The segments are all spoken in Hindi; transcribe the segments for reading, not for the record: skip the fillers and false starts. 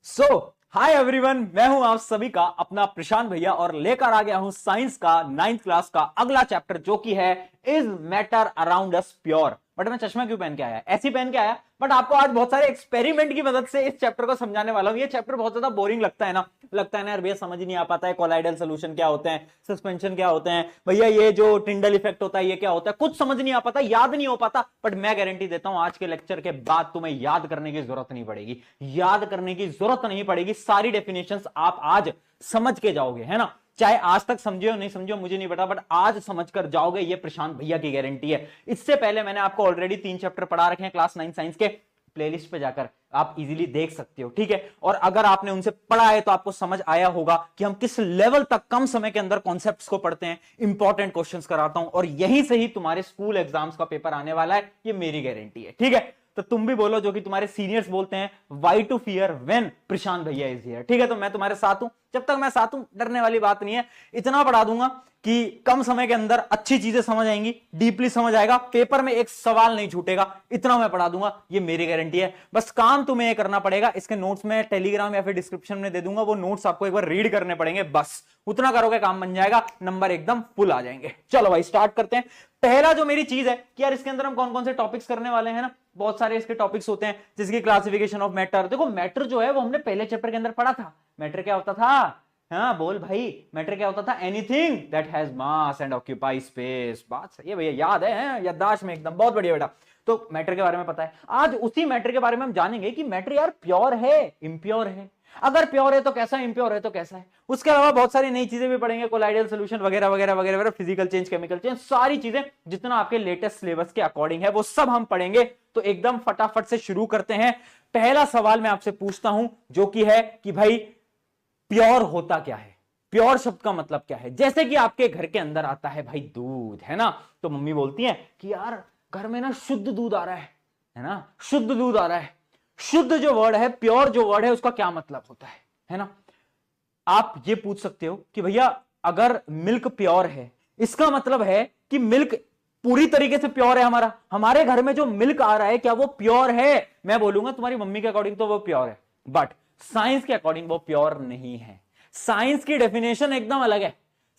सो हाय एवरीवन, मैं हूं आप सभी का अपना प्रशांत भैया और लेकर आ गया हूं साइंस का 9th क्लास का अगला चैप्टर जो कि है is matter around us pure. But मैं चश्मा क्यों पहन के आया? ऐसे ही पहन के आया, बट आपको आज बहुत सारे एक्सपेरिमेंट की मदद से इस चैप्टर को समझाने वाला हूं। ये चैप्टर बहुत ज्यादा बोरिंग लगता है ना यार भैया, समझ ही नहीं आ पाता है कोलाइडल सोल्यूशन क्या होते हैं, सस्पेंशन क्या होते हैं, भैया ये जो टिंडल इफेक्ट होता है ये क्या होता है, कुछ समझ नहीं आ पाता, याद नहीं हो पाता। बट मैं गारंटी देता हूं आज के लेक्चर के बाद तुम्हें याद करने की जरूरत नहीं पड़ेगी, याद करने की जरूरत नहीं पड़ेगी। सारी डेफिनेशंस आप आज समझ के जाओगे, है ना। चाहे आज तक समझे हो नहीं समझे हो मुझे नहीं पता, बट आज समझकर जाओगे, ये प्रशांत भैया की गारंटी है। इससे पहले मैंने आपको ऑलरेडी 3 चैप्टर पढ़ा रखे हैं क्लास 9 साइंस के, प्लेलिस्ट पे जाकर आप इजीली देख सकते हो, ठीक है। और अगर आपने उनसे पढ़ा है तो आपको समझ आया होगा कि हम किस लेवल तक कम समय के अंदर कॉन्सेप्ट्स को पढ़ते हैं, इंपॉर्टेंट क्वेश्चंस कराता हूं और यहीं से ही तुम्हारे स्कूल एग्जाम्स का पेपर आने वाला है, ये मेरी गारंटी है, ठीक है। तो तुम भी बोलो जो कि तुम्हारे सीनियर्स बोलते हैं, वाई टू फियर व्हेन प्रशांत भैया इज हियर, ठीक है। तो मैं तुम्हारे साथ हूं, जब तक मैं साथ हूं डरने वाली बात नहीं है। इतना पढ़ा दूंगा कि कम समय के अंदर अच्छी चीजें समझ आएंगी, डीपली समझ आएगा, पेपर में एक सवाल नहीं छूटेगा, इतना मैं पढ़ा दूंगा, ये मेरी गारंटी है। बस काम तुम्हें ये करना पड़ेगा, इसके नोट्स में टेलीग्राम या फिर डिस्क्रिप्शन में दे दूंगा, वो नोट्स आपको एक बार रीड करने पड़ेंगे, बस उतना करोगे काम बन जाएगा, नंबर एकदम फुल आ जाएंगे। चलो भाई स्टार्ट करते हैं। पहला जो मेरी चीज है कि यार इसके अंदर हम कौन कौन से टॉपिक्स करने वाले हैं ना, बहुत सारे इसके टॉपिक्स होते हैं, जिसकी क्लासिफिकेशन ऑफ मैटर। देखो मैटर जो है वो हमने पहले चैप्टर के अंदर पढ़ा था। मैटर क्या होता था? हाँ बोल भाई, मैटर क्या होता था? Anything that has mass and occupy space. बात सही है भैया, याद है याददाश्त में एकदम, बहुत बढ़िया बेटा। तो मैटर के बारे में पता है। आज उसी मैटर के बारे में हम जानेंगे कि मैटर यार प्योर है इम्प्योर है, अगर प्योर है तो कैसा है, इम्प्योर है तो कैसा है। उसके अलावा बहुत सारी नई चीजें भी पढ़ेंगे, कोलाइडल सोल्यूशन वगैरह वगैरह वगैरह वगैरह, फिजिकल चेंज, केमिकल चेंज, सारी चीजें जितना आपके लेटेस्ट सिलेबस के अकॉर्डिंग है वो सब हम पढ़ेंगे। तो एकदम फटाफट से शुरू करते हैं। पहला सवाल मैं आपसे पूछता हूं जो कि है कि भाई प्योर होता क्या है, प्योर शब्द का मतलब क्या है। जैसे कि आपके घर के अंदर आता है भाई दूध, है ना, तो मम्मी बोलती है कि यार घर में ना शुद्ध दूध आ रहा है ना, शुद्ध दूध आ रहा है। शुद्ध जो वर्ड है, प्योर जो वर्ड है, उसका क्या मतलब होता है ना। आप ये पूछ सकते हो कि भैया अगर मिल्क प्योर है, इसका मतलब है कि मिल्क पूरी तरीके से प्योर है। हमारे घर में जो मिल्क आ रहा है क्या वो प्योर है? मैं बोलूंगा तुम्हारी मम्मी के अकॉर्डिंग तो वो प्योर है, बट साइंस के अकॉर्डिंग वो प्योर नहीं है। साइंस की डेफिनेशन एकदम अलग है।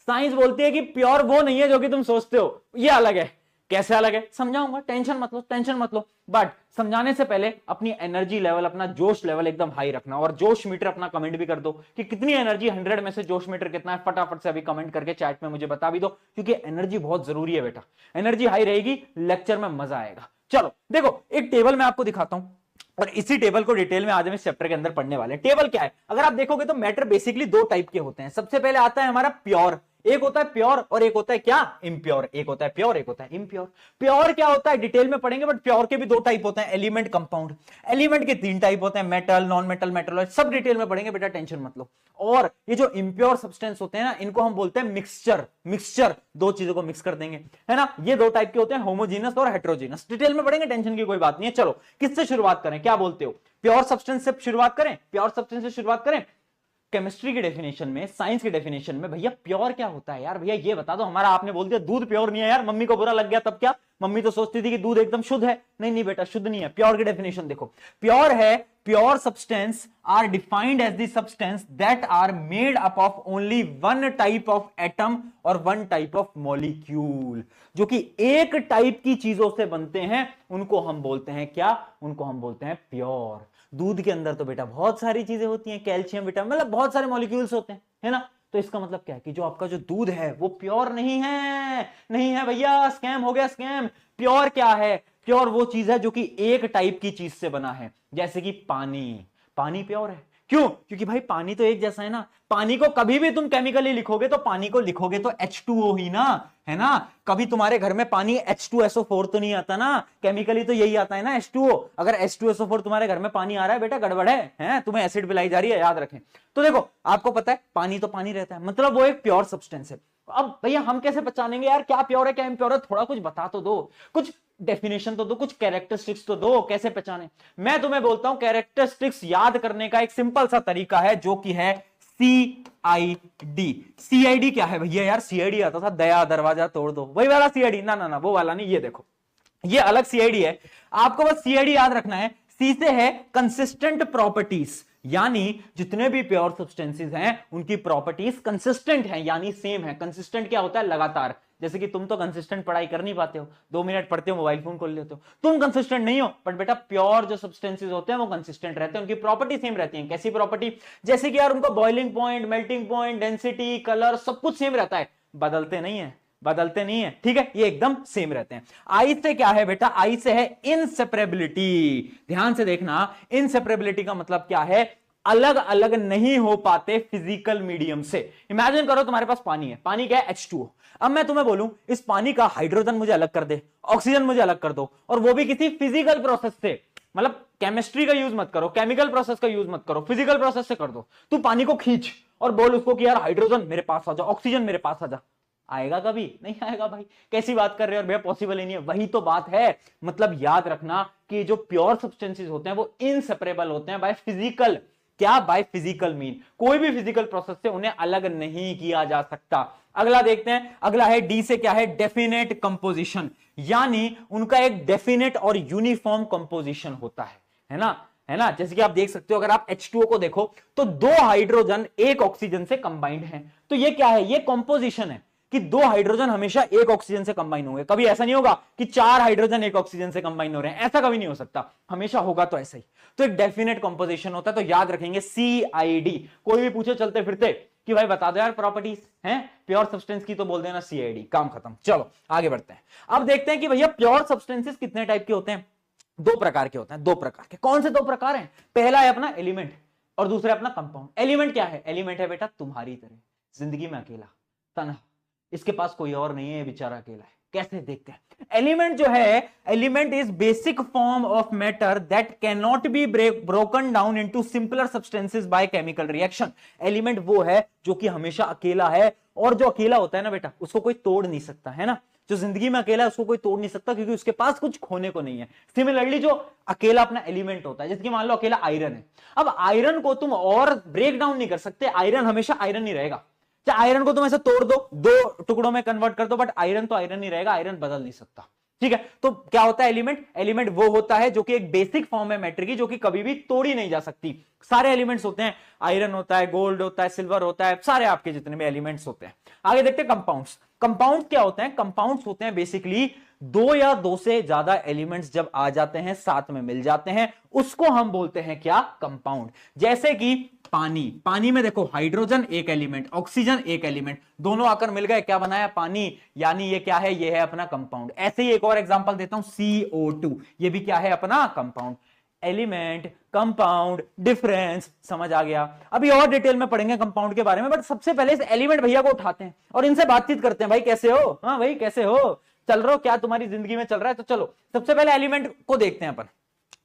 साइंस बोलती है कि प्योर वो नहीं है जो कि तुम सोचते हो, ये अलग है। कैसे अलग है समझाऊंगा, टेंशन मत लो, टेंशन मत लो। बट समझाने से पहले अपनी एनर्जी लेवल, अपना जोश लेवल एकदम हाई रखना। और जोश मीटर अपना कमेंट भी कर दो कि कितनी एनर्जी, 100 में से जोश मीटर कितना है, फटाफट से अभी कमेंट करके चैट में मुझे बता भी दो, क्योंकि एनर्जी बहुत जरूरी है बेटा। एनर्जी हाई रहेगी, लेक्चर में मजा आएगा। चलो देखो, एक टेबल मैं आपको दिखाता हूं और इसी टेबल को डिटेल में आज हम इस चैप्टर के अंदर पढ़ने वाले हैं। टेबल क्या है? अगर आप देखोगे तो मैटर बेसिकली 2 टाइप के होते हैं। सबसे पहले आता है हमारा प्योर, एक होता है प्योर और एक होता है क्या? इम्प्योर। एक होता है प्योर, एक होता है इम्प्योर। प्योर क्या होता है डिटेल में पढ़ेंगे, बट प्योर के भी 2 टाइप होते हैं, एलिमेंट, कंपाउंड। एलिमेंट के 3 टाइप होते हैं, मेटल, नॉन मेटल, मेटल, सब डिटेल में पढ़ेंगे बेटा, टेंशन मत लो। और ये जो इम्प्योर सब्सटेंस होते हैं ना, इनको हम बोलते हैं मिक्सचर। मिक्सचर 2 चीजों को मिक्स कर देंगे, है ना। ये 2 टाइप के होते हैं, होमोजीनस और हेट्रोजीनस। डिटेल में पढ़ेंगे, टेंशन की कोई बात नहीं है। चलो किससे शुरुआत करें, क्या बोलते हो? प्योर सब्सटेंस से शुरुआत करें, प्योर सब्सटेंस से शुरुआत करें। केमिस्ट्री की डेफिनेशन में, साइंस की डेफिनेशन में भैया प्योर क्या होता है यार? भैया ये बता दो। हमारा आपने बोल दिया दूध प्योर नहीं है यार, मम्मी को बुरा लग गया, तब क्या? मम्मी तो सोचती थी कि दूध एकदम शुद्ध है। नहीं नहीं बेटा, शुद्ध नहीं है। प्योर की डेफिनेशन देखो, प्योर है, pure substance are defined as the substance that are made up of only 1 type of atom और 1 टाइप ऑफ मॉलिक्यूल। जो कि एक टाइप की चीजों से बनते हैं, उनको हम बोलते हैं क्या? उनको हम बोलते हैं प्योर। दूध के अंदर तो बेटा बहुत सारी चीजें होती हैं, कैल्शियम, विटामिन, मतलब बहुत सारे मॉलिक्यूल्स होते हैं, है ना। तो इसका मतलब क्या है कि जो आपका जो दूध है वो प्योर नहीं है। नहीं है भैया, स्कैम हो गया, स्कैम। प्योर क्या है? प्योर वो चीज है जो कि एक टाइप की चीज से बना है, जैसे कि पानी। पानी प्योर है, क्यों? क्योंकि भाई पानी तो एक जैसा है ना। पानी को कभी भी तुम केमिकली लिखोगे तो पानी को लिखोगे तो H2O ही ना, है ना। कभी तुम्हारे घर में पानी H2SO4 तो नहीं आता ना, केमिकली तो यही आता है ना, H2O। अगर H2SO4 तुम्हारे घर में पानी आ रहा है बेटा, गड़बड़ है, तुम्हें एसिड पिलाई जा रही है, याद रखें। तो देखो आपको पता है पानी तो पानी रहता है, मतलब वो एक प्योर सब्सटेंस है। अब भैया हम कैसे पहचानेंगे यार क्या प्योर है क्या इम्प्योर है? थोड़ा कुछ बता तो दो, कुछ डेफिनेशन तो दो, कुछ कैरेक्टरिस्टिक्स तो दो, कैसे पहचाने? मैं तुम्हें बोलता हूं कैरेक्टरिस्टिक्स याद करने का एक सिंपल सा तरीका है जो कि है CID। CID क्या है भैया? यार CID आता था, दया दरवाजा तोड़ दो, वही वाला CID ना ना ना, वो वाला नहीं। ये देखो, ये अलग CID है। आपको बस CID याद रखना है। C से है कंसिस्टेंट प्रॉपर्टीज, यानी जितने भी प्योर सब्सटेंसेस हैं उनकी प्रॉपर्टीज कंसिस्टेंट हैं, यानी सेम है। कंसिस्टेंट क्या होता है? लगातार। जैसे कि तुम तो कंसिस्टेंट पढ़ाई कर नहीं पाते हो, 2 मिनट पढ़ते हो मोबाइल फोन खोल लेते हो, तुम कंसिस्टेंट नहीं हो। बट बेटा प्योर जो सब्सटेंसेस होते हैं वो कंसिस्टेंट रहते हैं, उनकी प्रॉपर्टी सेम रहती है। कैसी प्रॉपर्टी? जैसे कि यार उनका boiling point, melting point, density, colour सब कुछ सेम रहता है, बदलते नहीं है, बदलते नहीं है, ठीक है, ये एकदम सेम रहते हैं। आई से क्या है बेटा? आई से है इनसेपरेबिलिटी। ध्यान से देखना, इनसेपरेबिलिटी का मतलब क्या है? अलग अलग नहीं हो पाते फिजिकल मीडियम से। इमेजिन करो तुम्हारे पास पानी है, पानी क्या है? H2O। अब मैं तुम्हें बोलूं इस पानी का हाइड्रोजन मुझे अलग कर दे, ऑक्सीजन मुझे अलग कर दो, और वो भी किसी फिजिकल प्रोसेस से, मतलब केमिस्ट्री का यूज मत करो, केमिकल प्रोसेस का यूज मत करो, फिजिकल प्रोसेस से कर दो। तू पानी को खींच और बोल उसको कि यार हाइड्रोजन मेरे पास आ जा, ऑक्सीजन मेरे पास आ जा, आएगा कभी? नहीं आएगा भाई। कैसी बात कर रहे हो भैया, पॉसिबल ही नहीं है। वही तो बात है। मतलब याद रखना कि जो प्योर सब्सटेंसेस होते हैं वो इनसेपरेबल होते हैं बाय फिजिकल। क्या? By physical mean. कोई भी फिजिकल प्रोसेस से उन्हें अलग नहीं किया जा सकता। अगला देखते हैं, अगला है डी से क्या है? डेफिनेट कंपोजिशन, यानी उनका एक डेफिनेट और यूनिफॉर्म कंपोजिशन होता है ना, है ना। जैसे कि आप देख सकते हो, अगर आप H2O को देखो तो 2 हाइड्रोजन 1 ऑक्सीजन से कंबाइंड हैं। तो ये क्या है? ये कंपोजिशन है कि 2 हाइड्रोजन हमेशा 1 ऑक्सीजन से कंबाइन होंगे। कभी ऐसा नहीं होगा कि 4 हाइड्रोजन 1 ऑक्सीजन से कंबाइन हो रहे हैं, ऐसा कभी नहीं हो सकता। हमेशा होगा तो ऐसा ही। तो एक डेफिनेट कंपोजिशन होता है। तो याद रखेंगे CID। कोई भी पूछे चलते फिरते कि भाई बता दो यार प्रॉपर्टीज हैं प्योर सब्सटेंस की, तो बोल देना CID, काम खत्म। चलो आगे बढ़ते हैं। अब देखते हैं कि भैया प्योर सब्सटेंसेस कितने टाइप के होते हैं। 2 प्रकार के होते हैं, 2 प्रकार के। कौन से 2 प्रकार हैं? पहला है अपना एलिमेंट और दूसरा अपना कंपाउंड। एलिमेंट क्या है? एलिमेंट है बेटा तुम्हारी तरह जिंदगी में अकेला, तन्हा, इसके पास कोई और नहीं है, बेचारा अकेला है। कैसे? देखते हैं। एलिमेंट जो है, element is basic form of matter that can not be broken down into simpler substances by chemical reaction. Element वो है जो कि हमेशा अकेला है, और जो अकेला होता है ना बेटा उसको कोई तोड़ नहीं सकता, है ना। जो जिंदगी में अकेला है उसको कोई तोड़ नहीं सकता, क्योंकि उसके पास कुछ खोने को नहीं है। सिमिलरली जो अकेला अपना एलिमेंट होता है, जैसे कि मान लो अकेला आयरन है, अब आयरन को तुम और ब्रेक डाउन नहीं कर सकते, आयरन हमेशा आयरन ही रहेगा। चाहे आयरन को तुम ऐसे तोड़ दो, 2 टुकड़ों में कन्वर्ट कर दो, बट आयरन तो आयरन ही रहेगा, आयरन बदल नहीं सकता, ठीक है। तो क्या होता है एलिमेंट? एलिमेंट वो होता है जो कि एक बेसिक फॉर्म है मैटर की, जो कि कभी भी तोड़ी नहीं जा सकती। सारे एलिमेंट्स होते हैं, आयरन होता है, गोल्ड होता है, सिल्वर होता है, सारे आपके जितने भी एलिमेंट्स होते हैं। आगे देखते हैं कंपाउंड्स। कंपाउंड्स क्या होते हैं? कंपाउंड्स होते हैं बेसिकली 2 या 2 से ज्यादा एलिमेंट्स जब आ जाते हैं, साथ में मिल जाते हैं, उसको हम बोलते हैं क्या? कंपाउंड। जैसे कि पानी, पानी में देखो हाइड्रोजन एक एलिमेंट, ऑक्सीजन एक एलिमेंट, दोनों आकर मिल गए, क्या बनाया? पानी। यानी ये क्या है? ये है अपना कंपाउंड। ऐसे ही एक और एग्जांपल देता हूं, CO2, ये भी क्या है? अपना कंपाउंड। एलिमेंट, कंपाउंड, डिफरेंस, समझ आ गया। अभी और डिटेल में पढ़ेंगे कंपाउंड के बारे में, बट सबसे पहले इस एलिमेंट भैया को उठाते हैं और इनसे बातचीत करते हैं। भाई कैसे हो? हाँ भाई कैसे हो? चल रहे हो? क्या तुम्हारी जिंदगी में चल रहा है? तो चलो सबसे पहले एलिमेंट को देखते हैं अपन।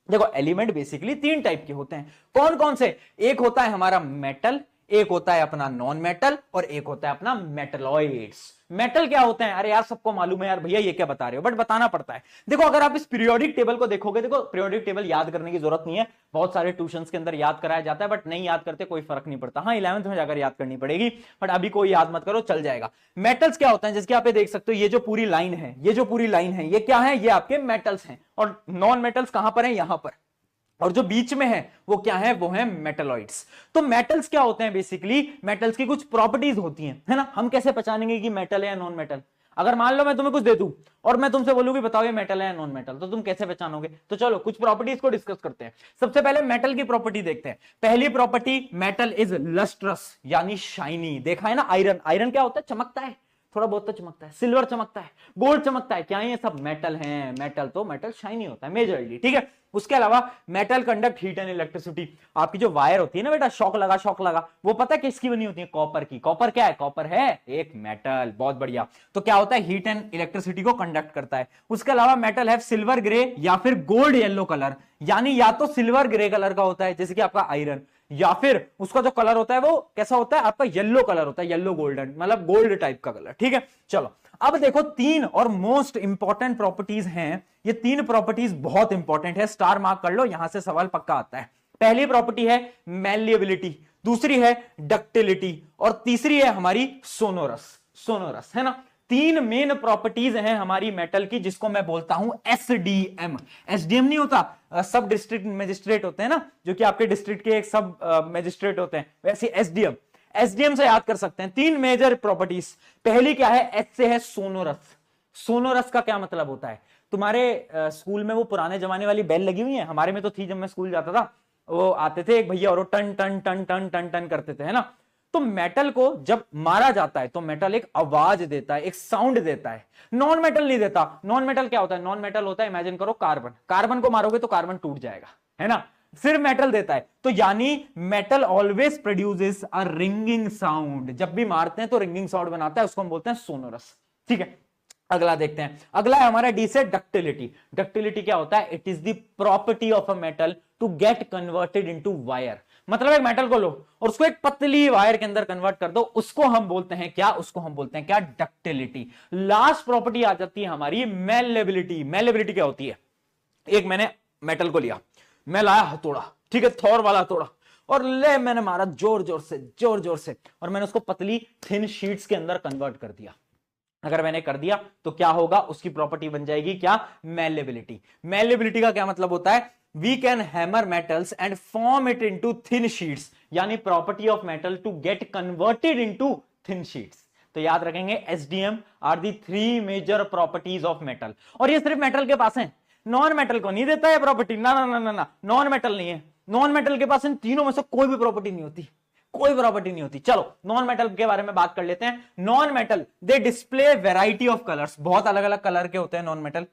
देखो एलिमेंट बेसिकली 3 टाइप के होते हैं। कौन कौन से? एक होता है हमारा मेटल, एक होता है अपना नॉन मेटल, और एक होता है अपना मेटलॉइड्स। मेटल क्या होते हैं? अरे यार सबको मालूम है यार भैया, ये क्या बता रहे हो, बट बताना पड़ता है। देखो अगर आप इस पीरियोडिक टेबल को देखोगे, देखो पीरियोडिक टेबल याद करने की जरूरत नहीं है, बहुत सारे ट्यूशंस के अंदर याद कराया जाता है, बट नहीं याद करते कोई फर्क नहीं पड़ता। हाँ 11th में जाकर याद करनी पड़ेगी, बट अभी कोई याद मत करो, चल जाएगा। मेटल्स क्या होते हैं? जैसे आप ये देख सकते हो, ये जो पूरी लाइन है, ये जो पूरी लाइन है, ये क्या है? ये आपके मेटल्स हैं। और नॉन मेटल्स कहां पर है? यहां पर। और जो बीच में है वो क्या है? वो है मेटलॉइड्स। तो मेटल्स क्या होते हैं? बेसिकली मेटल्स की कुछ प्रॉपर्टीज होती हैं, है ना। हम कैसे पहचानेंगे कि मेटल है या नॉन मेटल? अगर मान लो मैं तुम्हें कुछ दे दूं और मैं तुमसे बोलूं कि बताओ ये मेटल है या नॉन मेटल, तो तुम कैसे पहचानोगे? तो चलो कुछ प्रॉपर्टीज को डिस्कस करते हैं। सबसे पहले मेटल की प्रॉपर्टी देखते हैं। पहली प्रॉपर्टी, मेटल इज लस्ट्रस, यानी शाइनी। देखा है ना, आयरन, आयरन क्या होता है? चमकता है, थोड़ा बहुत तो चमकता है। सिल्वर चमकता है, गोल्ड चमकता है, क्या ये सब मेटल हैं? मेटल तो मेटल शाइनी होता है मेजरली, ठीक है। उसके अलावा metal conduct heat and electricity. आपकी जो वायर होती है ना बेटा, शॉक लगा, वो पता है किसकी बनी होती है? कॉपर की। कॉपर क्या है? कॉपर है एक मेटल। बहुत बढ़िया। तो क्या होता है? हीट एंड इलेक्ट्रिसिटी को कंडक्ट करता है। उसके अलावा मेटल है सिल्वर ग्रे या फिर गोल्ड येलो कलर, यानी या तो सिल्वर ग्रे कलर का होता है जैसे कि आपका आयरन, या फिर उसका जो कलर होता है वो कैसा होता है? आपका येलो कलर होता है, येलो गोल्डन, मतलब गोल्ड टाइप का कलर, ठीक है। चलो अब देखो 3 और मोस्ट इंपॉर्टेंट प्रॉपर्टीज हैं। ये 3 प्रॉपर्टीज बहुत इंपॉर्टेंट है, स्टार मार्क कर लो, यहां से सवाल पक्का आता है। पहली प्रॉपर्टी है मैलिएबिलिटी, दूसरी है डक्टिलिटी, और तीसरी है हमारी सोनोरस। सोनोरस है ना। तीन मेन प्रॉपर्टीज हैं हमारी मेटल की, जिसको मैं बोलता हूं एसडीएम। एसडीएम नहीं होता, सब डिस्ट्रिक्ट मजिस्ट्रेट होते हैं ना, जो कि आपके डिस्ट्रिक्ट के एक सब मजिस्ट्रेट होते हैं, वैसे एसडीएम। एसडीएम से याद कर सकते हैं तीन मेजर प्रॉपर्टीज। पहली क्या है, एच से है सोनोरस। सोनोरस का क्या मतलब होता है, तुम्हारे स्कूल में वो पुराने जमाने वाली बेल लगी हुई है, हमारे में तो थी जब मैं स्कूल जाता था, वो आते थे एक भैया और वो टन टन टन टन टन टन करते थे, है ना। तो मेटल को जब मारा जाता है तो मेटल एक आवाज देता है, एक साउंड देता है। नॉन मेटल नहीं देता। नॉन मेटल क्या होता है, नॉन मेटल होता है, इमेजिन करो कार्बन, कार्बन को मारोगे तो कार्बन टूट जाएगा, है ना। सिर्फ मेटल देता है। तो यानी मेटल ऑलवेज प्रोड्यूसेस अ रिंगिंग साउंड, जब भी मारते हैं तो रिंगिंग साउंड बनाता है, उसको हम बोलते हैं सोनोरस। ठीक है, अगला देखते हैं। अगला है हमारा डी से डक्टिलिटी। डक्टिलिटी क्या होता है, it is the property of a metal to get converted into wire. मतलब एक मेटल को लो और उसको एक पतली वायर के अंदर कन्वर्ट कर दो, उसको हम बोलते हैं क्या, उसको हम बोलते हैं क्या, डक्टिलिटी। लास्ट प्रॉपर्टी आ जाती है हमारी मेलेबिलिटी। मेलेबिलिटी क्या होती है, एक मैंने मेटल को लिया, मैं लाया हथौड़ा, ठीक है, थॉर वाला हथौड़ा, और ले मैंने मारा जोर जोर से, जोर जोर से, और मैंने उसको पतली थिन शीट्स के अंदर कन्वर्ट कर दिया। अगर मैंने कर दिया तो क्या होगा, उसकी प्रॉपर्टी बन जाएगी क्या, मेलेबिलिटी। मेलेबिलिटी का क्या मतलब होता है, we can hammer metals and form it into thin sheets, यानी property of metal to get converted into thin sheets. तो याद रखेंगे SDM are the three major properties of metal. और ये सिर्फ मेटल के पास है, नॉन मेटल को नहीं देता है प्रॉपर्टी, ना ना ना ना ना, नॉन मेटल नहीं है। नॉन मेटल के पास इन तीनों में से कोई भी प्रॉपर्टी नहीं होती, कोई प्रॉपर्टी नहीं होती। चलो नॉन मेटल के बारे में बात कर लेते हैं। Non metal they display variety of colours, बहुत अलग अलग कलर के होते हैं नॉन मेटल।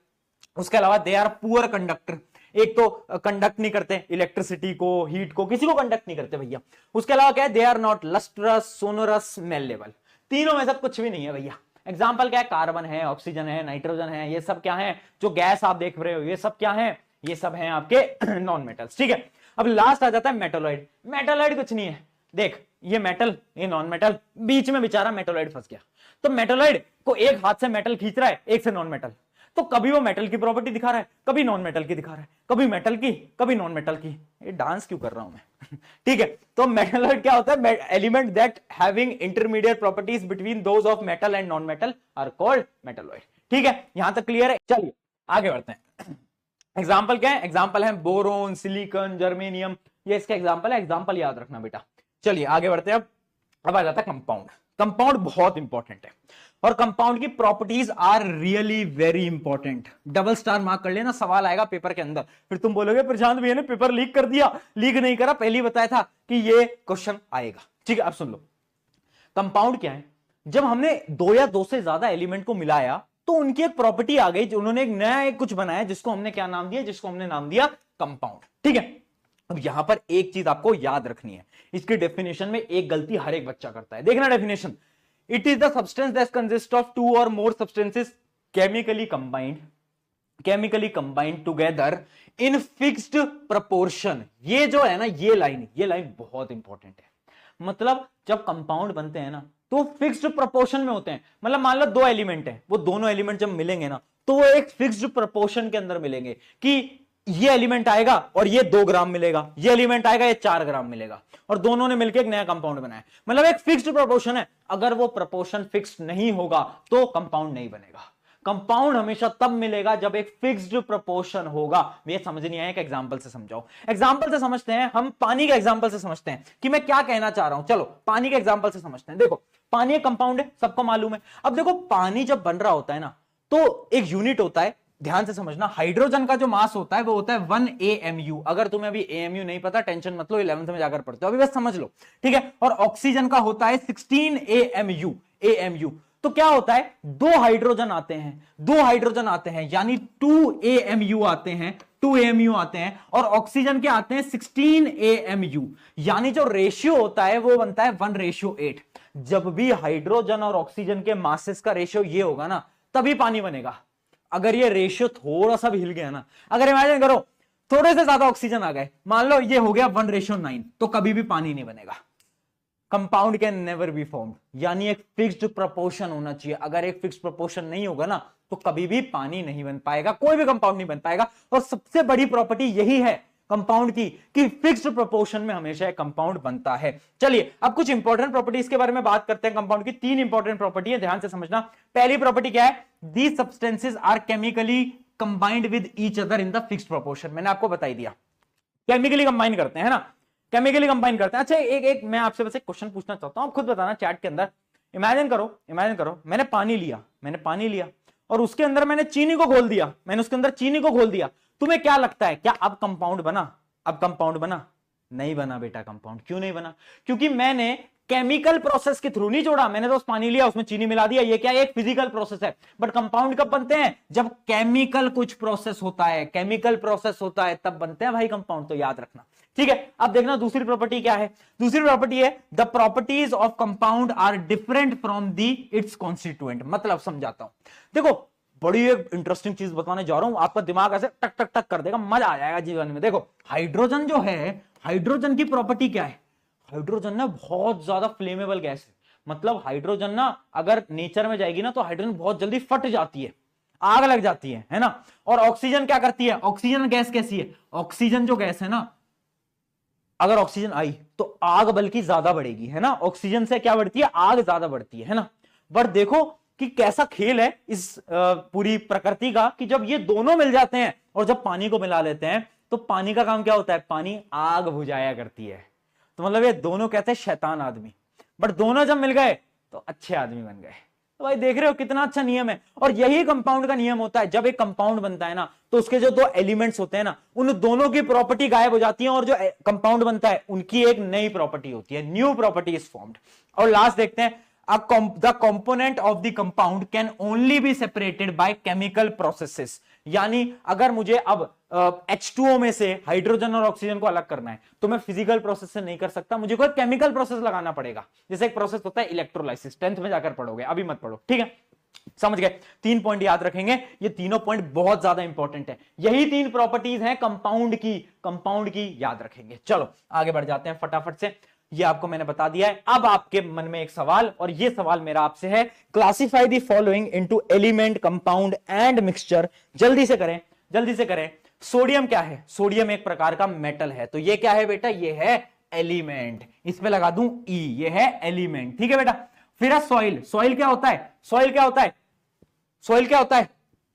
उसके अलावा दे आर पुअर कंडक्टर, एक तो कंडक्ट नहीं करते इलेक्ट्रिसिटी को, हीट को, किसी को कंडक्ट नहीं करते भैया। उसके अलावा क्या है, they are not lustrous, sonorous, malleable. तीनों में सब कुछ भी नहीं है भैया। एग्जाम्पल क्या है, कार्बन है, ऑक्सीजन है, नाइट्रोजन है, ये सब क्या है, जो गैस आप देख रहे हो ये सब क्या है, ये सब है आपके नॉन मेटल्स। ठीक है, अब लास्ट आ जाता है मेटोलॉइड। मेटोलॉइड कुछ नहीं है, देख ये मेटल, ये नॉन मेटल, बीच में बेचारा मेटोलॉइड फंस गया। तो मेटोलॉइड को एक हाथ से मेटल खींच रहा है, एक से नॉन मेटल, तो कभी वो मेटल की प्रॉपर्टी दिखा रहा है, कभी नॉन मेटल की दिखा रहा है, कभी मेटल की, कभी नॉन मेटल की। ये डांस क्यों कर रहा हूं मैं ठीक है, तो मेटलॉइड क्या होता है, element that having intermediate properties between those of metal and non metal are called metalloid. ठीक है, यहां तक क्लियर है। चलिए आगे बढ़ते हैं। एग्जाम्पल क्या है, एग्जाम्पल है बोरोन, सिलिकॉन, जर्मेनियम, ये इसका एग्जाम्पल है, एग्जाम्पल याद रखना बेटा। चलिए आगे बढ़ते हैं। अब आ जाता है कंपाउंड। कंपाउंड बहुत इंपॉर्टेंट है और कंपाउंड की properties are really very important. Double star mark कर लेना, सवाल आएगा पेपर के अंदर, फिर तुम बोलोगे प्रशांत भैया ने पेपर लीक कर दिया। लीक नहीं करा, पहले ही बताया था कि ये क्वेश्चन आएगा। ठीक है, अब सुन लो कंपाउंड क्या है। जब हमने दो या दो से ज्यादा एलिमेंट को मिलाया तो उनकी एक प्रॉपर्टी आ गई, जो उन्होंने एक नया एक कुछ बनाया, जिसको हमने क्या नाम दिया, जिसको हमने नाम दिया कंपाउंड। ठीक है, अब यहां पर एक चीज आपको याद रखनी है, इसकी डेफिनेशन में एक गलती हर एक बच्चा करता है। देखना definition, it is the substance that consist of two और more substances chemically combined together in fixed proportion. ये जो है ना, ये लाइन बहुत इंपॉर्टेंट है। मतलब जब कंपाउंड बनते हैं ना तो फिक्स्ड प्रोपोर्शन में होते हैं। मतलब मान लो दो एलिमेंट हैं, वो दोनों एलिमेंट जब मिलेंगे ना तो वो एक फिक्स्ड प्रोपोर्शन के अंदर मिलेंगे, कि ये एलिमेंट आएगा और ये 2 ग्राम मिलेगा, ये एलिमेंट आएगा ये 4 ग्राम मिलेगा, और दोनों ने मिलकर एक नया कंपाउंड बनाया। मतलब एक फिक्स्ड प्रोपोर्शन है। अगर वो प्रोपोर्शन फिक्स्ड नहीं होगा तो कंपाउंड नहीं बनेगा। कंपाउंड हमेशा तब मिलेगा जब एक फिक्स्ड प्रोपोर्शन होगा। ये समझ नहीं आया, एक एग्जांपल से समझाओ। एग्जांपल से समझते हैं, हम पानी के एग्जांपल से समझते हैं कि मैं क्या कहना चाह रहा हूं। चलो पानी के एग्जांपल से समझते हैं। देखो पानी एक कंपाउंड है, सबको मालूम है। अब देखो पानी जब बन रहा होता है ना तो एक यूनिट होता है, ध्यान से समझना। हाइड्रोजन का जो मास होता है वो होता है 1 AMU। अगर तुम्हें अभी AMU नहीं पता टेंशन मत लो, 11th में जाकर पढ़ते हो, अभी बस समझ लो। ठीक है, और ऑक्सीजन का होता है 16 AMU। तो क्या होता है, दो हाइड्रोजन आते हैं यानी 2 AMU आते हैं, और ऑक्सीजन के आते हैं 16 AMU, यानी जो रेशियो होता है वो बनता है 1:8। जब भी हाइड्रोजन और ऑक्सीजन के मासेस का रेशियो ये होगा ना तभी पानी बनेगा। अगर ये रेशियो थोड़ा सा भी हिल गया ना, अगर इमेजिन करो थोड़े से ज्यादा ऑक्सीजन आ गए, मान लो ये हो गया 1:9, तो कभी भी पानी नहीं बनेगा। Compound can never be formed, यानी एक फिक्स्ड प्रोपोर्शन होना चाहिए। अगर एक फिक्स्ड प्रोपोर्शन नहीं होगा ना तो कभी भी पानी नहीं बन पाएगा, कोई भी कंपाउंड नहीं बन पाएगा। और सबसे बड़ी प्रॉपर्टी यही है, कंपाउंड की कि फिक्स्ड प्रोपोर्शन में हमेशा एक कंपाउंड बनता है। चलिए अब कुछ इंपॉर्टेंट प्रॉपर्टीज के बारे में बात करते हैं कंपाउंड की। तीन इंपॉर्टेंट प्रॉपर्टी है, ध्यान से समझना। पहली प्रॉपर्टी क्या है? These substances are chemically combined with each other in the fixed proportion. मैंने आपको बता ही दिया, केमिकली कंबाइन करते हैं, है ना, केमिकली कंबाइन करते हैं। अच्छा एक मैं आपसे बस एक क्वेश्चन पूछना चाहता हूं, आप खुद बताना चैट के अंदर। इमेजिन करो मैंने पानी लिया और उसके अंदर मैंने चीनी को घोल दिया, तुम्हें क्या लगता है, क्या अब कंपाउंड बना? नहीं बना बेटा कंपाउंड। क्यों नहीं बना? क्योंकि मैंने केमिकल प्रोसेस के थ्रू नहीं जोड़ा, मैंने तो पानी लिया उसमें चीनी मिला दिया, ये क्या है? एक फिजिकल प्रोसेस है। बट कंपाउंड कब बनते हैं? जब केमिकल कुछ प्रोसेस होता है, तब बनते हैं भाई कंपाउंड, तो याद रखना। ठीक है, अब देखना दूसरी प्रॉपर्टी क्या है। दूसरी प्रॉपर्टी है the properties of compound are different from the its constituent. मतलब समझाता हूं, देखो बड़ी एक इंटरेस्टिंग चीज बताने जा रहा हूं, आपका दिमाग ऐसे टक टक टक कर देगा, मजा आ जाएगा जीवन में। देखो हाइड्रोजन जो है, हाइड्रोजन की प्रॉपर्टी क्या है? हाइड्रोजन ना बहुत ज्यादा फ्लेमेबल गैस है। मतलब हाइड्रोजन ना अगर नेचर में जाएगी ना तो हाइड्रोजन बहुत जल्दी फट जाती है, आग लग जाती है ना। और ऑक्सीजन क्या करती है? ऑक्सीजन गैस कैसी है? ऑक्सीजन जो गैस है ना, अगर ऑक्सीजन आई तो आग बल्कि ज्यादा बढ़ेगी, है ना। ऑक्सीजन से क्या बढ़ती है? आग ज्यादा बढ़ती है ना। बट देखो कि कैसा खेल है इस पूरी प्रकृति का, कि जब ये दोनों मिल जाते हैं और जब पानी को मिला लेते हैं तो पानी का काम क्या होता है? पानी आग बुझाया करती है। तो मतलब ये दोनों कहते हैं शैतान आदमी, बट दोनों जब मिल गए तो अच्छे आदमी बन गए। तो भाई देख रहे हो कितना अच्छा नियम है। और यही कंपाउंड का नियम होता है, जब एक कंपाउंड बनता है ना तो उसके जो दो एलिमेंट्स होते हैं ना, उन दोनों की प्रॉपर्टी गायब हो जाती है और जो कंपाउंड बनता है उनकी एक नई प्रॉपर्टी होती है, न्यू प्रॉपर्टी इज फॉर्म्ड। और लास्ट देखते हैं, the component of the compound can only be separated by chemical processes। यानी अगर मुझे अब H2O में से हाइड्रोजन और ऑक्सीजन को अलग करना है तो मैं फिजिकल प्रोसेस से नहीं कर सकता, मुझे कोई केमिकल प्रोसेस लगाना पड़ेगा। जैसे एक प्रोसेस होता है इलेक्ट्रोलाइसिस, 10th में जाकर पढ़ोगे, अभी मत पढ़ो, ठीक है। समझ गए? 3 पॉइंट याद रखेंगे, ये तीनों पॉइंट बहुत ज्यादा इंपॉर्टेंट है। यही 3 प्रॉपर्टीज हैं कंपाउंड की याद रखेंगे। चलो आगे बढ़ जाते हैं फटाफट से, ये आपको मैंने बता दिया है। अब आपके मन में एक सवाल, और ये सवाल मेरा आपसे है, classify the following into element, compound and mixture. जल्दी से करें। सोडियम क्या है? सोडियम एक प्रकार का मेटल है, तो ये क्या है बेटा? ये है एलिमेंट। इस पे लगा दूं ई, ये है एलिमेंट, ठीक है बेटा। फिर है सॉइल क्या होता है?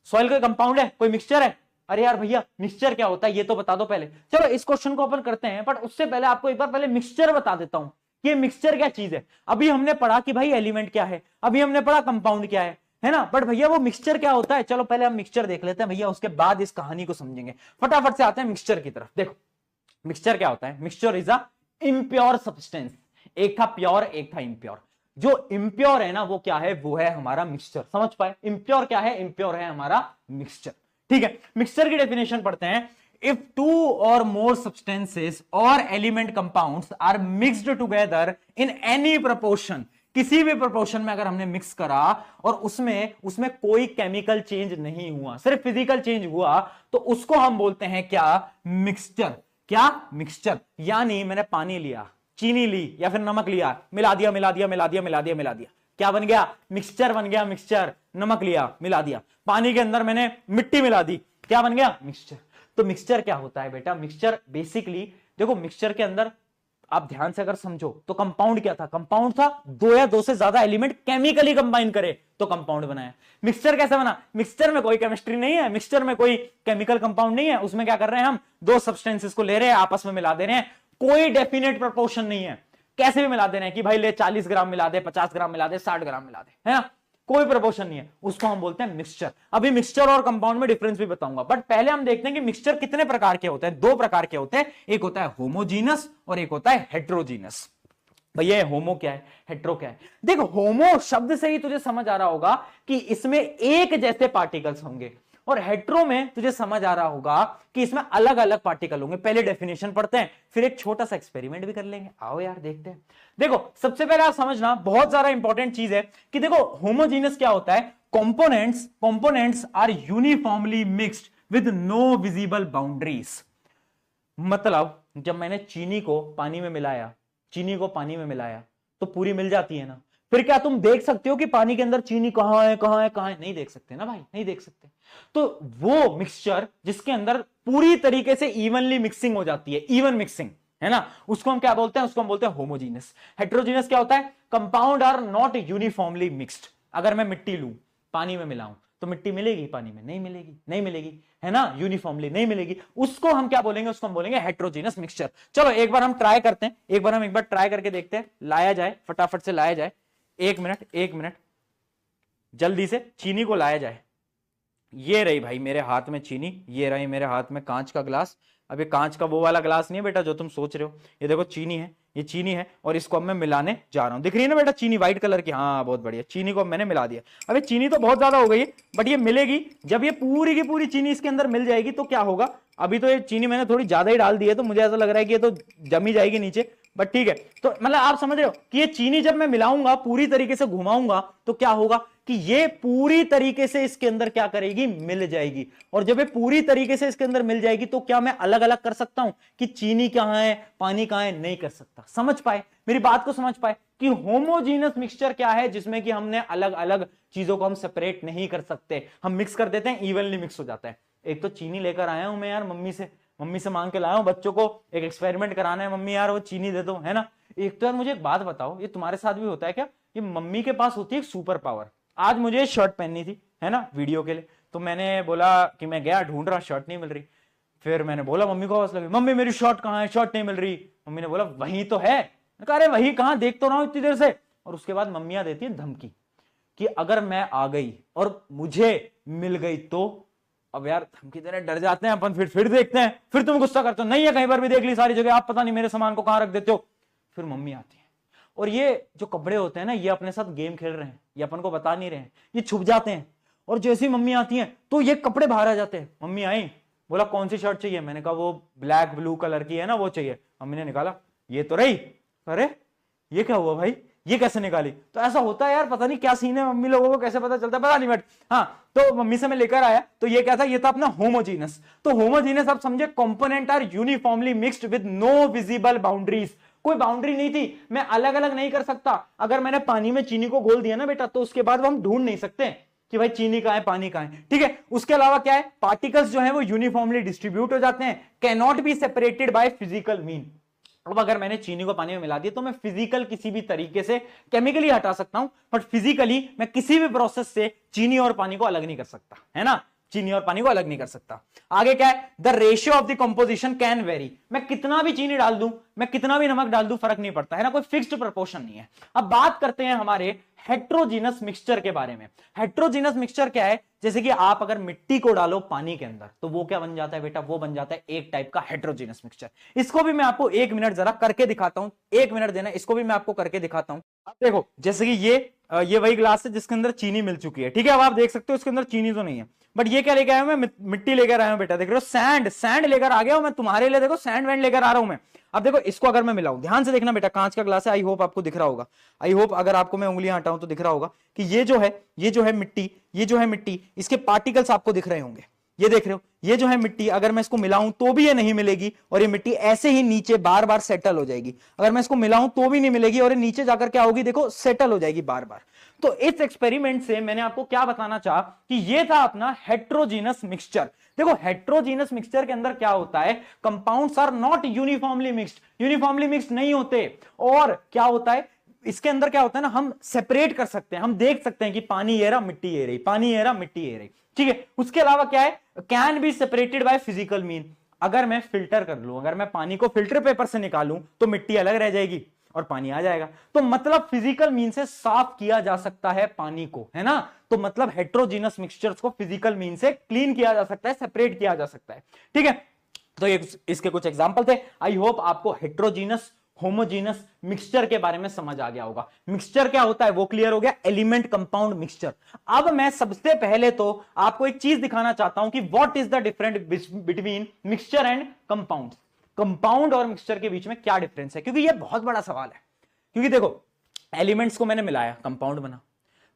सॉइल कोई कंपाउंड है, कोई मिक्सचर है? अरे यार भैया मिक्सचर क्या होता है ये तो बता दो पहले। चलो इस क्वेश्चन को अपन करते हैं, बट उससे पहले आपको एक बार पहले मिक्सचर बता देता हूं कि ये मिक्सचर क्या चीज है। अभी हमने पढ़ा कि भाई एलिमेंट क्या है, अभी हमने पढ़ा कंपाउंड क्या है ना। बट भैया वो मिक्सचर क्या होता है? चलो पहले हम मिक्सचर देख लेते हैं भैया, उसके बाद इस कहानी को समझेंगे। फटाफट से आते हैं मिक्सचर की तरफ। देखो मिक्सचर क्या होता है? Mixture is a impure substance. एक था प्योर, एक था इम्प्योर। जो इम्प्योर है ना वो क्या है? वो है हमारा मिक्सचर। समझ पाए? इम्प्योर क्या है? इम्प्योर है हमारा मिक्सचर, ठीक है। मिक्सचर की डेफिनेशन पढ़ते हैं। If 2 or more substances or element compounds are mixed together in any proportion, किसी भी प्रोपोर्शन में अगर हमने मिक्स करा और उसमें कोई केमिकल चेंज नहीं हुआ, सिर्फ फिजिकल चेंज हुआ, तो उसको हम बोलते हैं क्या? मिक्सचर। क्या? मिक्सचर। यानी मैंने पानी लिया, चीनी ली या फिर नमक लिया, मिला दिया, क्या बन गया? मिक्सचर बन गया। मिक्सचर, नमक लिया मिला दिया, पानी के अंदर मैंने मिट्टी मिला दी, क्या बन गया? मिक्सचर। तो मिक्सचर क्या होता है बेटा? मिक्सचर बेसिकली देखो, मिक्सचर के अंदर आप ध्यान से अगर समझो तो कंपाउंड क्या था? कंपाउंड था 2 या 2 से ज्यादा एलिमेंट केमिकली कंबाइन करे तो कंपाउंड बनाया। मिक्सचर कैसे बना? मिक्सचर में कोई केमिस्ट्री नहीं है, मिक्सचर में कोई केमिकल कंपाउंड नहीं है, उसमें क्या कर रहे हैं हम? 2 सब्सटेंसेस को ले रहे हैं, आपस में मिला दे रहे हैं, कोई डेफिनेट प्रोपोर्शन नहीं है, कैसे भी मिला दे रहे हैं कि भाई ले 40 ग्राम मिला दे, 50 ग्राम मिला दे, 60 ग्राम मिला दे, है ना, कोई प्रोपोर्शन नहीं है, उसको हम बोलते हैं मिक्सचर। अभी मिक्सचर और कंपाउंड में डिफरेंस भी बताऊंगा, बट पहले हम देखते हैं कि मिक्सचर कितने प्रकार के होते हैं। 2 प्रकार के होते हैं, एक होता है होमोजीनस और एक होता है हेट्रोजीनस। भैया होमो क्या है, हेट्रो क्या है? देखो होमो शब्द से ही तुझे समझ आ रहा होगा कि इसमें एक जैसे पार्टिकल्स होंगे, और हेट्रो में तुझे समझ आ रहा होगा कि इसमें अलग अलग पार्टिकल होंगे। पहले डेफिनेशन पढ़ते हैं, फिर एक छोटा सा एक्सपेरिमेंट भी कर लेंगे। आओ यार देखते हैं। देखो सबसे पहले आप समझना, बहुत ज्यादा इंपॉर्टेंट चीज है कि देखो होमोजीनस क्या होता है? Components are uniformly mixed with no visible boundaries. मतलब जब मैंने चीनी को पानी में मिलाया तो पूरी मिल जाती है ना। फिर क्या तुम देख सकते हो कि पानी के अंदर चीनी कहां है? नहीं देख सकते ना भाई, नहीं देख सकते। तो वो मिक्सचर जिसके अंदर पूरी तरीके से इवनली मिक्सिंग हो जाती है, इवन मिक्सिंग, है ना, उसको हम क्या बोलते हैं, उसको हम बोलते हैं होमोजीनियस। हेट्रोजीनियस क्या होता है, compound are not uniformly mixed. अगर मैं मिट्टी लूं, पानी में मिलाऊं, तो मिट्टी मिलेगी पानी में, नहीं मिलेगी, नहीं मिलेगी, है ना, यूनिफॉर्मली नहीं मिलेगी। उसको हम क्या बोलेंगे, उसको हम बोलेंगे हेट्रोजीनियस मिक्सचर। चलो एक बार हम ट्राई करते हैं, एक बार ट्राई करके देखते हैं, लाया जाए, फटाफट से लाया जाए, एक मिनट जल्दी से चीनी को लाया जाए। ये रही भाई मेरे हाथ में चीनी, ये रही मेरे हाथ में कांच का ग्लास। अब ये कांच का वो वाला ग्लास नहीं है बेटा जो तुम सोच रहे हो, ये देखो चीनी है, ये चीनी है, और इसको अब मैं मिलाने जा रहा हूं। दिख रही है ना बेटा चीनी व्हाइट कलर की, हाँ बहुत बढ़िया, चीनी को मैंने मिला दिया। अब ये चीनी तो बहुत ज्यादा हो गई है, बट ये मिलेगी, जब ये पूरी की पूरी चीनी इसके अंदर मिल जाएगी तो क्या होगा। अभी तो ये चीनी मैंने थोड़ी ज्यादा ही डाल दी है, तो मुझे ऐसा लग रहा है कि ये तो जमी जाएगी नीचे, बट ठीक है। तो मतलब आप समझ रहे हो कि ये चीनी जब मैं मिलाऊंगा, पूरी तरीके से घुमाऊंगा, तो क्या होगा कि ये पूरी तरीके से इसके अंदर क्या करेगी, मिल जाएगी। और जब ये पूरी तरीके से इसके अंदर मिल जाएगी, तो क्या मैं अलग अलग कर सकता हूं कि चीनी कहां है, पानी कहां है, नहीं कर सकता। समझ पाए मेरी बात को, समझ पाए कि होमोजीनस मिक्सचर क्या है, जिसमें कि हमने अलग अलग चीजों को हम सेपरेट नहीं कर सकते, हम मिक्स कर देते हैं, इवनली मिक्स हो जाता है। एक तो चीनी लेकर आया हूं मैं यार मम्मी से मांग के लाया हूं, बच्चों को एक एक्सपेरिमेंट कराना है, मम्मी यार वो चीनी दे दो, है ना। एक तो यार मुझे एक बात बताओ, ये तुम्हारे साथ भी होता है क्या, ये मम्मी के पास होती है एक सुपर पावर। आज मुझे शर्ट पहननी थी, है ना, वीडियो के लिए, तो मैंने बोला कि मैं गया ढूंढ रहा, शर्ट नहीं मिल रही। फिर मैंने बोला, मम्मी को आवाज लगी, मम्मी मेरी शर्ट कहाँ है, शर्ट नहीं मिल रही। मम्मी ने बोला वही तो है। अरे वही कहाँ, देख तो रहा हूं इतनी देर से। और उसके बाद मम्मियां देती है धमकी कि अगर मैं आ गई और मुझे मिल गई तो। अब यार धमकी देने डर जाते हैं अपन, फिर देखते हैं, फिर तुम गुस्सा करते हो, नहीं है कहीं पर भी देख ली सारी जगह, आप पता नहीं मेरे सामान को कहां रख देते हो। फिर मम्मी आती है, और ये जो कपड़े होते हैं ना, ये अपने साथ गेम खेल रहे हैं, ये अपन को बता नहीं रहे हैं, ये छुप जाते हैं। और जैसे ही मम्मी आती है तो ये कपड़े बाहर आ जाते हैं। मम्मी आई, बोला कौन सी शर्ट चाहिए, मैंने कहा वो ब्लैक ब्लू कलर की है ना, वो चाहिए। मम्मी ने निकाला, ये तो रही। अरे ये क्या हुआ भाई, ये कैसे निकाली। तो ऐसा होता है यार, पता नहीं क्या सीन है, मम्मी लोगों को कैसे पता चलता है पता नहीं, बट हाँ, तो मम्मी से मैं लेकर आया, तो ये क्या था, ये था अपना होमोजीनस। तो होमोजीनस आप समझे, component are uniformly mixed with no visible boundaries. कोई बाउंड्री नहीं थी, मैं अलग अलग नहीं कर सकता। अगर मैंने पानी में चीनी को घोल दिया ना बेटा, तो उसके बाद हम ढूंढ नहीं सकते कि भाई चीनी कहां है, पानी कहां है, ठीक है। उसके अलावा क्या है, पार्टिकल्स जो है वो यूनिफॉर्मली डिस्ट्रीब्यूट हो जाते हैं, can not be separated by physical mean. अब अगर मैंने चीनी को पानी में मिला दिया, तो मैं फिजिकल किसी भी तरीके से केमिकली हटा सकता हूं, बट फिजिकली मैं किसी भी प्रोसेस से चीनी और पानी को अलग नहीं कर सकता, है ना, चीनी और पानी को अलग नहीं कर सकता। आगे क्या है, the ratio of the composition can very. मैं कितना भी चीनी डाल दूं, मैं कितना भी नमक डाल दूं, फर्क नहीं पड़ता, है ना, कोई फिक्स्ड प्रोपोर्शन नहीं है। अब बात करते हैं हमारे हेट्रोजीनस मिक्सचर के बारे में। हेट्रोजीनस मिक्सचर क्या है, जैसे कि आप अगर मिट्टी को डालो पानी के अंदर, तो वो क्या बन जाता है बेटा, वो बन जाता है एक टाइप का हेट्रोजीनस मिक्सचर। इसको भी मैं आपको 1 मिनट जरा करके दिखाता हूं, 1 मिनट देना, इसको भी मैं आपको करके दिखाता हूं। अब देखो, जैसे कि ये वही ग्लास है जिसके अंदर चीनी मिल चुकी है, ठीक है। अब आप देख सकते हो इसके अंदर चीनी तो नहीं है, बट ये क्या लेकर आया हूं मैं, मिट्टी लेकर आया हूं बेटा, देख रहे हो, सैंड लेकर आ गया हूं मैं तुम्हारे लिए, देखो सैंड वैंड लेकर आ रहा हूं मैं। अब देखो इसको अगर मैं मिलाऊं, ध्यान से देखना बेटा, कांच का ग्लास है, आई होप आपको दिख रहा होगा, आई होप अगर आपको मैं उंगलियां हटाऊं तो दिख रहा होगा कि ये जो है मिट्टी, ये जो है मिट्टी, इसके पार्टिकल्स आपको दिख रहे होंगे, ये देख रहे हो, ये जो है मिट्टी, अगर मैं इसको मिलाऊं तो भी ये नहीं मिलेगी, और ये मिट्टी ऐसे ही नीचे बार बार सेटल हो जाएगी। अगर मैं इसको मिलाऊं तो भी नहीं मिलेगी, और ये नीचे जाकर क्या होगी, देखो सेटल हो जाएगी बार बार। तो इस एक्सपेरिमेंट से मैंने आपको क्या बताना चाहा कि ये था अपना हेट्रोजीनस मिक्सचर। देखो हेट्रोजीनस मिक्सचर के अंदर क्या होता है, compounds are not uniformly mixed नहीं होते। और क्या होता है इसके अंदर, क्या होता है ना, हम सेपरेट कर सकते हैं, हम देख सकते हैं कि पानी ये रहा, मिट्टी ये रही, पानी ये रहा, मिट्टी ये रही, ठीक है। उसके अलावा क्या है, can be separated by physical mean. अगर मैं फिल्टर कर लूं, अगर मैं पानी को फिल्टर पेपर से निकालूं, तो मिट्टी अलग रह जाएगी और पानी आ जाएगा। तो मतलब फिजिकल मीन से साफ किया जा सकता है पानी को, है ना। तो मतलब हेट्रोजीनस मिक्सचर्स को फिजिकल मीन से क्लीन किया जा सकता है, सेपरेट किया जा सकता है, ठीक है। तो ये इसके कुछ एग्जांपल थे। आई होप आपको हेट्रोजीनस होमोजीनस मिक्सचर के बारे में समझ आ गया होगा। मिक्सचर क्या होता है वो क्लियर हो गया, एलिमेंट कंपाउंड मिक्सचर। अब मैं सबसे पहले तो आपको एक चीज दिखाना चाहता हूं कि what is the difference between mixture and compound. Compound और मिक्सचर के बीच में क्या डिफरेंस है, क्योंकि यह बहुत बड़ा सवाल है। क्योंकि देखो एलिमेंट्स को मैंने मिलाया, कंपाउंड बना,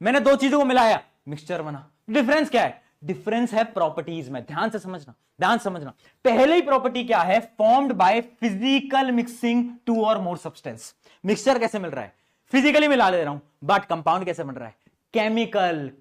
मैंने दो चीजों को मिलाया, मिक्सचर बना। डिफरेंस क्या है, डिफरेंस है प्रॉपर्टीज में। ध्यान से समझना, ध्यान समझना। पहले ही प्रॉपर्टी क्या है, formed by physical mixing two और मोर सब्सटेंस। मिक्सचर कैसे मिल रहा है, फिजिकली मिला ले रहा हूं, बट कंपाउंड कैसे बन रहा है,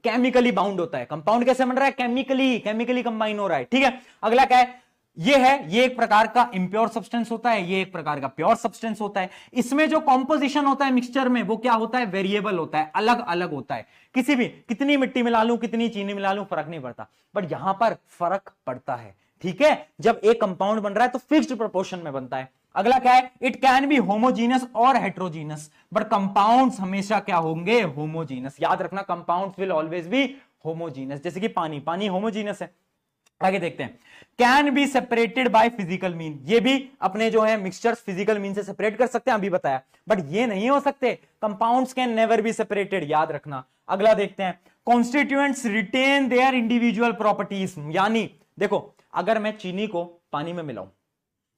केमिकली बाउंड होता है। कंपाउंड कैसे बन रहा है, केमिकली कंबाइन हो रहा है, ठीक है। अगला क्या है, ये है, ये एक प्रकार का इम्प्योर सब्सटेंस होता है, ये एक प्रकार का प्योर सब्सटेंस होता है। इसमें जो कॉम्पोजिशन होता है मिक्सचर में वो क्या होता है, वेरिएबल होता है, अलग अलग होता है। किसी भी, कितनी मिट्टी मिला लूं, कितनी चीनी मिला लूं, फर्क नहीं पड़ता, बट यहां पर फर्क पड़ता है। ठीक है, जब एक कंपाउंड बन रहा है तो फिक्स्ड प्रोपोर्शन में बनता है। अगला क्या है, इट कैन बी होमोजीनस और हेट्रोजीनस, बट कंपाउंड्स हमेशा क्या होंगे, होमोजीनस। याद रखना, compounds will always be homogeneous. जैसे कि पानी, पानी होमोजीनस है। आगे देखते हैं, can be separated by physical mean, ये भी अपने जो है मिक्सचर्स फिजिकल मीन से सेपरेट कर सकते हैं, अभी बताया, बट ये नहीं हो सकते। Compounds can never be separated, याद रखना। अगला देखते हैं, constituents retain their individual properties, यानी देखो अगर मैं चीनी को पानी में मिलाऊं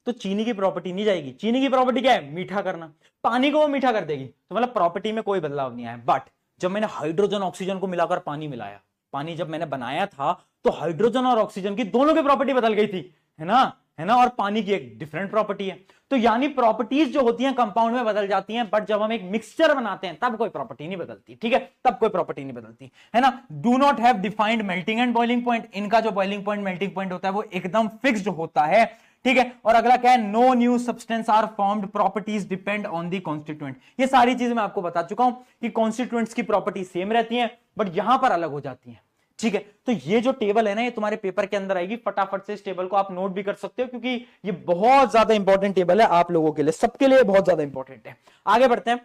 तो चीनी की प्रॉपर्टी नहीं जाएगी। चीनी की प्रॉपर्टी क्या है, मीठा करना, पानी को वो मीठा कर देगी, तो मतलब प्रॉपर्टी में कोई बदलाव नहीं आया। बट जब मैंने हाइड्रोजन ऑक्सीजन को मिलाकर पानी मिलाया, पानी जब मैंने बनाया था तो हाइड्रोजन और ऑक्सीजन की दोनों की प्रॉपर्टी बदल गई थी, है ना, है ना, और पानी की एक डिफरेंट प्रॉपर्टी है। तो यानी प्रॉपर्टीज जो होती हैं कंपाउंड में बदल जाती हैं, बट जब हम एक मिक्सचर बनाते हैं तब कोई प्रॉपर्टी नहीं बदलती। ठीक है, तब कोई प्रॉपर्टी नहीं बदलती, है ना। Do not have defined melting and boiling point, इनका जो बॉइलिंग पॉइंट मेल्टिंग पॉइंट होता है वो एकदम फिक्स्ड होता है। ठीक है, और अगला क्या है, no new substance are formed, properties depend on the constituent. ये सारी चीजें मैं आपको बता चुका हूं कि कॉन्स्टिट्यूएंट्स की प्रॉपर्टी सेम रहती हैं, बट यहां पर अलग हो जाती हैं। ठीक है, तो ये जो टेबल है ना, ये तुम्हारे पेपर के अंदर आएगी, फटाफट से इस टेबल को आप नोट भी कर सकते हो, क्योंकि ये बहुत ज्यादा इंपॉर्टेंट टेबल है आप लोगों के लिए, सबके लिए बहुत ज्यादा इंपॉर्टेंट है। आगे बढ़ते हैं,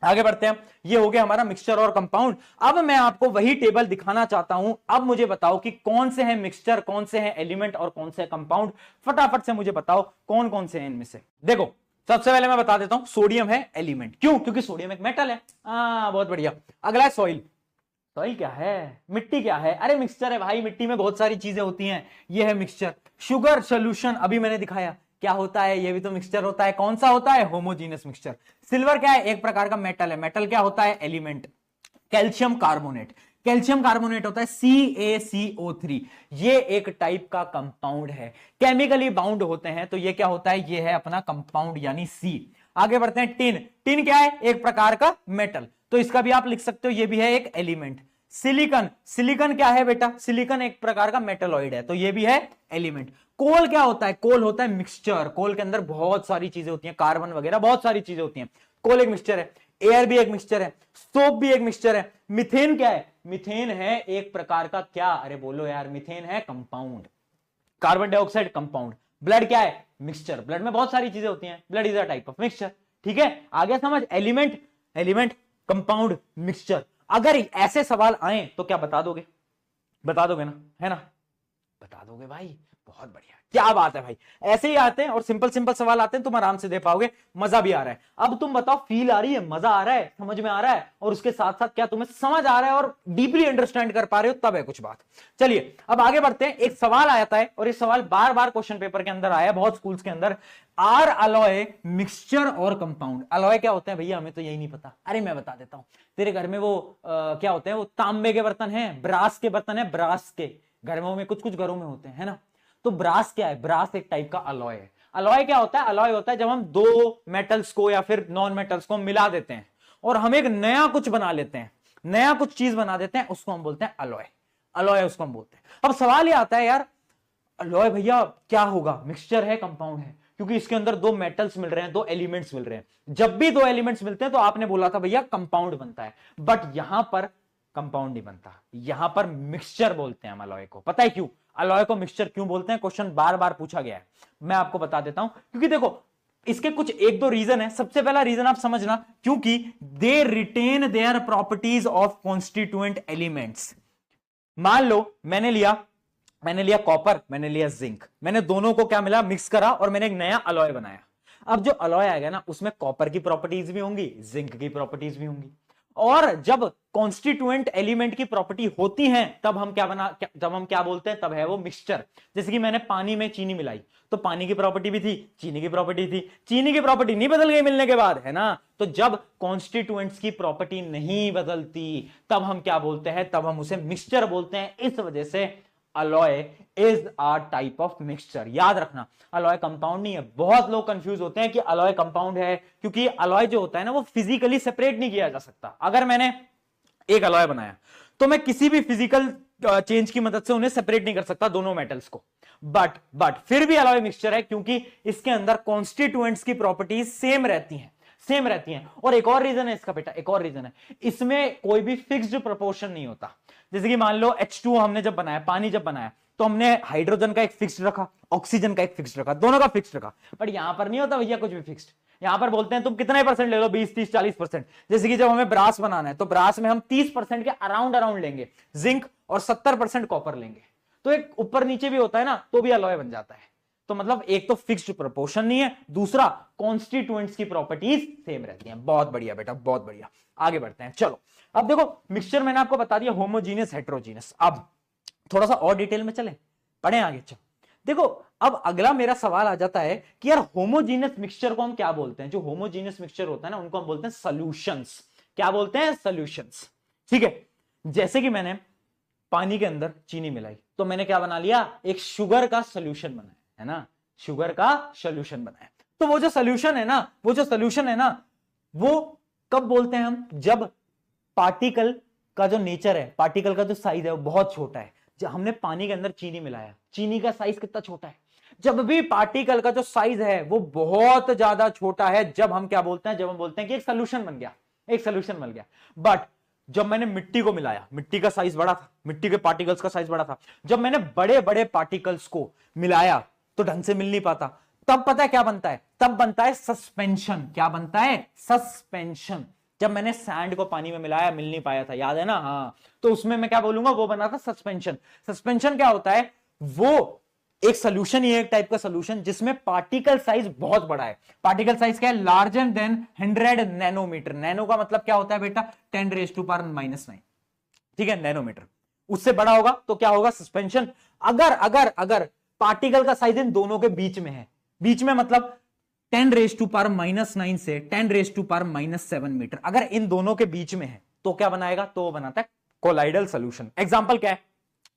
आगे बढ़ते हैं। ये हो गया हमारा मिक्सचर और कंपाउंड। अब मैं आपको वही टेबल दिखाना चाहता हूं। अब मुझे बताओ कि कौन से हैं मिक्सचर, कौन से हैं एलिमेंट और कौन से कंपाउंड। फटाफट से मुझे बताओ कौन कौन से हैं इनमें से। देखो सबसे पहले मैं बता देता हूं, सोडियम है एलिमेंट, क्यों, क्योंकि सोडियम एक मेटल है। बहुत बढ़िया। अगला है सॉइल। सॉइल क्या है, मिट्टी क्या है, अरे मिक्सचर है भाई, मिट्टी में बहुत सारी चीजें होती हैं, ये है मिक्सचर। शुगर सोल्यूशन, अभी मैंने दिखाया क्या होता है, ये भी तो मिक्सचर होता है। कौन सा होता है, होमोजीनियस मिक्सचर। सिल्वर क्या है, एक प्रकार का मेटल है। मेटल क्या होता है, element. Calcium carbonate, calcium carbonate होता है CaCO3, ये एक टाइप का कंपाउंड है, केमिकली बाउंड होते हैं, तो ये क्या होता है, ये है अपना कंपाउंड यानी C। आगे बढ़ते हैं, टिन। टिन क्या है, एक प्रकार का मेटल, तो इसका भी आप लिख सकते हो, ये भी है एक एलिमेंट। सिलिकॉन, सिलिकॉन क्या है बेटा, सिलिकॉन एक प्रकार का मेटलॉइड है, तो ये भी है एलिमेंट। कोल क्या होता है, कोल होता है मिक्सचर। कोल के अंदर बहुत सारी चीजें होती हैं, कार्बन वगैरह बहुत सारी चीजें होती हैं। कोल एक मिक्सचर है। एयर भी एक मिक्सचर है, सोप भी एक मिक्सचर है। मिथेन क्या है, मिथेन है एक प्रकार का क्या, अरे बोलो यार, मिथेन है compound. Carbon dioxide compound. Blood क्या है, मिक्सचर। ब्लड में बहुत सारी चीजें होती हैं, blood is a type of mixture. ठीक है, आगे समझ, एलिमेंट, एलिमेंट, कंपाउंड, मिक्सचर। अगर ऐसे सवाल आए तो क्या बता दोगे, बता दोगे ना, है ना, बता दोगे भाई, बहुत बढ़िया, क्या बात है भाई। ऐसे ही आते हैं और सिंपल सिंपल सवाल आते हैं, तुम आराम से दे पाओगे, मजा भी आ रहा है। अब तुम बताओ, फील आ रही है, मजा आ रहा है, समझ में आ रहा है, और उसके साथ साथ क्या तुम्हें समझ आ रहा है और डीपली अंडरस्टैंड कर पा रहे हो, तब है कुछ बात। चलिए अब आगे बढ़ते हैं। एक सवाल आता है और ये सवाल बार बार क्वेश्चन पेपर के अंदर आया, बहुत स्कूल्स के अंदर। आर अलॉय मिक्सचर और कंपाउंड। अलॉय क्या होते हैं भैया, हमें तो यही नहीं पता। अरे मैं बता देता हूं, तेरे घर में वो क्या होते हैं, वो तांबे के बर्तन है, ब्रास के बर्तन है, ब्रास के घरों में, कुछ कुछ घरों में होते हैं, है ना। तो ब्रास क्या है, ब्रास एक टाइप का अलॉय है। अलॉय क्या होता है, अलॉय होता है जब हम दो मेटल्स को या फिर नॉन मेटल्स को मिला देते हैं और हम एक नया कुछ बना लेते हैं, नया कुछ चीज बना देते हैं, उसको हम बोलते हैं अलॉय। अलॉय उसको हम बोलते हैं। अब सवाल ये आता है यार, अलॉय भैया क्या होगा, मिक्सचर है कंपाउंड है, क्योंकि इसके अंदर दो मेटल्स मिल रहे हैं, दो एलिमेंट्स मिल रहे हैं। जब भी दो एलिमेंट्स मिलते हैं तो आपने बोला था भैया कंपाउंड बनता है, बट यहां पर कंपाउंड नहीं बनता, यहां पर मिक्सचर बोलते हैं हम अलॉय को। पता है क्यों अलॉय को मिक्सचर क्यों बोलते हैं, क्वेश्चन बार बार पूछा गया है, मैं आपको बता देता हूं। क्योंकि देखो इसके कुछ एक दो रीजन है। सबसे पहला रीजन आप समझना, क्योंकि they retain their properties of constituent elements. मान लो मैंने लिया कॉपर, मैंने लिया जिंक, मैंने दोनों को क्या मिला, मिक्स करा और मैंने एक नया अलॉय बनाया। अब जो अलॉय आएगा ना, उसमें कॉपर की प्रॉपर्टीज भी होंगी, जिंक की प्रॉपर्टीज भी होंगी, और जब कॉन्स्टिट्यूएंट एलिमेंट की प्रॉपर्टी होती है तब हम क्या बोलते हैं, तब है वो मिक्सचर। जैसे कि मैंने पानी में चीनी मिलाई, तो पानी की प्रॉपर्टी भी थी, चीनी की प्रॉपर्टी थी, चीनी की प्रॉपर्टी नहीं बदल गई मिलने के बाद, है ना। तो जब कॉन्स्टिट्यूएंट्स की प्रॉपर्टी नहीं बदलती तब हम क्या बोलते हैं, तब हम उसे मिक्सचर बोलते हैं। इस वजह से alloy is a type of mixture. याद रखना, अलॉय कंपाउंड नहीं है। बहुत लोग कंफ्यूज होते हैं कि अलॉय कंपाउंड है, क्योंकि अलॉय जो होता है ना, वो फिजिकली सेपरेट नहीं किया जा सकता। अगर मैंने एक अलॉय बनाया तो मैं किसी भी फिजिकल चेंज की मदद से उन्हें सेपरेट नहीं कर सकता दोनों मेटल्स को। बट फिर भी अलॉय मिक्सचर है क्योंकि इसके अंदर कॉन्स्टिट्यूएंट्स की प्रॉपर्टीज सेम रहती हैं। और एक और रीजन है इसका बेटा, एक और रीजन है, इसमें कोई भी फिक्स्ड प्रोपोर्शन नहीं होता। जैसे कि मान लो H2 हमने जब बनाया, पानी जब बनाया, तो हमने हाइड्रोजन का एक फिक्स्ड रखा, ऑक्सीजन का एक फिक्स्ड रखा, दोनों का फिक्स्ड रखा। बट यहां पर नहीं होता भैया कुछ भी फिक्स्ड। यहां पर बोलते हैं तुम कितने परसेंट ले लो, 20, 30, 40%। जैसे कि जब हमें ब्रास बनाना है तो ब्रास में हम 30% के अराउंड लेंगे जिंक और 70% कॉपर लेंगे। तो एक ऊपर नीचे भी होता है ना, तो भी अलॉय बन जाता है। तो मतलब एक तो फिक्स्ड प्रोपोर्शन नहीं है, दूसरा कॉन्स्टिट्यूएंट्स की प्रॉपर्टीज सेम रहती हैं। बहुत बढ़िया बेटा, बहुत बढ़िया। आगे बढ़ते हैं, चलो। अब देखो मिक्सचर मैंने आपको बता दिया होमोजीनियस, हेटेरोजीनियस। अब थोड़ा सा और डिटेल में चलें, पढ़ें आगे। चलो देखो, अब अगला मेरा सवाल आ जाता है कि यार होमोजीनियस मिक्सचर को हम क्या बोलते हैं? जो होमोजीनियस मिक्सचर होता है ना, उनको हम बोलते हैं सॉल्यूशंस। क्या बोलते हैं? सॉल्यूशंस। ठीक है, जैसे कि मैंने पानी के अंदर चीनी मिलाई तो मैंने क्या बना लिया? एक शुगर का सॉल्यूशन बनाया, है ना, शुगर का सॉल्यूशन बनाया। तो वो जो सॉल्यूशन है ना, वो कब बोलते हैं हम? जब पार्टिकल का जो नेचर है, पार्टिकल का जो साइज है वो बहुत छोटा है। जब हमने पानी के अंदर चीनी मिलाया, चीनी का साइज कितना छोटा है? जब भी पार्टिकल का जो साइज है वो बहुत ज्यादा छोटा है, जब हम क्या बोलते हैं? जब हम बोलते हैं कि एक सॉल्यूशन बन गया, एक सॉल्यूशन बन गया। बट जब मैंने मिट्टी को मिलाया, मिट्टी का साइज बड़ा था, मिट्टी के पार्टिकल्स का साइज बड़ा था, जब मैंने बड़े बड़े पार्टिकल्स को मिलाया तो ढंग से मिल नहीं पाता, तब पता है क्या बनता है? तब बनता है सस्पेंशन। क्या बनता है? सस्पेंशन। जब मैंने सैंड को पानी में मिलाया, मिल नहीं पाया था, याद है ना? हाँ, तो उसमें मैं क्या बोलूंगा? वो बना था सस्पेंशन। सस्पेंशन क्या होता है? वो एक सोल्यूशन ही है, एक टाइप का सोल्यूशन जिसमें पार्टिकल साइज बहुत बड़ा है। पार्टिकल साइज क्या है? Larger than 100 nanometre. नैनो का मतलब क्या होता है बेटा? 10⁻⁹ ठीक है, नैनोमीटर। उससे बड़ा होगा तो क्या होगा? सस्पेंशन। अगर अगर अगर पार्टिकल का साइज इन दोनों के बीच में है, बीच में मतलब 10⁻⁹ से 10⁻⁷ मीटर, अगर इन दोनों के बीच में है तो क्या बनाएगा? तो वो बनाता है कोलाइडल सोल्यूशन। एग्जांपल क्या है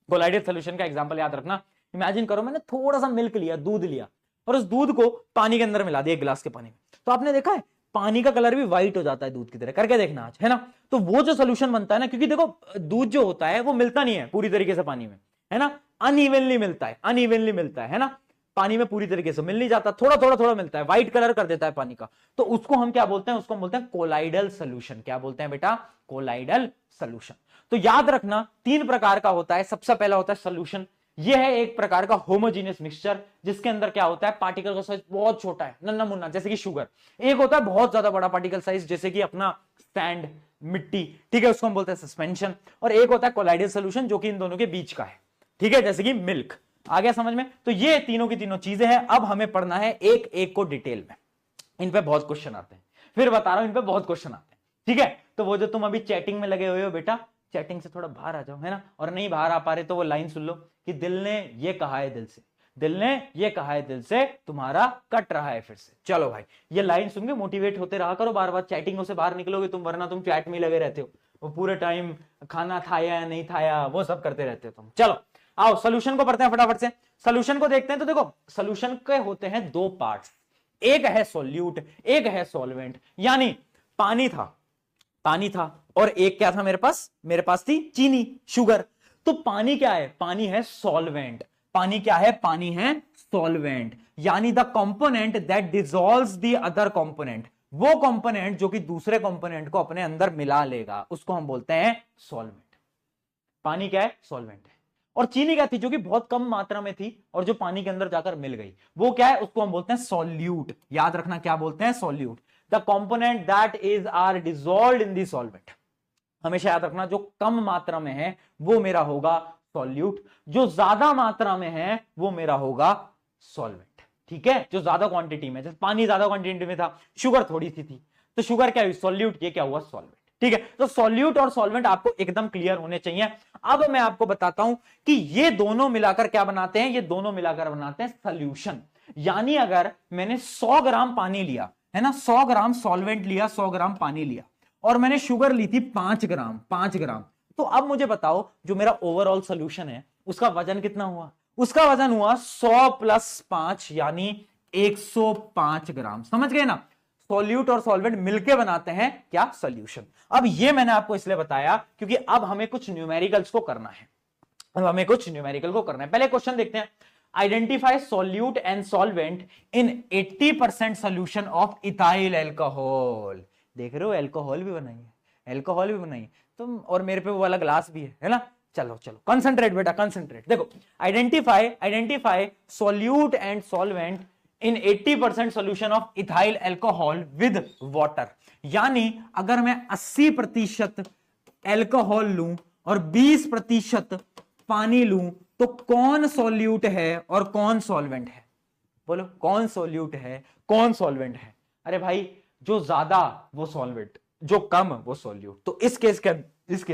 कोलाइडल सोल्यूशन का? एग्जांपल याद रखना। इमेजिन करो मैंने थोड़ा सा मिल्क लिया, दूध लिया, और उस दूध को पानी के अंदर मिला दिया, एक गिलास के पानी में। तो आपने देखा है पानी का कलर भी व्हाइट हो जाता है दूध की तरह। करके देखना आज, है ना? तो वो जो सोल्यूशन बनता है ना, क्योंकि देखो दूध जो होता है वो मिलता नहीं है पूरी तरीके से पानी में, है ना, अनइवनली मिलता है, अनइवनली मिलता है ना, पानी में पूरी तरीके से मिल नहीं जाता, थोड़ा थोड़ा थोड़ा मिलता है, व्हाइट कलर कर देता है पानी का। तो उसको हम क्या बोलते हैं? उसको हम बोलते हैं कोलाइडल सोल्यूशन। क्या बोलते हैं बेटा? Colloidal solution. तो याद रखना 3 प्रकार का होता है। सबसे पहला होता है सोल्यूशन। यह है एक प्रकार का होमोजीनियस मिक्सचर जिसके अंदर क्या होता है? पार्टिकल का साइज बहुत छोटा है, नन्ना मुन्ना, जैसे कि शुगर। एक होता है बहुत ज्यादा बड़ा पार्टिकल साइज, जैसे कि अपना सैंड, मिट्टी, ठीक है, उसको हम बोलते हैं सस्पेंशन। और एक होता है कोलाइडल सोल्यूशन जो कि इन दोनों के बीच का है, ठीक है, जैसे कि मिल्क। आ गया समझ में? तो ये तीनों की तीनों चीजें हैं। अब हमें पढ़ना है एक एक को डिटेल में। इन पे बहुत क्वेश्चन आते हैं, फिर बता रहा हूं, इन पे बहुत क्वेश्चन आते हैं, ठीक है? तो वो जो तुम अभी चैटिंग में लगे हुए हो बेटा, चैटिंग से थोड़ा बाहर आ जाओ, है ना? और नहीं बाहर आ पा रहे तो वो लाइन सुन लो कि दिल ने ये कहा है दिल से, दिल ने ये कहा है दिल से, तुम्हारा कट रहा है फिर से। चलो भाई, ये लाइन सुन के मोटिवेट होते रहा करो बार बार। चैटिंगों से बाहर निकलोगे तुम, वरना तुम चैट में लगे रहते हो, वो पूरे टाइम खाना खाया या नहीं खाया वो सब करते रहते हो तुम। चलो आओ सोल्यूशन को पढ़ते हैं फटाफट से। सोल्यूशन को देखते हैं। तो देखो सोल्यूशन के होते हैं 2 पार्ट्स, एक है सोल्यूट, एक है सॉल्वेंट। यानी पानी था और एक क्या था मेरे पास थी चीनी, शुगर। तो पानी क्या है? पानी है सॉल्वेंट। पानी क्या है? पानी है सॉल्वेंट। यानी the component that dissolves the other component, वो कंपोनेंट जो कि दूसरे कंपोनेंट को अपने अंदर मिला लेगा, उसको हम बोलते हैं सॉल्वेंट। पानी क्या है? सॉल्वेंट है। और चीनी क्या थी? जो कि बहुत कम मात्रा में थी और जो पानी के अंदर जाकर मिल गई, वो क्या है? उसको हम बोलते हैं सॉल्यूट। याद रखना क्या बोलते हैं? Solute. The component that is are dissolved in the solvent. हमेशा याद रखना, जो कम मात्रा में है वो मेरा होगा सॉल्यूट, जो ज्यादा मात्रा में है वो मेरा होगा सॉल्वेंट, ठीक है? जो ज्यादा क्वांटिटी में, जैसे पानी ज्यादा क्वांटिटी में था, शुगर थोड़ी सी थी, तो शुगर क्या हुई? सॉल्यूट। ये क्या हुआ? सॉल्वेंट, ठीक है? तो सॉल्यूट और सॉल्वेंट आपको एकदम क्लियर होने चाहिए। अब मैं आपको बताता हूं कि ये दोनों मिलाकर क्या बनाते हैं? ये दोनों मिलाकर बनाते हैं सॉल्यूशन। यानी अगर मैंने 100 ग्राम पानी लिया, है ना, 100 ग्राम सॉल्वेंट लिया, 100 ग्राम पानी लिया, और मैंने शुगर ली थी 5 ग्राम, 5 ग्राम। तो अब मुझे बताओ जो मेरा ओवरऑल सॉल्यूशन है उसका वजन कितना हुआ? उसका वजन हुआ 100 + 5 यानी 105 ग्राम। समझ गए ना? सॉल्यूट और सॉल्वेंट मिलके बनाते हैं क्या? सॉल्यूशन। अब ये मैंने आपको इसलिए बताया क्योंकि अब हमें कुछ न्यूमेरिकल्स को करना है। अब हमें कुछ न्यूमेरिकल को करना है। पहले क्वेश्चन देखते हैं। Identify solute and solvent in 80% solution of ethyl alcohol. देख रहे हो, एल्कोहल भी बनाई है, एल्कोहल भी बनाई है तुम, और मेरे पे वो वाला ग्लास भी है ना। चलो चलो कंसंट्रेट बेटा, कंसंट्रेट। देखो, identify solute and solvent in 80% solution of ethyl alcohol with water. यानी अगर मैं 80% एल्कोहल लूं और 20% पानी लूं तो कौन सॉल्यूट है और कौन सॉल्वेंट है? बोलो, कौन सॉल्यूट है कौन सॉल्वेंट है? अरे भाई, जो ज्यादा वो सॉल्वेंट, जो कम वो सॉल्यूट। तो इस केस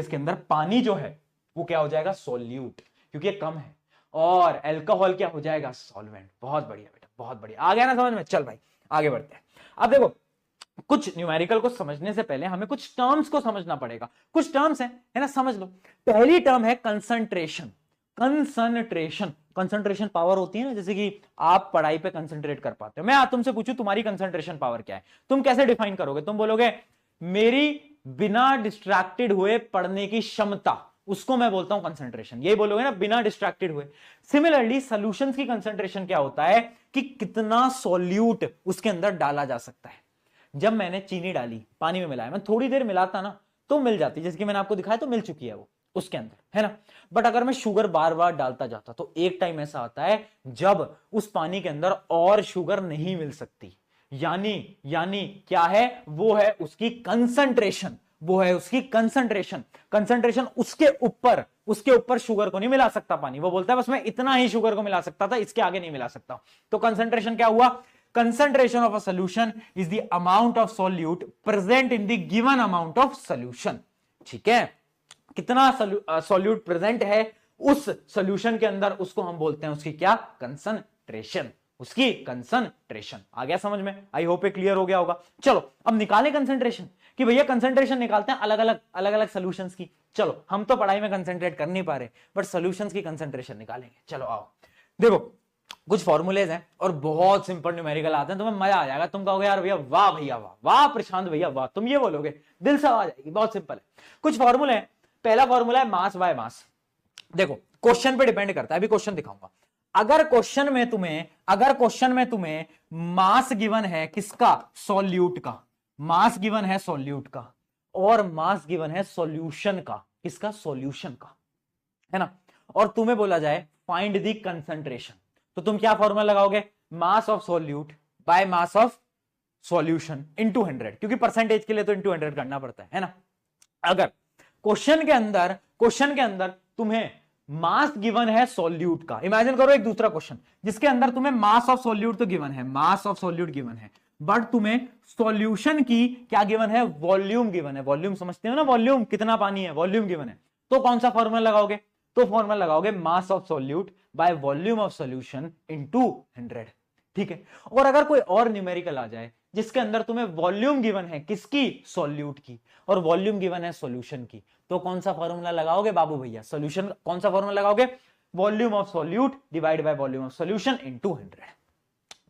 के अंदर पानी जो है वो क्या हो जाएगा? सॉल्यूट, क्योंकि ये कम है, और अल्कोहल क्या हो जाएगा? सॉल्वेंट। बहुत बढ़िया बेटा, बहुत बढ़िया, आ गया ना समझ में? चल भाई आगे बढ़ते हैं। अब देखो, कुछ न्यूमेरिकल को समझने से पहले हमें कुछ टर्म्स को समझना पड़ेगा। कुछ टर्म्स है ना, समझ लो। पहली टर्म है कंसंट्रेशन। कंसंट्रेशन पावर होती है ना, जैसे कि आप पढ़ाई पे कंसंट्रेट कर पाते हो। मैं तुमसे पूछूं तुम्हारी कंसंट्रेशन पावर क्या है, तुम कैसे डिफाइन करोगे? तुम बोलोगे मेरी बिना डिस्ट्रैक्टेड हुए पढ़ने की क्षमता, उसको मैं बोलता हूं कंसंट्रेशन। ये बोलोगे ना, बिना डिस्ट्रैक्टेड हुए। सिमिलरली सॉल्यूशंस की कंसंट्रेशन क्या होता है कि कितना सॉल्यूट उसके अंदर डाला जा सकता है। जब मैंने चीनी डाली, पानी में मिलाया, मैं थोड़ी देर मिलाता ना तो मिल जाती, जैसे कि मैंने आपको दिखाया, तो मिल चुकी है वो उसके अंदर, है ना। बट अगर मैं शुगर बार बार डालता जाता तो एक टाइम ऐसा आता है जब उस पानी के अंदर और शुगर नहीं मिल सकती। यानी क्या है? वो है उसकी कंसंट्रेशन, वो है उसकी कंसंट्रेशन। कंसंट्रेशन उसके ऊपर शुगर को नहीं मिला सकता पानी। वो बोलता है बस मैं इतना ही शुगर को मिला सकता था, इसके आगे नहीं मिला सकता। तो कंसंट्रेशन क्या हुआ? concentration of a solution is the amount of solute present in the given amount of solution। ठीक है, कितना सॉल्यूट प्रेजेंट है उस सॉल्यूशन के अंदर, उसको हम बोलते हैं उसकी क्या? कंसंट्रेशन। उसकी कंसंट्रेशन। आ गया समझ में? आई होप ये क्लियर हो गया होगा। चलो अब निकालें कंसंट्रेशन, कि भैया कंसंट्रेशन निकालते हैं अलग अलग सॉल्यूशंस की। चलो, हम तो पढ़ाई में कंसंट्रेट कर नहीं पा रहे, बट सॉल्यूशंस की कंसंट्रेशन निकालेंगे। चलो आओ, देखो कुछ फॉर्मूलेज हैं और बहुत सिंपल न्यूमेरिकल आते हैं, तुम्हें मजा आ जाएगा। तुम कहोगे यार भैया वाह, भैया वाह, वाह प्रशांत भैया वाह, तुम ये बोलोगे, दिल से आ जाएगी। बहुत सिंपल है, कुछ फॉर्मूले हैं। पहला फॉर्मूला है मास बाय मास। देखो, क्वेश्चन पे डिपेंड करता है, अभी क्वेश्चन दिखाऊंगा। अगर क्वेश्चन में तुम्हें मास गिवन है किसका? सॉल्यूट का। मास गिवन है सॉल्यूट का, और मास गिवन है सॉल्यूशन का। किसका? सॉल्यूशन का, है ना। और तुम्हें बोला जाए फाइंड द कंसंट्रेशन, तो तुम क्या फॉर्मूला लगाओगे? Mass of solute by mass of solution into 100, क्योंकि परसेंटेज के लिए तो इनटू 100 करना पड़ता है ना। अगर क्वेश्चन के अंदर तुम्हें मास गिवन है सॉल्यूट का, इमेजिन करो एक दूसरा क्वेश्चन जिसके अंदर तुम्हें मास ऑफ सॉल्यूट तो गिवन है, मास ऑफ सॉल्यूट गिवन है, बट तुम्हें सॉल्यूशन की क्या गिवन है? वॉल्यूम गिवन है। वॉल्यूम समझते हो ना, वॉल्यूम कितना पानी है, वॉल्यूम गिवन है। तो कौन सा फॉर्मूला लगाओगे? तो फॉर्मूला लगाओगे mass of solute by volume of solution into 100। ठीक है। और अगर कोई और न्यूमेरिकल आ जाए जिसके अंदर तुम्हें वॉल्यूम गिवन है किसकी? सॉल्यूट की, और वॉल्यूम गिवन है सॉल्यूशन की, तो कौन सा फॉर्मूला लगाओगे बाबू भैया? सॉल्यूशन, कौन सा फॉर्मूला लगाओगे? Volume of solute divide by volume of solution into 100।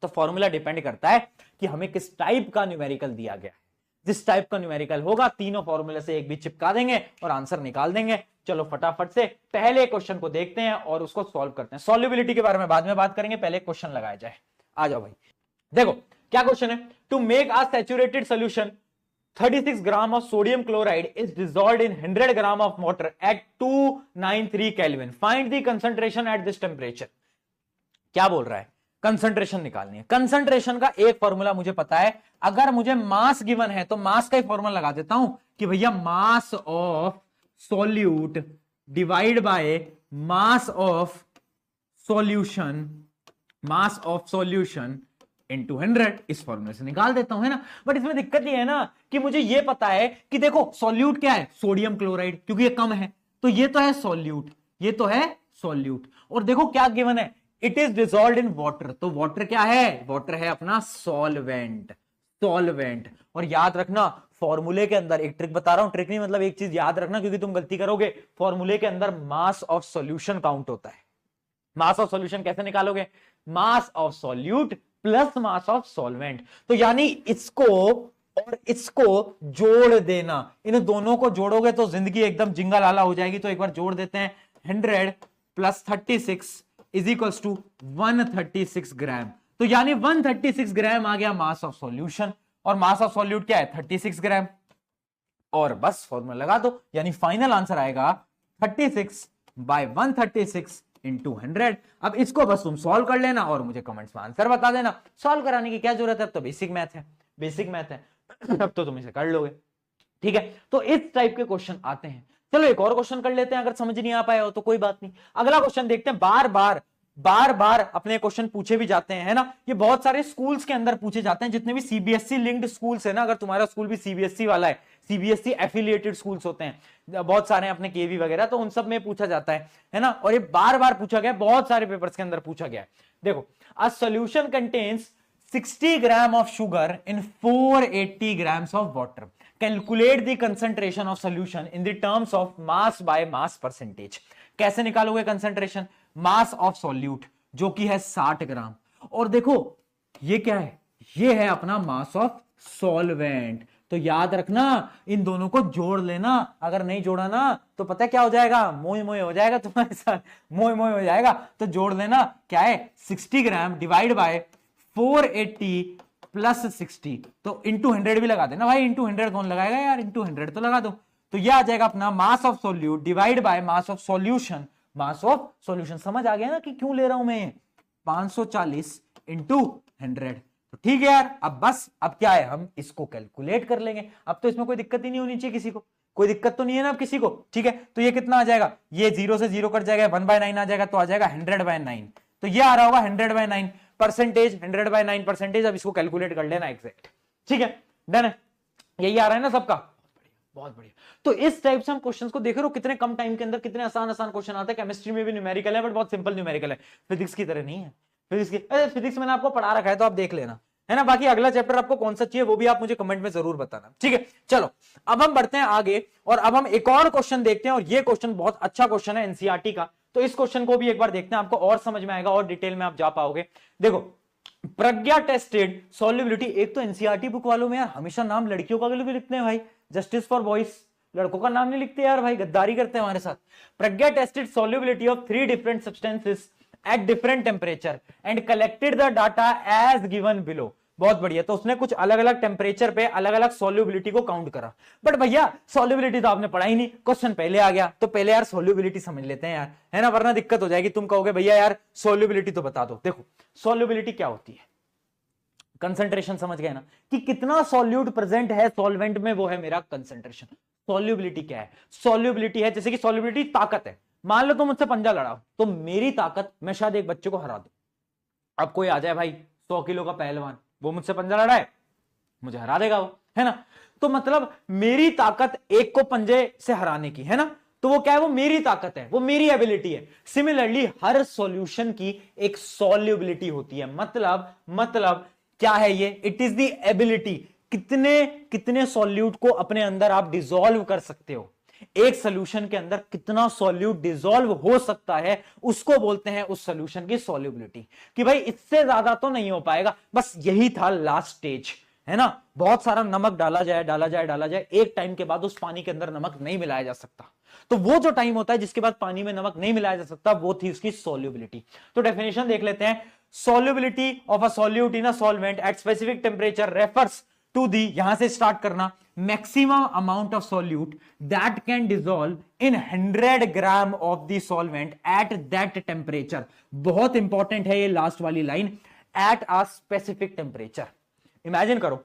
तो फॉर्मूला डिपेंड करता है कि हमें किस टाइप का न्यूमेरिकल दिया गया है। जिस टाइप का न्यूमेरिकल होगा, तीनों फॉर्मूले से एक भी चिपका देंगे और आंसर निकाल देंगे। चलो फटाफट से पहले क्वेश्चन को देखते हैं और उसको सॉल्व करते हैं। सॉल्युबिलिटी के बारे में बाद में बात करेंगे, पहले क्वेश्चन लगाया जाए। आ जाओ भाई, देखो क्या क्वेश्चन है। To make a saturated solution 36 gram of sodium chloride is dissolved in 100 gram of water at 293 kelvin. Find the concentration at this temperature. क्या बोल रहा है? कंसंट्रेशन निकालनी है। कंसंट्रेशन का एक फॉर्मूला मुझे पता है। अगर मुझे मास गिवन है तो मास का ही फॉर्मूला लगा देता हूं कि भैया mass of solute divide by mass of solution, mass of solution into 100। इस फॉर्मूले से निकाल देता हूं, है ना। बट इसमें दिक्कत ये है ना कि मुझे ये पता है कि देखो सॉल्यूट क्या है? सोडियम क्लोराइड, क्योंकि ये कम है तो ये तो है सॉल्यूट, ये तो है सॉल्यूट। और देखो क्या गिवन है? It is dissolved in water, तो वाटर क्या है? वाटर है अपना सॉल्वेंट, सॉल्वेंट। और याद रखना फॉर्मूले के अंदर, एक ट्रिक बता रहा हूं, ट्रिक नहीं मतलब एक चीज याद रखना क्योंकि तुम गलती करोगे। फॉर्मूले के अंदर मास ऑफ सॉल्यूशन काउंट होता है। मास ऑफ सॉल्यूशन कैसे निकालोगे? Mass of solute plus mass of solvent. तो यानी इसको और इसको जोड़ देना, इन दोनों को जोड़ोगे तो जिंदगी एकदम जिंगालाला हो जाएगी। तो एक बार जोड़ देते हैं, 100 प्लस 36 इज इक्वल्स टू 136 ग्राम। तो यानी 136 ग्राम आ गया मास ऑफ सॉल्यूशन, और मास ऑफ सॉल्यूट क्या है 36 ग्राम, और बस फॉर्मूला लगा दो, यानी फाइनल आंसर आएगा 36 बाय 136 इंटू 100। अब इसको बस तुम सॉल्व कर लेना और मुझे कमेंट्स में आंसर बता देना। सॉल्व कराने की क्या जरूरत है, अब तो बेसिक मैथ है, बेसिक मैथ है अब तो तुम इसे कर लोगे। ठीक है, तो इस टाइप के क्वेश्चन आते हैं। चलो एक और क्वेश्चन कर लेते हैं, अगर समझ नहीं आ पाया हो तो कोई बात नहीं, अगला क्वेश्चन देखते हैं। बार बार अपने क्वेश्चन पूछे भी जाते हैं, है ना, ये बहुत सारे स्कूल्स के अंदर पूछे जाते हैं, जितने भी सीबीएसई लिंक्ड स्कूल्स है ना, अगर तुम्हारा स्कूल भी सीबीएसई वाला है, सीबीएसई एफिलिएटेड स्कूल्स होते हैं बहुत सारे अपने केवी वगैरह, तो उन सब में पूछा जाता है ना, और ये बार बार पूछा गया, बहुत सारे पेपर्स के अंदर पूछा गया है। देखो, a solution contains 60 gram of sugar in 480 grams of water, calculate the concentration of solution in the terms of mass by mass percentage. कैसे निकालोगे कंसंट्रेशन, मास ऑफ सॉल्यूट जो कि है 60 ग्राम, और देखो ये क्या है, ये है अपना मास ऑफ सॉल्वेंट। तो याद रखना, इन दोनों को जोड़ लेना, अगर नहीं जोड़ा ना तो पता है क्या हो जाएगा, मोए मोए हो जाएगा तुम्हारे साथ, मोए मोए हो जाएगा। तो जोड़ लेना, क्या है 60 ग्राम डिवाइड बाय 480 प्लस 60, तो इंटू 100 भी लगा देना भाई, इंटू 100 कौन लगाएगा यार, इंटू 100 तो लगा दो। तो ये आ जाएगा अपना mass of solute divide by mass of solution, mass of solution. समझ आ गया ना कि क्यों ले रहा हूं मैं, 540 इंटू 100। तो ठीक है यार, अब बस अब क्या है, हम इसको कैलकुलेट कर लेंगे। अब तो इसमें कोई दिक्कत ही नहीं होनी चाहिए किसी को, कोई दिक्कत तो नहीं है ना अब किसी को। ठीक है, तो ये कितना आ जाएगा, ये 0 से 0 कट जाएगा, 1/9 आ जाएगा, तो आ जाएगा 100/9। तो ये आ रहा होगा 100/9 परसेंटेज, 100/9 परसेंटेज। अब इसको कैलकुलेट कर लेना एग्जैक्ट। ठीक है, डन है, यही आ रहा है ना सबका, बहुत बढ़िया। तो इस टाइप से हम क्वेश्चंस को देख रहे हो, कितने कम टाइम के अंदर कितने आसान आसान क्वेश्चन आते हैं। केमिस्ट्री में भी न्यूमेरिकल है, बट बहुत सिंपल न्यूमेरिकल है, फिजिक्स की तरह नहीं है। फिजिक्स मैंने आपको पढ़ा रखा है, तो आप देख लेना, है ना। बाकी अगला चैप्टर आपको कौन सा चाहिए वो भी आप मुझे कमेंट में जरूर बताना। ठीक है, चलो अब हम बढ़ते हैं आगे, और अब हम एक और क्वेश्चन देखते हैं, और ये क्वेश्चन बहुत अच्छा क्वेश्चन है एनसीईआरटी का। तो इस क्वेश्चन को भी एक बार देखते हैं, आपको और समझ में आएगा और डिटेल में आप जा पाओगे। देखो, प्रज्ञा टेस्टेड सॉल्युबिलिटी, एक तो एनसीईआरटी बुक वालों में यार हमेशा नाम लड़कियों का भी लिखते हैं भाई, जस्टिस फॉर बॉयज, लड़कों का नाम नहीं लिखते यार भाई, गद्दारी करते हैं हमारे साथ। Pragya tested solubility of 3 different substances at different temperature and collected the data as given below. बहुत बढ़िया, तो उसने कुछ अलग अलग टेम्परेचर पे अलग अलग सॉल्युबिलिटी को काउंट करा। बट भैया सॉल्युबिलिटी तो आपने पढ़ा ही नहीं, क्वेश्चन पहले आ गया, तो पहले यार सॉल्युबिलिटी समझ लेते हैं यार, है ना, वरना दिक्कत हो जाएगी। तुम कहोगे भैया यार सॉल्युबिलिटी तो बता दो। देखो सॉल्युबिलिटी क्या होती है, कंसंट्रेशन समझ गए ना, कि कितना सॉल्यूट प्रेजेंट है सॉल्वेंट में, वो है मेरा कंसंट्रेशन। सॉल्युबिलिटी क्या है, सॉल्युबिलिटी है जैसे कि सॉल्युबिलिटी ताकत है। मान लो तुम मुझसे पंजा लड़ाओ, तो मेरी ताकत, मैं शायद एक बच्चे को हरा दूं। अब कोई आ जाए भाई 100 किलो का पहलवान, वो मुझसे पंजा लड़ाए, मुझे हरा देगा वो, है ना। तो मतलब मेरी ताकत एक को पंजे से हराने की, है ना, तो वो क्या है, वो मेरी ताकत है, वो मेरी एबिलिटी है। सिमिलरली हर सॉल्यूशन की एक सॉल्युबिलिटी होती है। मतलब क्या है ये, इट इज द एबिलिटी, कितने सॉल्यूट को अपने अंदर आप डिसॉल्व कर सकते हो। एक सॉल्यूशन के अंदर कितना सॉल्यूट डिसॉल्व हो सकता है, उसको बोलते हैं उस सॉल्यूशन की सॉल्युबिलिटी, कि भाई इससे ज्यादा तो नहीं हो पाएगा। बस यही था लास्ट स्टेज, है ना। बहुत सारा नमक डाला जाए, एक टाइम के बाद उस पानी के अंदर नमक नहीं मिलाया जा सकता। तो वो जो टाइम होता है जिसके बाद पानी में नमक नहीं मिलाया जा सकता, वो थी उसकी सॉल्युबिलिटी। तो डेफिनेशन देख लेते हैं। Solubility of a solute in a solvent at specific temperature refers to the, यहां से स्टार्ट करना, maximum amount of solute that can dissolve in 100 gram of the solvent at that temperature. बहुत इंपॉर्टेंट है ये लास्ट वाली line, at a specific temperature. Imagine करो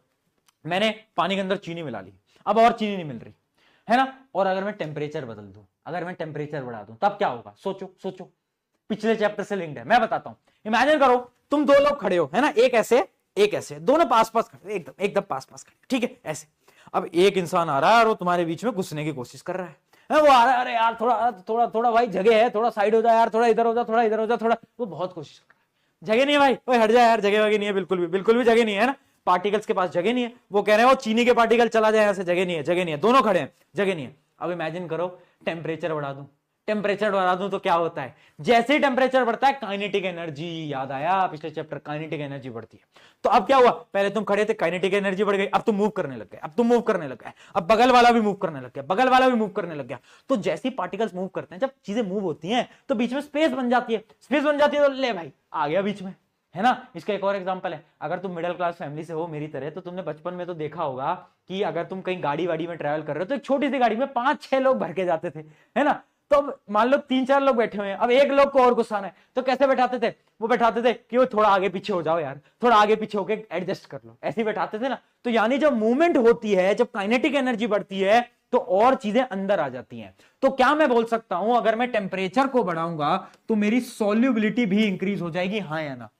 मैंने पानी के अंदर चीनी मिला ली, अब और चीनी नहीं मिल रही, है ना, और अगर मैं टेम्परेचर बदल दूं, अगर मैं टेम्परेचर बढ़ा दूं, तब क्या होगा, सोचो, पिछले चैप्टर से लिंक्ड है, मैं बताता हूं। इमेजिन करो तुम दो लोग खड़े हो, है ना, एक ऐसे दोनों पास खड़े, एकदम पास खड़े, ठीक है, ऐसे। अब एक इंसान आ रहा है और वो तुम्हारे बीच में घुसने की कोशिश कर रहा है, वो आ रहा है, अरे यार थोड़ा भाई जगह है, थोड़ा साइड हो जा यार, थोड़ा इधर हो जा, थोड़ा, वो बहुत कोशिश कर रहा है, जगह नहीं है भाई, ओए हट जा यार, जगह वगह नहीं है, बिल्कुल भी जगह नहीं है ना, पार्टिकल्स के पास जगह नहीं है। वो कह रहे हैं वो चीनी के पार्टिकल चला जाए, ऐसे जगह नहीं है, दोनों खड़े हैं, जगह नहीं है। अब इमेजिन करो टेम्परेचर बढ़ा दूं, टेम्परेचर बढ़ा दूं तो क्या होता है, जैसे ही टेम्परेचर बढ़ता है काइनेटिक एनर्जी, याद आया पिछले चैप्टर, काइनेटिक एनर्जी बढ़ती है। तो अब क्या हुआ, पहले तुम खड़े थे, काइनेटिक एनर्जी बढ़ गई, अब तुम मूव करने लग गए, अब तुम मूव करने लग गए, अब बगल वाला भी मूव करने लग गया, बगल वाला भी मूव करने लग गया। तो जैसे पार्टिकल्स मूव करते हैं, जब चीजें मूव होती हैं तो बीच में स्पेस बन जाती है, स्पेस बन जाती है तो ले भाई आ गया बीच में, है ना। इसका एक और एग्जांपल है, अगर तुम मिडिल क्लास फैमिली से हो मेरी तरह, तो तुमने बचपन में तो देखा होगा कि अगर तुम कहीं गाड़ी वाड़ी में ट्रैवल कर रहे हो तो एक छोटी सी गाड़ी में 5-6 लोग भर के जाते थे, है ना। तो अब मान लो 3-4 लोग बैठे हुए हैं, अब एक लोग को और गुस्सा है, तो कैसे बैठाते थे, वो बैठाते थे कि वो थोड़ा आगे पीछे हो जाओ यार, थोड़ा आगे पीछे होके एडजस्ट कर लो, ऐसे ही बैठाते थे ना। तो यानी जब मूवमेंट होती है, जब काइनेटिक एनर्जी बढ़ती है तो और चीजें अंदर आ जाती हैं। तो क्या मैं बोल सकता हूं, अगर मैं टेम्परेचर को बढ़ाऊंगा तो मेरी सॉल्युबिलिटी भी इंक्रीज हो जाएगी, हाँ या ना,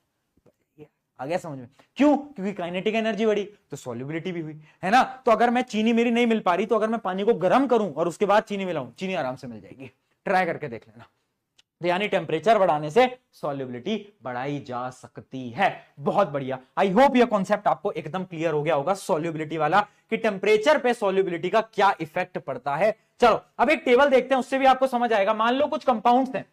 आ गया समझ में। क्यों, क्योंकि काइनेटिक एनर्जी बढ़ी तो सॉल्युबिलिटी भी हुई, है ना। तो अगर मैं चीनी मेरी नहीं मिल पा रही, तो अगर मैं पानी को गर्म करूं और उसके बाद चीनी मिलाऊं, चीनी आराम से मिल जाएगी, ट्राई करके देख लेना। तो यानी टेम्परेचर बढ़ाने से सॉल्युबिलिटी बढ़ाई जा सकती है। बहुत बढ़िया, आई होप यह कॉन्सेप्ट आपको एकदम क्लियर हो गया होगा, सॉल्युबिलिटी वाला, कि टेम्परेचर पे सॉल्युबिलिटी का क्या इफेक्ट पड़ता है। चलो अब एक टेबल देखते हैं, उससे भी आपको समझ आएगा। मान लो कुछ कंपाउंड्स हैं,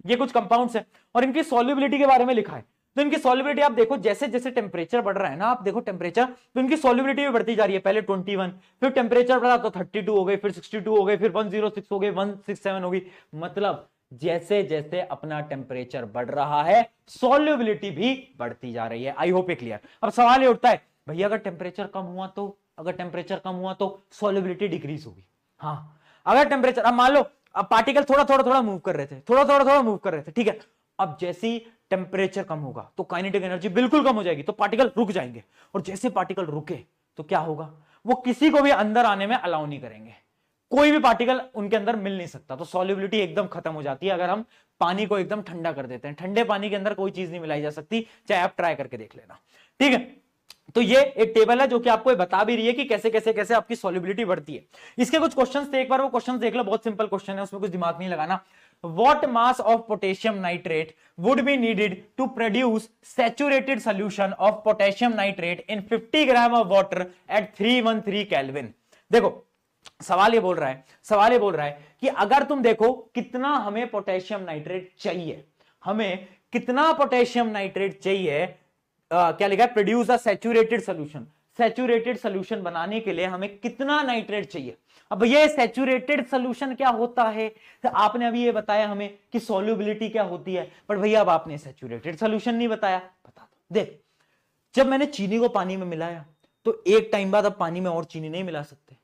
ये कुछ कंपाउंड्स हैं और इनकी सॉल्युबिलिटी के बारे में लिखा है। तो इनकी सॉल्युबिलिटी आप देखो, जैसे जैसे टेम्परेचर बढ़ रहा है ना, आप देखो टेम्परेचर, तो इनकी सॉल्युबिलिटी भी बढ़ती जा रही है। पहले 21, फिर टेम्परेचर बढ़ा तो 32 हो गई, फिर 62 हो गई, फिर 106 हो गई, 167 हो गई। मतलब जैसे जैसे अपना टेम्परेचर बढ़ रहा है सॉल्युबिलिटी भी बढ़ती जा रही है। आई होप ये क्लियर। अब सवाल ये उठता है, भैया अगर टेम्परेचर कम हुआ तो, अगर टेम्परेचर कम हुआ तो सॉल्युबिलिटी डिक्रीज होगी। हाँ, अगर टेम्परेचर, अब मान लो अब पार्टिकल थोड़ा थोड़ा थोड़ा मूव कर रहे थे, थोड़ा थोड़ा थोड़ा मूव कर रहे थे, ठीक है। अब जैसे ही टेम्परेचर कम होगा तो काइनेटिक एनर्जी बिल्कुल कम हो जाएगी, तो पार्टिकल रुक जाएंगे, और जैसे पार्टिकल रुके तो क्या होगा, वो किसी को भी अंदर आने में अलाउ नहीं करेंगे, कोई भी पार्टिकल उनके अंदर मिल नहीं सकता। तो सॉल्युबिलिटी एकदम खत्म हो जाती है अगर हम पानी को एकदम ठंडा कर देते हैं। ठंडे पानी के अंदर कोई चीज नहीं मिलाई जा सकती, चाहे आप ट्राई करके देख लेना, ठीक है। तो ये एक टेबल है जो कि आपको बता भी रही है कि कैसे कैसे कैसे आपकी सॉल्युबिलिटी बढ़ती है। इसके कुछ क्वेश्चंस थे, एक बार वो क्वेश्चंस देख लो, बहुत सिंपल क्वेश्चन है, उसमें कुछ दिमाग नहीं लगाना। What mass of potassium nitrate would be needed to produce saturated solution of potassium nitrate in 50 gram of water at 313 Kelvin? देखो सवाल ये बोल रहा है कि अगर तुम देखो कितना हमें पोटेशियम नाइट्रेट चाहिए, हमें कितना पोटेशियम नाइट्रेट चाहिए, क्या लिखा है, produce a saturated solution, saturated solution बनाने के लिए हमें कितना नाइट्रेट चाहिए। अब ये सैचुरेटेड सोल्यूशन क्या होता है, तो आपने अभी ये बताया हमें कि सॉल्युबिलिटी क्या होती है, पर भैया अब आपने सैचुरेटेड सोल्यूशन नहीं बताया, बता दो। देख, जब मैंने चीनी को पानी में मिलाया तो एक टाइम बाद अब पानी में और चीनी नहीं मिला सकते,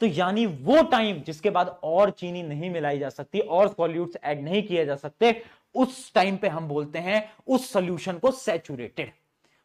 तो यानी वो टाइम जिसके बाद और चीनी नहीं मिलाई जा सकती और सॉल्यूट्स ऐड नहीं किए जा सकते, उस टाइम पे हम बोलते हैं उस सॉल्यूशन को सैचुरेटेड।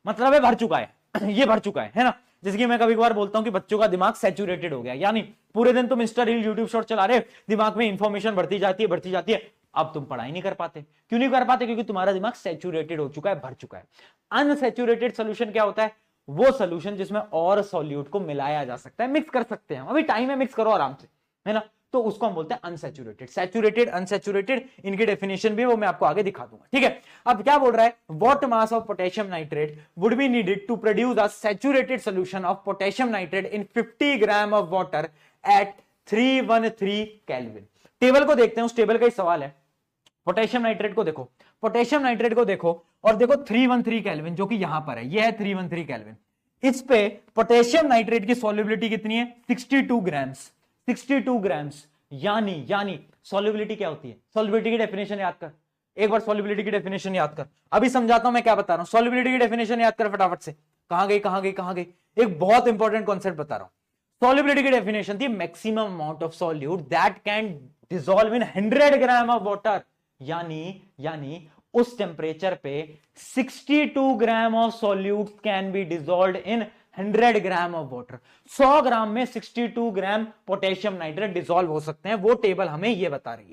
मतलब है भर चुका है ये भर चुका है ना। जैसे कि मैं कभी कभार बोलता हूं कि बच्चों का दिमाग सैचुरेटेड हो गया, यानी पूरे दिन तुम इंस्टा रील यूट्यूब शॉर्ट चला रहे, दिमाग में इंफॉर्मेशन बढ़ती जाती है, अब तुम पढ़ाई नहीं कर पाते। क्यों नहीं कर पाते, क्योंकि तुम्हारा दिमाग सैचुरेटेड हो चुका है, भर चुका है। अनसैचुरेटेड सोल्यूशन क्या होता है, वो सोल्यूशन जिसमें और सॉल्यूट को मिलाया जा सकता है, मिक्स कर सकते हैं, अभी टाइम है, मिक्स करो आराम से, है ना। तो उसको हम बोलते हैं अनसैचुरेटेड। सैचुरेटेड, अनसैचुरेटेड, इनकी डेफिनेशन भी वो मैं आपको आगे दिखा दूंगा, ठीक है। अब क्या बोल रहा है, what mass of potassium nitrate would be needed to produce a saturated solution of potassium nitrate in 50 gram of water at 313 kelvin. Table को देखते हैं, उस टेबल का ही सवाल है। पोटेशियम नाइट्रेट को देखो, पोटेशियम नाइट्रेट को देखो और देखो 313 केल्विन जो कि यहां पर है, ये है 313 केल्विन। इस पे पोटेशियम नाइट्रेट की सॉल्युबिलिटी कितनी है, 62 ग्राम्स, 62 ग्राम्स। यानी सॉल्युबिलिटी क्या होती है, सॉल्युबिलिटी की डेफिनेशन याद कर, एक बार सॉल्युबिलिटी की डेफिनेशन याद कर। अभी समझाता हूं मैं क्या बता रहा हूं, सॉल्युबिलिटी की डेफिनेशन याद कर फटाफट से। कहां गई, एक बहुत इंपॉर्टेंट कॉन्सेप्ट बता रहा हूं। सॉल्युबिलिटी की डेफिनेशन थी maximum amount of solute that can dissolve in 100 gram of water. यानी उस टेम्परेचर पे 62 gram of solute can be dissolved in 100 gram of water. 100 ग्राम में 62 ग्राम पोटेशियम नाइट्रेट डिसॉल्व हो सकते हैं। वो टेबल हमें ये बता रही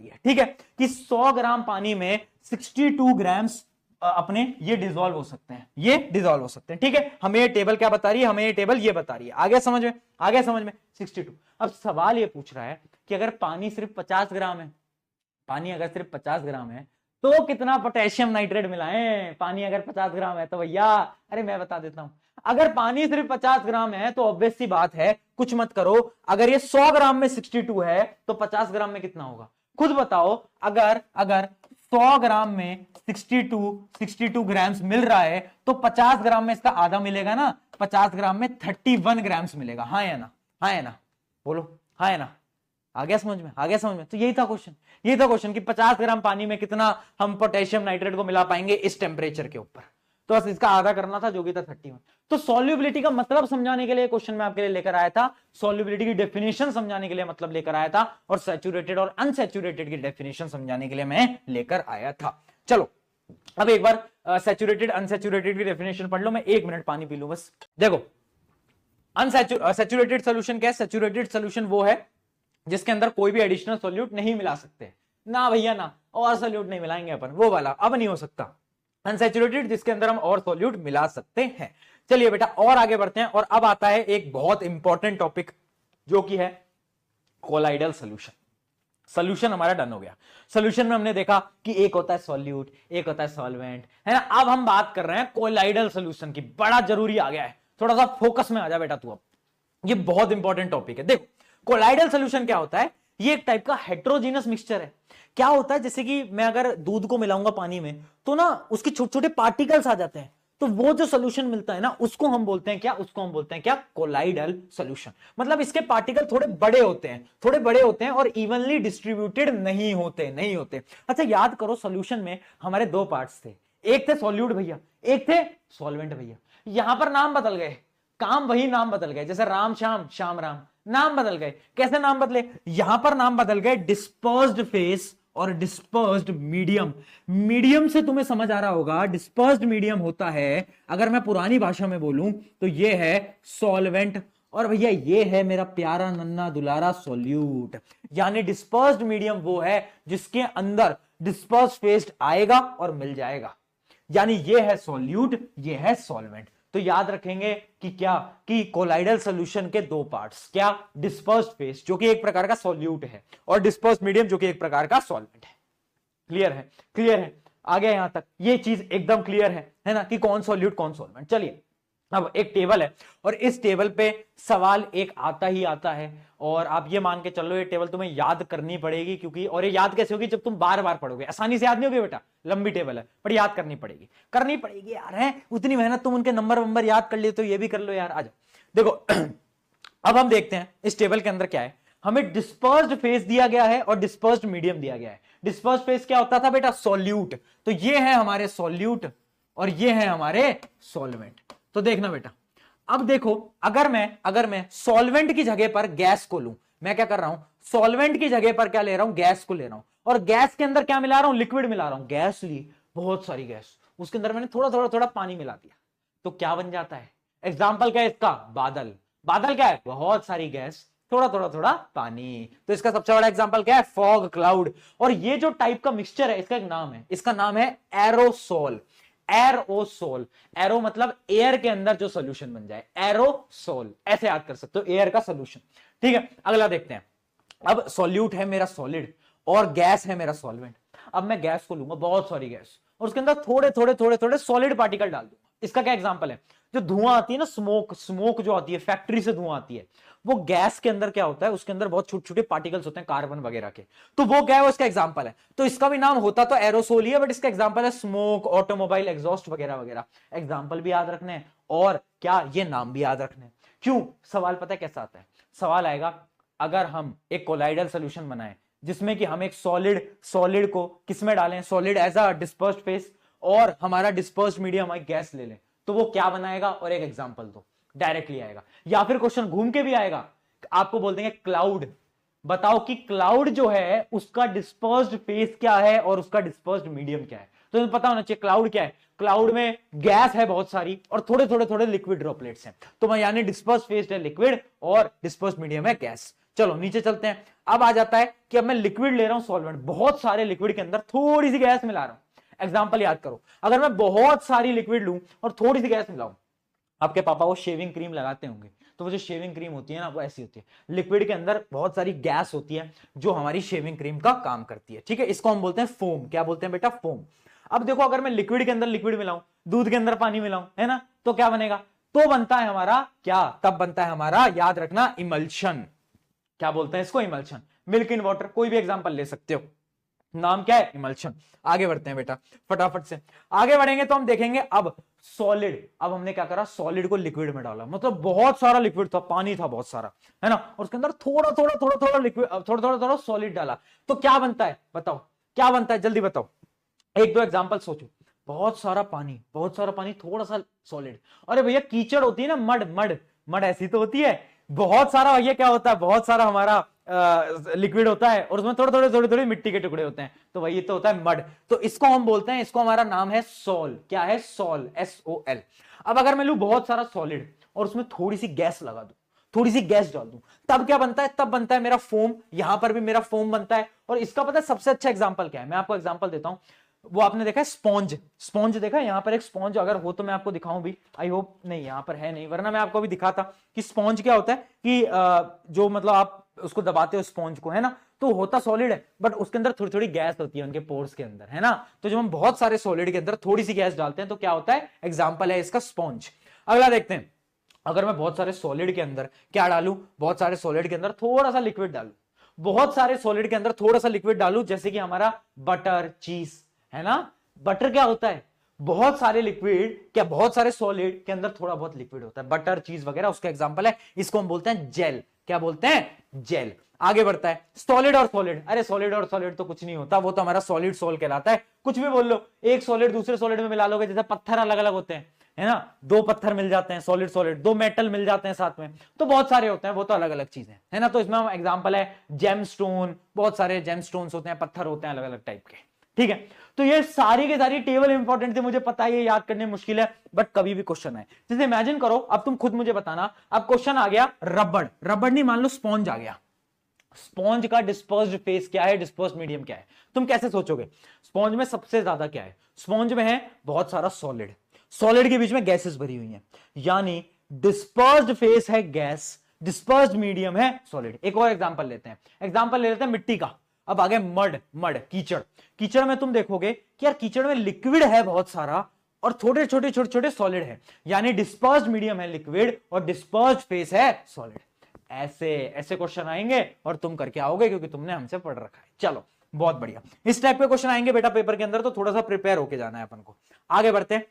है, ठीक है, कि 100 ग्राम पानी में 62 ग्राम्स अपने ये डिसॉल्व हो सकते हैं, ठीक है। हमें ये टेबल क्या बता रही है, हमें ये टेबल ये बता रही है। आगे समझ में 62। अब सवाल ये पूछ रहा है कि अगर पानी सिर्फ 50 ग्राम है, तो कितना पोटेशियम नाइट्रेट मिलाएं। पानी अगर 50 ग्राम है तो भैया, अरे मैं बता देता हूं, अगर पानी सिर्फ 50 ग्राम है तो ऑब्वियस सी बात है, कुछ मत करो, अगर ये 100 ग्राम में 62 है तो 50 ग्राम में कितना होगा? खुद बताओ। अगर अगर 100 ग्राम में 62 ग्राम्स मिल रहा है तो 50 ग्राम में इसका आधा मिलेगा ना, 50 ग्राम में 31 ग्राम्स मिलेगा। हाँ या ना? हाँ या ना? बोलो हाँ या ना? आ गया समझ में? आ गया समझ में? तो यही था क्वेश्चन, यही था क्वेश्चन कि 50 ग्राम पानी में कितना हम पोटेशियम नाइट्रेट को मिला पाएंगे इस टेम्परेचर के ऊपर। तो बस इसका आधा करना था, जो कि था 31। तो सॉल्युबिलिटी का मतलब समझाने के लिए क्वेश्चन में आपके लिए लेकर आया था, सॉल्युबिलिटी की डेफिनेशन समझाने के लिए मतलब लेकर आया था, और सैचुरेटेड और अनसैचुरेटेड की डेफिनेशन समझाने के लिए मैं लेकर आया था। चलो अब एक बार सैचुरेटेड अनसैचुरेटेड की डेफिनेशन पढ़ लो। मैं 1 मिनट पानी पी लूं बस। देखो सैचुरेटेड सोल्यूशन क्या है? सैचुरेटेड सोल्यूशन वो है जिसके अंदर कोई भी एडिशनल सॉल्यूट नहीं मिला सकते ना भैया ना, और सॉल्यूट नहीं मिलाएंगे अपन, वो वाला अब नहीं हो सकता। अनसैचुरेटेड जिसके अंदर हम और सॉल्यूट मिला सकते हैं। चलिए बेटा और आगे बढ़ते हैं, और अब आता है एक बहुत इंपॉर्टेंट टॉपिक जो कि है कोलाइडल सॉल्यूशन। सॉल्यूशन हमारा डन हो गया। सॉल्यूशन में हमने देखा कि एक होता है सॉल्यूट, एक होता है सॉल्वेंट, है ना। अब हम बात कर रहे हैं कोलाइडल सॉल्यूशन की। बड़ा जरूरी आ गया है, थोड़ा सा फोकस में आ जा बेटा तू। अब ये बहुत इंपॉर्टेंट टॉपिक है। देखो कोलाइडल सॉल्यूशन क्या होता है? ये एक टाइप का हेट्रोजीनस मिक्सचर है। क्या होता है, जैसे कि मैं अगर दूध को मिलाऊंगा पानी में तो ना उसके छोटे छोटे पार्टिकल्स आ जाते हैं, तो वो जो सोल्यूशन मिलता है ना उसको हम बोलते हैं क्या? उसको हम बोलते हैं क्या? Colloidal solution. मतलब इसके पार्टिकल थोड़े बड़े होते हैं, थोड़े बड़े होते हैं और इवनली डिस्ट्रीब्यूटेड नहीं होते। अच्छा याद करो, सॉल्यूशन में हमारे 2 पार्ट्स थे, एक थे सॉल्यूट भैया, एक थे सॉल्वेंट भैया। यहां पर नाम बदल गए, काम वही, नाम बदल गए। जैसे राम श्याम, श्याम राम, नाम बदल गए। कैसे नाम बदले? यहां पर नाम बदल गए डिस्पर्स्ड फेस और डिस्पर्स्ड मीडियम। मीडियम से तुम्हें समझ आ रहा होगा, डिस्पर्स्ड मीडियम होता है, अगर मैं पुरानी भाषा में बोलूं तो ये है सॉल्वेंट, और भैया ये है मेरा प्यारा नन्ना दुलारा सॉल्यूट। यानी डिस्पर्स्ड मीडियम वो है जिसके अंदर डिस्पर्स्ड फेस आएगा और मिल जाएगा, यानी ये है सॉल्यूट, ये है सॉल्वेंट। तो याद रखेंगे कि क्या, कि कोलाइडल सॉल्यूशन के 2 पार्ट्स, क्या? डिस्पर्स्ड फेस जो कि एक प्रकार का सॉल्यूट है, और डिस्पर्स्ड मीडियम जो कि एक प्रकार का सॉल्वेंट है। क्लियर है? क्लियर है? आ गया यहां तक? ये चीज एकदम क्लियर है ना, कि कौन सॉल्यूट कौन सॉल्वेंट। चलिए अब एक टेबल है, और इस टेबल पे सवाल एक आता ही आता है, और आप ये मान के चलो ये टेबल तुम्हें याद करनी पड़ेगी, क्योंकि, और ये याद कैसे होगी? जब तुम बार बार पढ़ोगे। आसानी से याद नहीं होगी बेटा, लंबी टेबल है, पर याद करनी पड़ेगी यार। है उतनी मेहनत, तुम उनके नंबर याद कर लिए तो ये भी कर लो यार। आ जाओ देखो अब हम देखते हैं इस टेबल के अंदर क्या है। हमें डिस्पर्स्ड फेस दिया गया है और डिस्पर्स्ड मीडियम दिया गया है। डिस्पर्स्ड फेस क्या होता था बेटा? सॉल्यूट। तो ये है हमारे सॉल्यूट और ये है हमारे सॉल्वेंट। तो देखना बेटा, अब देखो, अगर मैं सॉल्वेंट की जगह पर गैस को लूं, मैं क्या कर रहा हूं? सॉल्वेंट की जगह पर क्या ले रहा हूं? गैस को ले रहा हूं, और गैस के अंदर क्या मिला रहा हूं? लिक्विड मिला रहा हूं। गैस ली, बहुत सारी गैस, उसके अंदर मैंने थोड़ा पानी मिला दिया, तो क्या बन जाता है? एग्जाम्पल क्या है इसका? बादल। बादल क्या है? बहुत सारी गैस, थोड़ा पानी। तो इसका सबसे बड़ा एग्जांपल क्या है? Fog, cloud. और ये जो टाइप का मिक्सचर है, इसका एक नाम है, इसका नाम है एरोसोल। एरोसोल, एरो मतलब एयर के अंदर जो सोल्यूशन बन जाए, एरोसोल, ऐसे याद कर सकते हो, एयर का सोल्यूशन। ठीक है, अगला देखते हैं। अब सॉल्यूट है मेरा सॉलिड, और गैस है मेरा सॉल्वेंट। अब मैं गैस को लूंगा, बहुत सारी गैस, और उसके अंदर थोड़े सॉलिड पार्टिकल डाल दूंगा। इसका क्या एग्जांपल है? जो धुआं आती है ना, स्मोक जो आती है, फैक्ट्री से धुआं आती है, वो गैस के अंदर क्या होता है? उसके अंदर बहुत छोटे छोटे पार्टिकल्स होते हैं, कार्बन वगैरह के। तो वो क्या है? वो इसका एग्जांपल है। तो इसका भी नाम होता तो एरोसोल ही है, बट इसका एग्जांपल है स्मोक, ऑटोमोबाइल एग्जॉस्ट वगैरह वगैरह। एग्जांपल भी याद रखने हैं, और क्या, ये नाम भी याद रखने हैं। क्यों? सवाल पता है कैसा आता है? सवाल आएगा, अगर हम एक कोलाइडल सोल्यूशन बनाएं जिसमें कि हम एक सॉलिड को किसमें डालें? Solid as a dispersed phase, और हमारा डिस्पर्स्ड मीडियम एक गैस ले लें, तो वो क्या बनाएगा? और एक एग्जांपल दो, डायरेक्टली आएगा। या फिर क्वेश्चन घूम के भी आएगा, आपको बोल देंगे क्लाउड, बताओ कि क्लाउड जो है उसका डिस्पर्स्ड फेस क्या है और उसका डिस्पर्स्ड मीडियम क्या है। तो तुम्हें पता होना चाहिए क्लाउड क्या है। क्लाउड में गैस है बहुत सारी, और थोड़े लिक्विड ड्रॉपलेट्स हैं। तो यानी डिस्पर्स्ड फेस है लिक्विड, और डिस्पर्स्ड मीडियम है गैस। चलो नीचे चलते हैं। अब आ जाता है कि अब मैं लिक्विड ले रहा हूं, सॉल्वेंट, बहुत सारे लिक्विड के अंदर थोड़ी सी गैस मिला रहा हूं। एग्जांपल याद करो, अगर मैं बहुत सारी लिक्विड लूं और थोड़ी सी गैस मिलाऊं, आपके पापा वो शेविंग क्रीम लगाते होंगे, तो वो जो शेविंग क्रीम होती है ना, वो ऐसी होती है, लिक्विड के अंदर बहुत सारी गैस होती है जो हमारी शेविंग क्रीम का काम करती है। ठीक है, इसको हम बोलते हैं फोम। क्या बोलते हैं बेटा? फोम। अब देखो, अगर मैं लिक्विड के अंदर लिक्विड मिलाऊं, दूध के अंदर पानी मिलाऊं, है ना, तो क्या बनेगा? तो बनता है हमारा क्या, तब बनता है हमारा, याद रखना, इमल्शन। क्या बोलते हैं इसको, इमल्शन। मिल्क इन वाटर, कोई भी एग्जांपल ले सकते हो, नाम क्या है, इमल्शन। आगे बढ़ते हैं बेटा फटाफट से। आगे बढ़ेंगे तो हम देखेंगे अब सॉलिड। अब हमने क्या करा, सॉलिड को लिक्विड में डाला, मतलब बहुत सारा लिक्विड था, पानी था बहुत सारा, है ना, और उसके अंदर थोड़ा थोड़ा थोड़ा थोड़ा लिक्विड, थोड़ा थोड़ा थोड़ा सॉलिड डाला, तो क्या बनता है, बताओ क्या बनता है, जल्दी बताओ, एक दो एग्जांपल सोचो। बहुत सारा पानी, बहुत सारा पानी, थोड़ा सा सॉलिड। अरे भैया कीचड़ होती है ना, मड मड मड ऐसी तो होती है। बहुत सारा भैया क्या होता है, बहुत सारा हमारा लिक्विड होता है और उसमें थोड़े थोड़े थोड़े थोड़े मिट्टी के टुकड़े होते हैं, तो वही तो होता है मड। तो इसको हम बोलते हैं, इसको हमारा नाम है सॉल। क्या है, सॉल, SOL। अब अगर मैं लूं बहुत सारा सॉलिड और उसमें थोड़ी सी गैस लगा दूं, थोड़ी सी गैस डाल दूं, तब क्या बनता है, तब बनता है मेरा फोम। यहां पर भी मेरा फोम बनता है। और इसका पता है सबसे अच्छा एग्जांपल क्या है, मैं आपको एग्जांपल देता हूं। वो आपने देखा है स्पॉन्ज, स्पॉन्ज देखा है, यहां पर एक स्पॉन्ज अगर हो तो मैं आपको दिखाऊं भी, आई होप नहीं यहां पर है नहीं, वरना मैं आपको भी दिखाता कि स्पॉन्ज क्या होता है, कि जो मतलब आप उसको दबाते हो स्पॉन्ज को, है ना, तो होता सॉलिड है, बट उसके अंदर थोड़ी थोड़ी गैस होती है उनके पोर्स के अंदर, है ना। तो जब हम बहुत सारे सॉलिड के अंदर थोड़ी सी गैस डालते हैं तो क्या होता है, एग्जाम्पल है इसका स्पॉन्ज। अगला देखते हैं, अगर मैं बहुत सारे सॉलिड के अंदर क्या डालूं, बहुत सारे सॉलिड के अंदर थोड़ा सा लिक्विड डालूं, बहुत सारे सॉलिड के अंदर थोड़ा सा लिक्विड डालूं, जैसे कि हमारा बटर, चीज, है ना। बटर क्या होता है, बहुत सारे लिक्विड, क्या बहुत सारे सॉलिड के अंदर थोड़ा बहुत लिक्विड होता है, बटर, चीज वगैरह उसका एग्जांपल है। इसको हम बोलते हैं जेल। क्या बोलते हैं, जेल। आगे बढ़ता है, सॉलिड और सॉलिड। अरे सॉलिड और सॉलिड तो कुछ नहीं होता, वो तो हमारा सॉलिड सोल कहलाता है। कुछ भी बोल लो, एक सॉलिड दूसरे सॉलिड में मिला लोगे, जैसे पत्थर अलग अलग होते हैं, है ना, दो पत्थर मिल जाते हैं सॉलिड सॉलिड, दो मेटल मिल जाते हैं साथ में, तो बहुत सारे होते हैं, वो तो अलग अलग चीजें, है ना। तो इसमें हम एग्जांपल है जेमस्टोन, बहुत सारे जेमस्टोन्स होते हैं, पत्थर होते हैं अलग अलग टाइप के, ठीक है। तो ये सारी की सारी टेबल इंपॉर्टेंट थी, मुझे पता है ये याद करने मुश्किल है, बट कभी भी क्वेश्चन आए, जैसे इमेजिन करो, अब तुम खुद मुझे बताना, अब क्वेश्चन आ गया रबड़, रबड़ नहीं, मान लो स्पॉन्ज आ गया, स्पॉन्ज का डिस्पर्स्ड फेस क्या है, डिस्पर्स्ड मीडियम क्या है, तुम कैसे सोचोगे। स्पॉन्ज में सबसे ज्यादा क्या है, स्पॉन्ज में है बहुत सारा सॉलिड, सॉलिड के बीच में गैसेस भरी हुई हैं, यानी डिस्पर्स्ड फेस है गैस, डिस्पर्स्ड मीडियम है सॉलिड। एक और एग्जांपल लेते हैं, एग्जांपल ले लेते हैं मिट्टी का। अब आगे मड, मड कीचड़, कीचड़ में तुम देखोगे कि यार कीचड़ में लिक्विड है बहुत सारा और छोटे छोटे छोटे छोटे सॉलिड है, यानी डिस्पर्स्ड मीडियम है लिक्विड और डिस्पर्स्ड फेस है सॉलिड। ऐसे ऐसे क्वेश्चन आएंगे और तुम करके आओगे, क्योंकि तुमने हमसे पढ़ रखा है। चलो बहुत बढ़िया, इस टाइप के क्वेश्चन आएंगे बेटा पेपर के अंदर, तो थोड़ा सा प्रिपेयर होके जाना है अपन को। आगे बढ़ते हैं,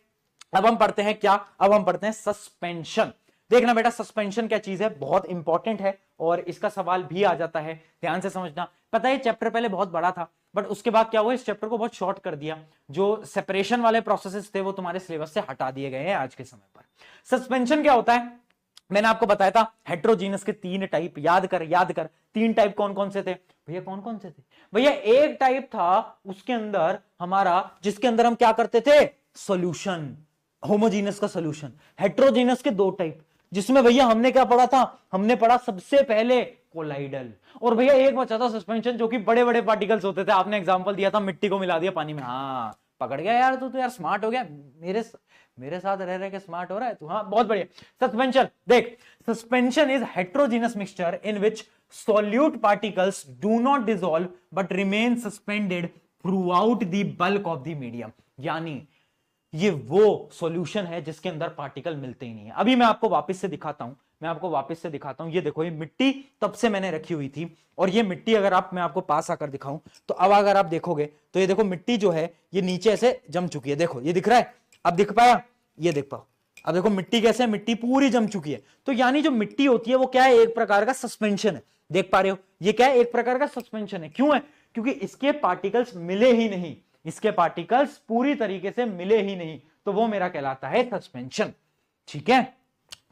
अब हम पढ़ते हैं क्या, अब हम पढ़ते हैं सस्पेंशन। देखना बेटा सस्पेंशन क्या चीज है, बहुत इंपॉर्टेंट है और इसका सवाल भी आ जाता है, ध्यान से समझना। पता है चैप्टर पहले बहुत बड़ा था, बट उसके बाद क्या हुआ, इस चैप्टर को बहुत शॉर्ट कर दिया, जो सेपरेशन वाले प्रोसेसेस थे वो तुम्हारे सिलेबस से हटा दिए गए हैं आज के समय पर। सस्पेंशन क्या होता है, मैंने आपको बताया था हेट्रोजीनस के 3 टाइप, याद कर याद कर, 3 टाइप कौन कौन से थे भैया, कौन कौन से थे भैया। एक टाइप था उसके अंदर हमारा, जिसके अंदर हम क्या करते थे, सॉल्यूशन, होमोजीनस का सॉल्यूशन। हेट्रोजीनस के 2 टाइप, जिसमें भैया हमने क्या पढ़ा था, हमने पढ़ा सबसे पहले कोलाइडल, और भैया एक बचा था सस्पेंशन, जो कि बड़े बड़े पार्टिकल्स होते थे। आपने एग्जांपल दिया था मिट्टी को मिला दिया पानी में, हाँ पकड़ गया यार तू तो यार स्मार्ट हो गया, मेरे साथ रह रहे के स्मार्ट हो रहा है तू, हाँ बहुत बढ़िया। सस्पेंशन देख, suspension is heterogeneous mixture in which solute particles do not dissolve but remain suspended throughout the bulk of the medium। यानी ये वो सॉल्यूशन है जिसके अंदर पार्टिकल मिलते ही नहीं है। अभी मैं आपको वापस से दिखाता हूं, ये देखो, ये मिट्टी तब से मैंने रखी हुई थी, और ये मिट्टी अगर मैं आपको पास आकर दिखाऊं तो अब अगर आप देखोगे तो ये देखो मिट्टी जो है ये नीचे ऐसे जम चुकी है, देखो ये दिख रहा है, अब दिख पाया, ये देख पाओ, अब देखो मिट्टी कैसे, मिट्टी पूरी जम चुकी है। तो यानी जो मिट्टी होती है वो क्या है, एक प्रकार का सस्पेंशन है, देख पा रहे हो, ये क्या है, एक प्रकार का सस्पेंशन है। क्यों है, क्योंकि इसके पार्टिकल्स मिले ही नहीं, इसके पार्टिकल्स पूरी तरीके से मिले ही नहीं, तो वो मेरा कहलाता है सस्पेंशन। ठीक है,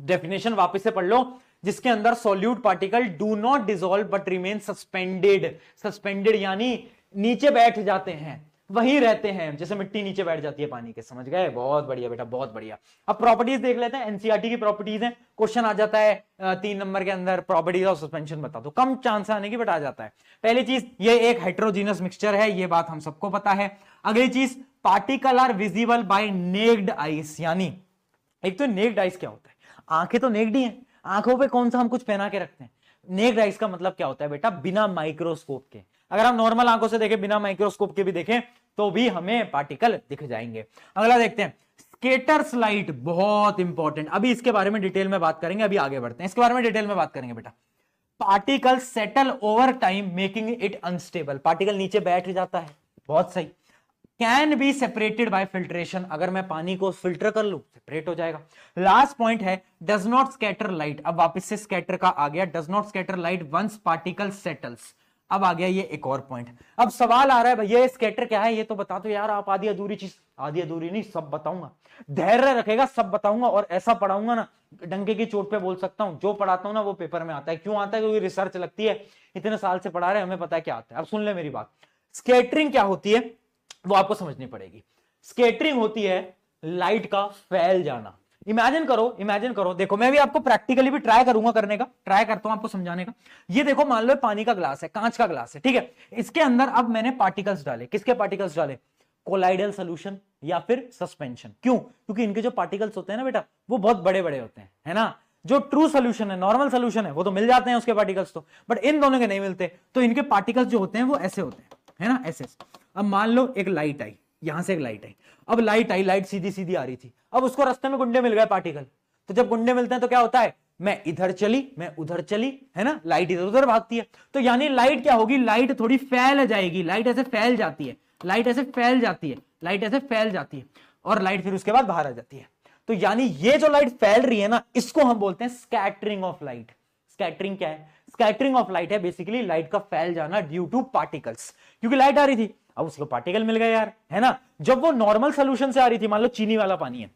डेफिनेशन वापस से पढ़ लो, जिसके अंदर solute particle do not dissolve but remain suspended, suspended यानी नीचे बैठ जाते हैं, वहीं रहते हैं, जैसे मिट्टी नीचे बैठ जाती है पानी के, समझ गए, बहुत बढ़िया बेटा बहुत बढ़िया। अब प्रॉपर्टीज देख लेते हैं, एनसीईआरटी की प्रॉपर्टीज है, क्वेश्चन आ जाता है 3 नंबर के अंदर, प्रॉपर्टीज ऑफ सस्पेंशन बता दो, कम चांस आने की बट आ जाता है। पहली चीज, ये एक हेट्रोजीनस मिक्सचर है, ये बात हम सबको पता है। अगली चीज, particle are visible by naked eyes, यानी एक तो नेक्ड आइज क्या होता है, आंखें तो नेक्ड ही है, आंखों पे कौन सा हम कुछ पहना के रखते हैं। नेक्ड आइज का मतलब क्या होता है बेटा, बिना माइक्रोस्कोप के, अगर हम नॉर्मल आंखों से देखें, बिना माइक्रोस्कोप के भी देखें तो भी हमें पार्टिकल दिख जाएंगे। अगला देखते हैं, स्केटर्स लाइट बहुत इंपॉर्टेंट, अभी इसके बारे में डिटेल में बात करेंगे, अभी आगे बढ़ते हैं, इसके बारे में डिटेल में बात करेंगे बेटा। Particle settle over time making it unstable, particle नीचे बैठ जाता है, बहुत सही। Can be separated by filtration, अगर मैं पानी को फिल्टर कर लूं सेपरेट हो जाएगा। लास्ट पॉइंट है डज नॉट स्कैटर लाइट, अब वापस से स्कैटर का आ गया, does not scatter light once particle settles, अब आ गया ये एक और पॉइंट। अब सवाल आ रहा है भैया स्कैटर क्या है ये तो बता दो यार, आप आधी अधूरी चीज, आधी अधूरी नहीं सब बताऊंगा, धैर्य रखेगा सब बताऊंगा, और ऐसा पढ़ाऊंगा ना डंके की चोट पे बोल सकता हूं, जो पढ़ाता हूं ना वो पेपर में आता है। क्यों आता है? क्योंकि रिसर्च लगती है, इतने साल से पढ़ा रहे हैं, हमें पता है क्या आता है। अब सुन ले मेरी बात, स्कैटरिंग क्या होती है वो आपको समझनी पड़ेगी। स्कैटरिंग होती है लाइट का फैल जाना। इमेजिन करो, इमेजिन करो, देखो मैं भी आपको प्रैक्टिकली भी ट्राई करूंगा करने का, ट्राई करता हूं आपको समझाने का। ये देखो मान लो पानी का ग्लास है, कांच का ग्लास है, ठीक है, इसके अंदर अब मैंने पार्टिकल्स डाले, किसके पार्टिकल्स डाले? कोलाइडल सॉल्यूशन या फिर सस्पेंशन। क्यों? क्योंकि इनके जो पार्टिकल्स होते हैं ना बेटा वो बहुत बड़े बड़े होते हैं, है ना। जो ट्रू सोल्यूशन है, नॉर्मल सोल्यूशन है, वो तो मिल जाते हैं उसके पार्टिकल्स तो, बट इन दोनों के नहीं मिलते, तो इनके पार्टिकल्स जो होते हैं वो ऐसे होते हैं, है ना, ऐसे। अब मान लो एक लाइट आई, यहां से एक लाइट आई, अब लाइट आई, लाइट सीधी सीधी आ रही थी, अब उसको रास्ते में गुंडे मिल गए पार्टिकल, तो जब गुंडे मिलते हैं तो क्या होता है? मैं इधर चली, मैं उधर चली, है ना, लाइट इधर उधर भागती है, तो यानी लाइट क्या होगी? लाइट थोड़ी फैल जाएगी, लाइट ऐसे फैल जाती है, लाइट ऐसे फैल जाती है, लाइट ऐसे फैल जाती है, और लाइट फिर उसके बाद बाहर आ जाती है। तो यानी ये जो लाइट फैल रही है ना, इसको हम बोलते हैं स्कैटरिंग ऑफ लाइट। स्कैटरिंग क्या है? स्कैटरिंग ऑफ लाइट है बेसिकली लाइट का फैल जाना ड्यू टू पार्टिकल्स, क्योंकि लाइट आ रही थी, अब उसको पार्टिकल मिल गए यार, है ना। जब वो नॉर्मल सोल्यूशन से आ रही थी, मान लो चीनी वाला पानी है,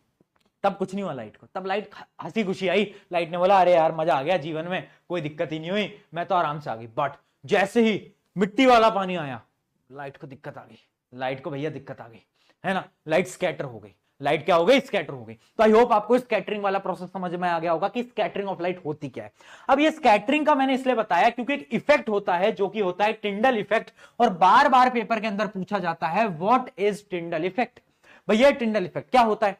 तब कुछ नहीं हुआ लाइट को, तब लाइट हंसी खुशी आई, लाइट ने बोला अरे यार मजा आ गया जीवन में, कोई दिक्कत ही नहीं हुई, मैं तो आराम से आ गई। बट जैसे ही मिट्टी वाला पानी आया, लाइट को दिक्कत आ गई, लाइट को भैया दिक्कत आ गई, है ना, लाइट स्कैटर हो गई। लाइट क्या हो गई? स्कैटर हो गई। तो आई होप आपको स्कैटरिंग वाला प्रोसेस समझ में आ गया होगा कि स्कैटरिंग ऑफ लाइट होती क्या है। अब ये स्कैटरिंग का मैंने इसलिए बताया क्योंकि एक इफेक्ट होता है जो कि होता है टिंडल इफेक्ट, और बार बार पेपर के अंदर पूछा जाता है व्हाट इज टिंडल इफेक्ट। भैया टिंडल इफेक्ट क्या होता है?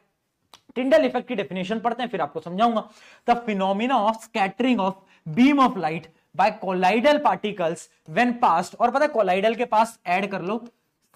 टिंडल इफेक्ट की डेफिनेशन पढ़ते हैं फिर आपको समझाऊंगा। The phenomena of scattering of beam of light by colloidal particles when passed, और पता है कोलाइडल के पास ऐड कर लो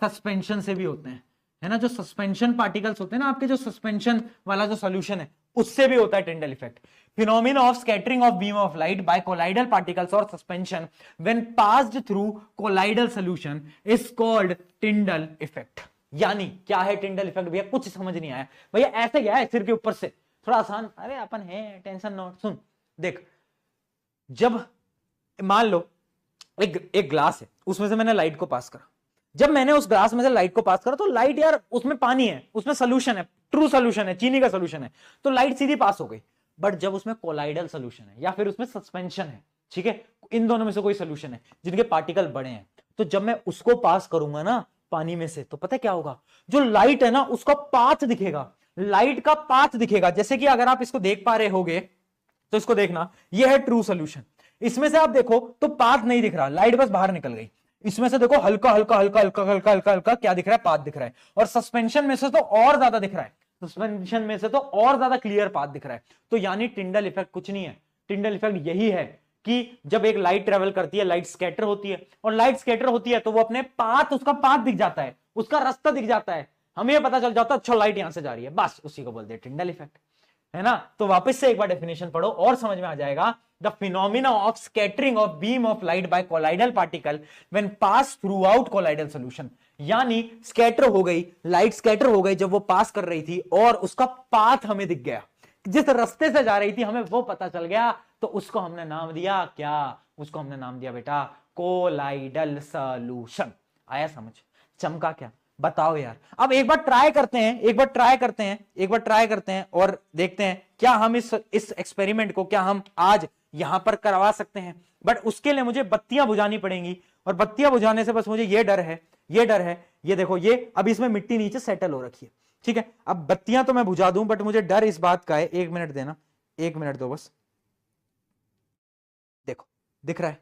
सस्पेंशन से भी होते हैं, है ना, जो सस्पेंशन पार्टिकल्स होते हैं ना आपके, जो सस्पेंशन वाला जो सॉल्यूशन है उससे भी होता है Tyndall effect. Phenomena of scattering of beam of light by colloidal particles और suspension when passed through colloidal solution is called Tyndall effect. यानी क्या है टिंडल इफेक्ट? भैया कुछ समझ नहीं आया भैया, ऐसे क्या है सिर के ऊपर से, थोड़ा आसान, अरे अपन है टेंशन नॉट। सुन देख, जब मान लो एक ग्लास है, उसमें से मैंने लाइट को पास करा, जब मैंने उस ग्लास में से लाइट को पास करा तो लाइट यार उसमें पानी है, उसमें सोल्यूशन है, ट्रू सोल्यूशन है, चीनी का सोल्यूशन है, तो लाइट सीधी पास हो गई। बट जब उसमें कोलाइडल सोल्यूशन है या फिर उसमें सस्पेंशन है, ठीक है, इन दोनों में से कोई सोल्यूशन है जिनके पार्टिकल बड़े हैं, तो जब मैं उसको पास करूंगा ना पानी में से, तो पता है क्या होगा? जो लाइट है ना उसका पाथ दिखेगा, लाइट का पाथ दिखेगा। जैसे कि अगर आप इसको देख पा रहे होगे तो इसको देखना, ये है ट्रू सोल्यूशन, इसमें से आप देखो तो पाथ नहीं दिख रहा, लाइट बस बाहर निकल गई। इसमें से देखो हल्का हल्का हल्का हल्का हल्का हल्का हल्का क्या दिख रहा है? पाथ दिख रहा है। और सस्पेंशन में से तो और ज्यादा दिख रहा है, सस्पेंशन में से तो और ज्यादा क्लियर पाथ दिख रहा है। तो यानी टिंडल इफेक्ट कुछ नहीं है, टिंडल इफेक्ट यही है कि जब एक लाइट ट्रेवल करती है, लाइट स्कैटर होती है, और लाइट स्कैटर होती है तो वो अपने पाथ, उसका पाथ दिख जाता है, उसका रास्ता दिख जाता है, हमें पता चल जाता है अच्छा लाइट यहां से जा रही है, बस उसी को बोलते हैं टिंडल इफेक्ट, है ना। तो वापस से एक बार डेफिनेशन पढ़ो और समझ में आ जाएगा। The phenomena of scattering of beam of light by colloidal particle when pass through out colloidal solution, यानी स्कैटर हो गई, लाइट स्कैटर हो गई जब वो पास कर रही थी और उसका पाथ हमें दिख गया, जिस रास्ते से जा रही थी हमें वो पता चल गया, तो उसको हमने नाम दिया क्या? उसको हमने नाम दिया बेटा कोलाइडल सॉल्यूशन। आया समझ? चमका क्या? बताओ यार। अब एक बार ट्राई करते हैं, एक बार ट्राई करते हैं और देखते हैं क्या हम इस एक्सपेरिमेंट को क्या हम आज यहां पर करवा सकते हैं। बट उसके लिए मुझे बत्तियां बुझानी पड़ेंगी, और बत्तियां बुझाने से बस मुझे ये डर है, ये देखो, ये अब इसमें मिट्टी नीचे सेटल हो रखी है, ठीक है। अब बत्तियां तो मैं बुझा दूं, बट मुझे डर इस बात का है, 1 मिनट देना, 1 मिनट दो बस। देखो दिख रहा है,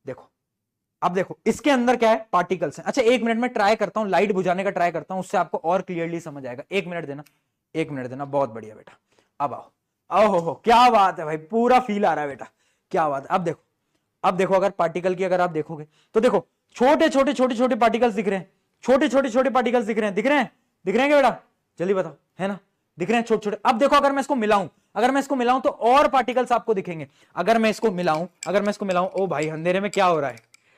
देखो। अब देखो इसके अंदर क्या है? पार्टिकल्स हैं। अच्छा 1 मिनट में ट्राई करता हूं, लाइट बुझाने का ट्राई करता हूं, उससे आपको और क्लियरली समझ आएगा। 1 मिनट देना, 1 मिनट देना, बहुत बढ़िया बेटा। अब आओ, ओहो क्या बात है भाई, पूरा फील आ रहा है बेटा, क्या बात है। अब देखो अगर पार्टिकल की अगर आप देखोगे तो देखो छोटे छोटे पार्टिकल्स दिख रहे हैं, छोटे छोटे पार्टिकल्स दिख रहे हैं, दिख रहे हैं क्या बेटा, जल्दी बताओ, है ना, दिख रहे हैं छोटे छोटे। अब देखो अगर मैं इसको मिलाऊं, अगर मैं इसको मिलाऊं तो और पार्टिकल्स आपको दिखेंगे। अगर मैं इसको मिलाऊं, ओ भाई अंधेरे में क्या हो रहा है,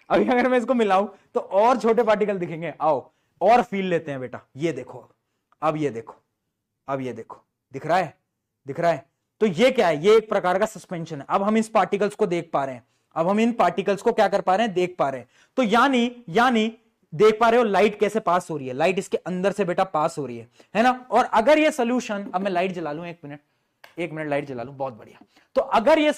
अभी अगर मैं इसको मिलाऊं तो और छोटे पार्टिकल दिखेंगे। आओ और फील लेते हैं बेटा, ये देखो, अब ये देखो, अब ये देखो, दिख रहा है, दिख रहा है। तो ये क्या है, ये एक प्रकार का सस्पेंशन है। अब हम इस पार्टिकल्स को देख पा रहे हैं, अब हम इन पार्टिकल्स को क्या कर पा रहे हैं, देख पा रहे हैं। तो यानी देख पा रहे हो लाइट कैसे पास हो रही है, लाइट इसके अंदर से बेटा पास हो रही है ना। और अगर ये सोल्यूशन, अब मैं लाइट जला लूं, एक मिनट लाइट जला लूं, बहुत बढ़िया। तो अगर ये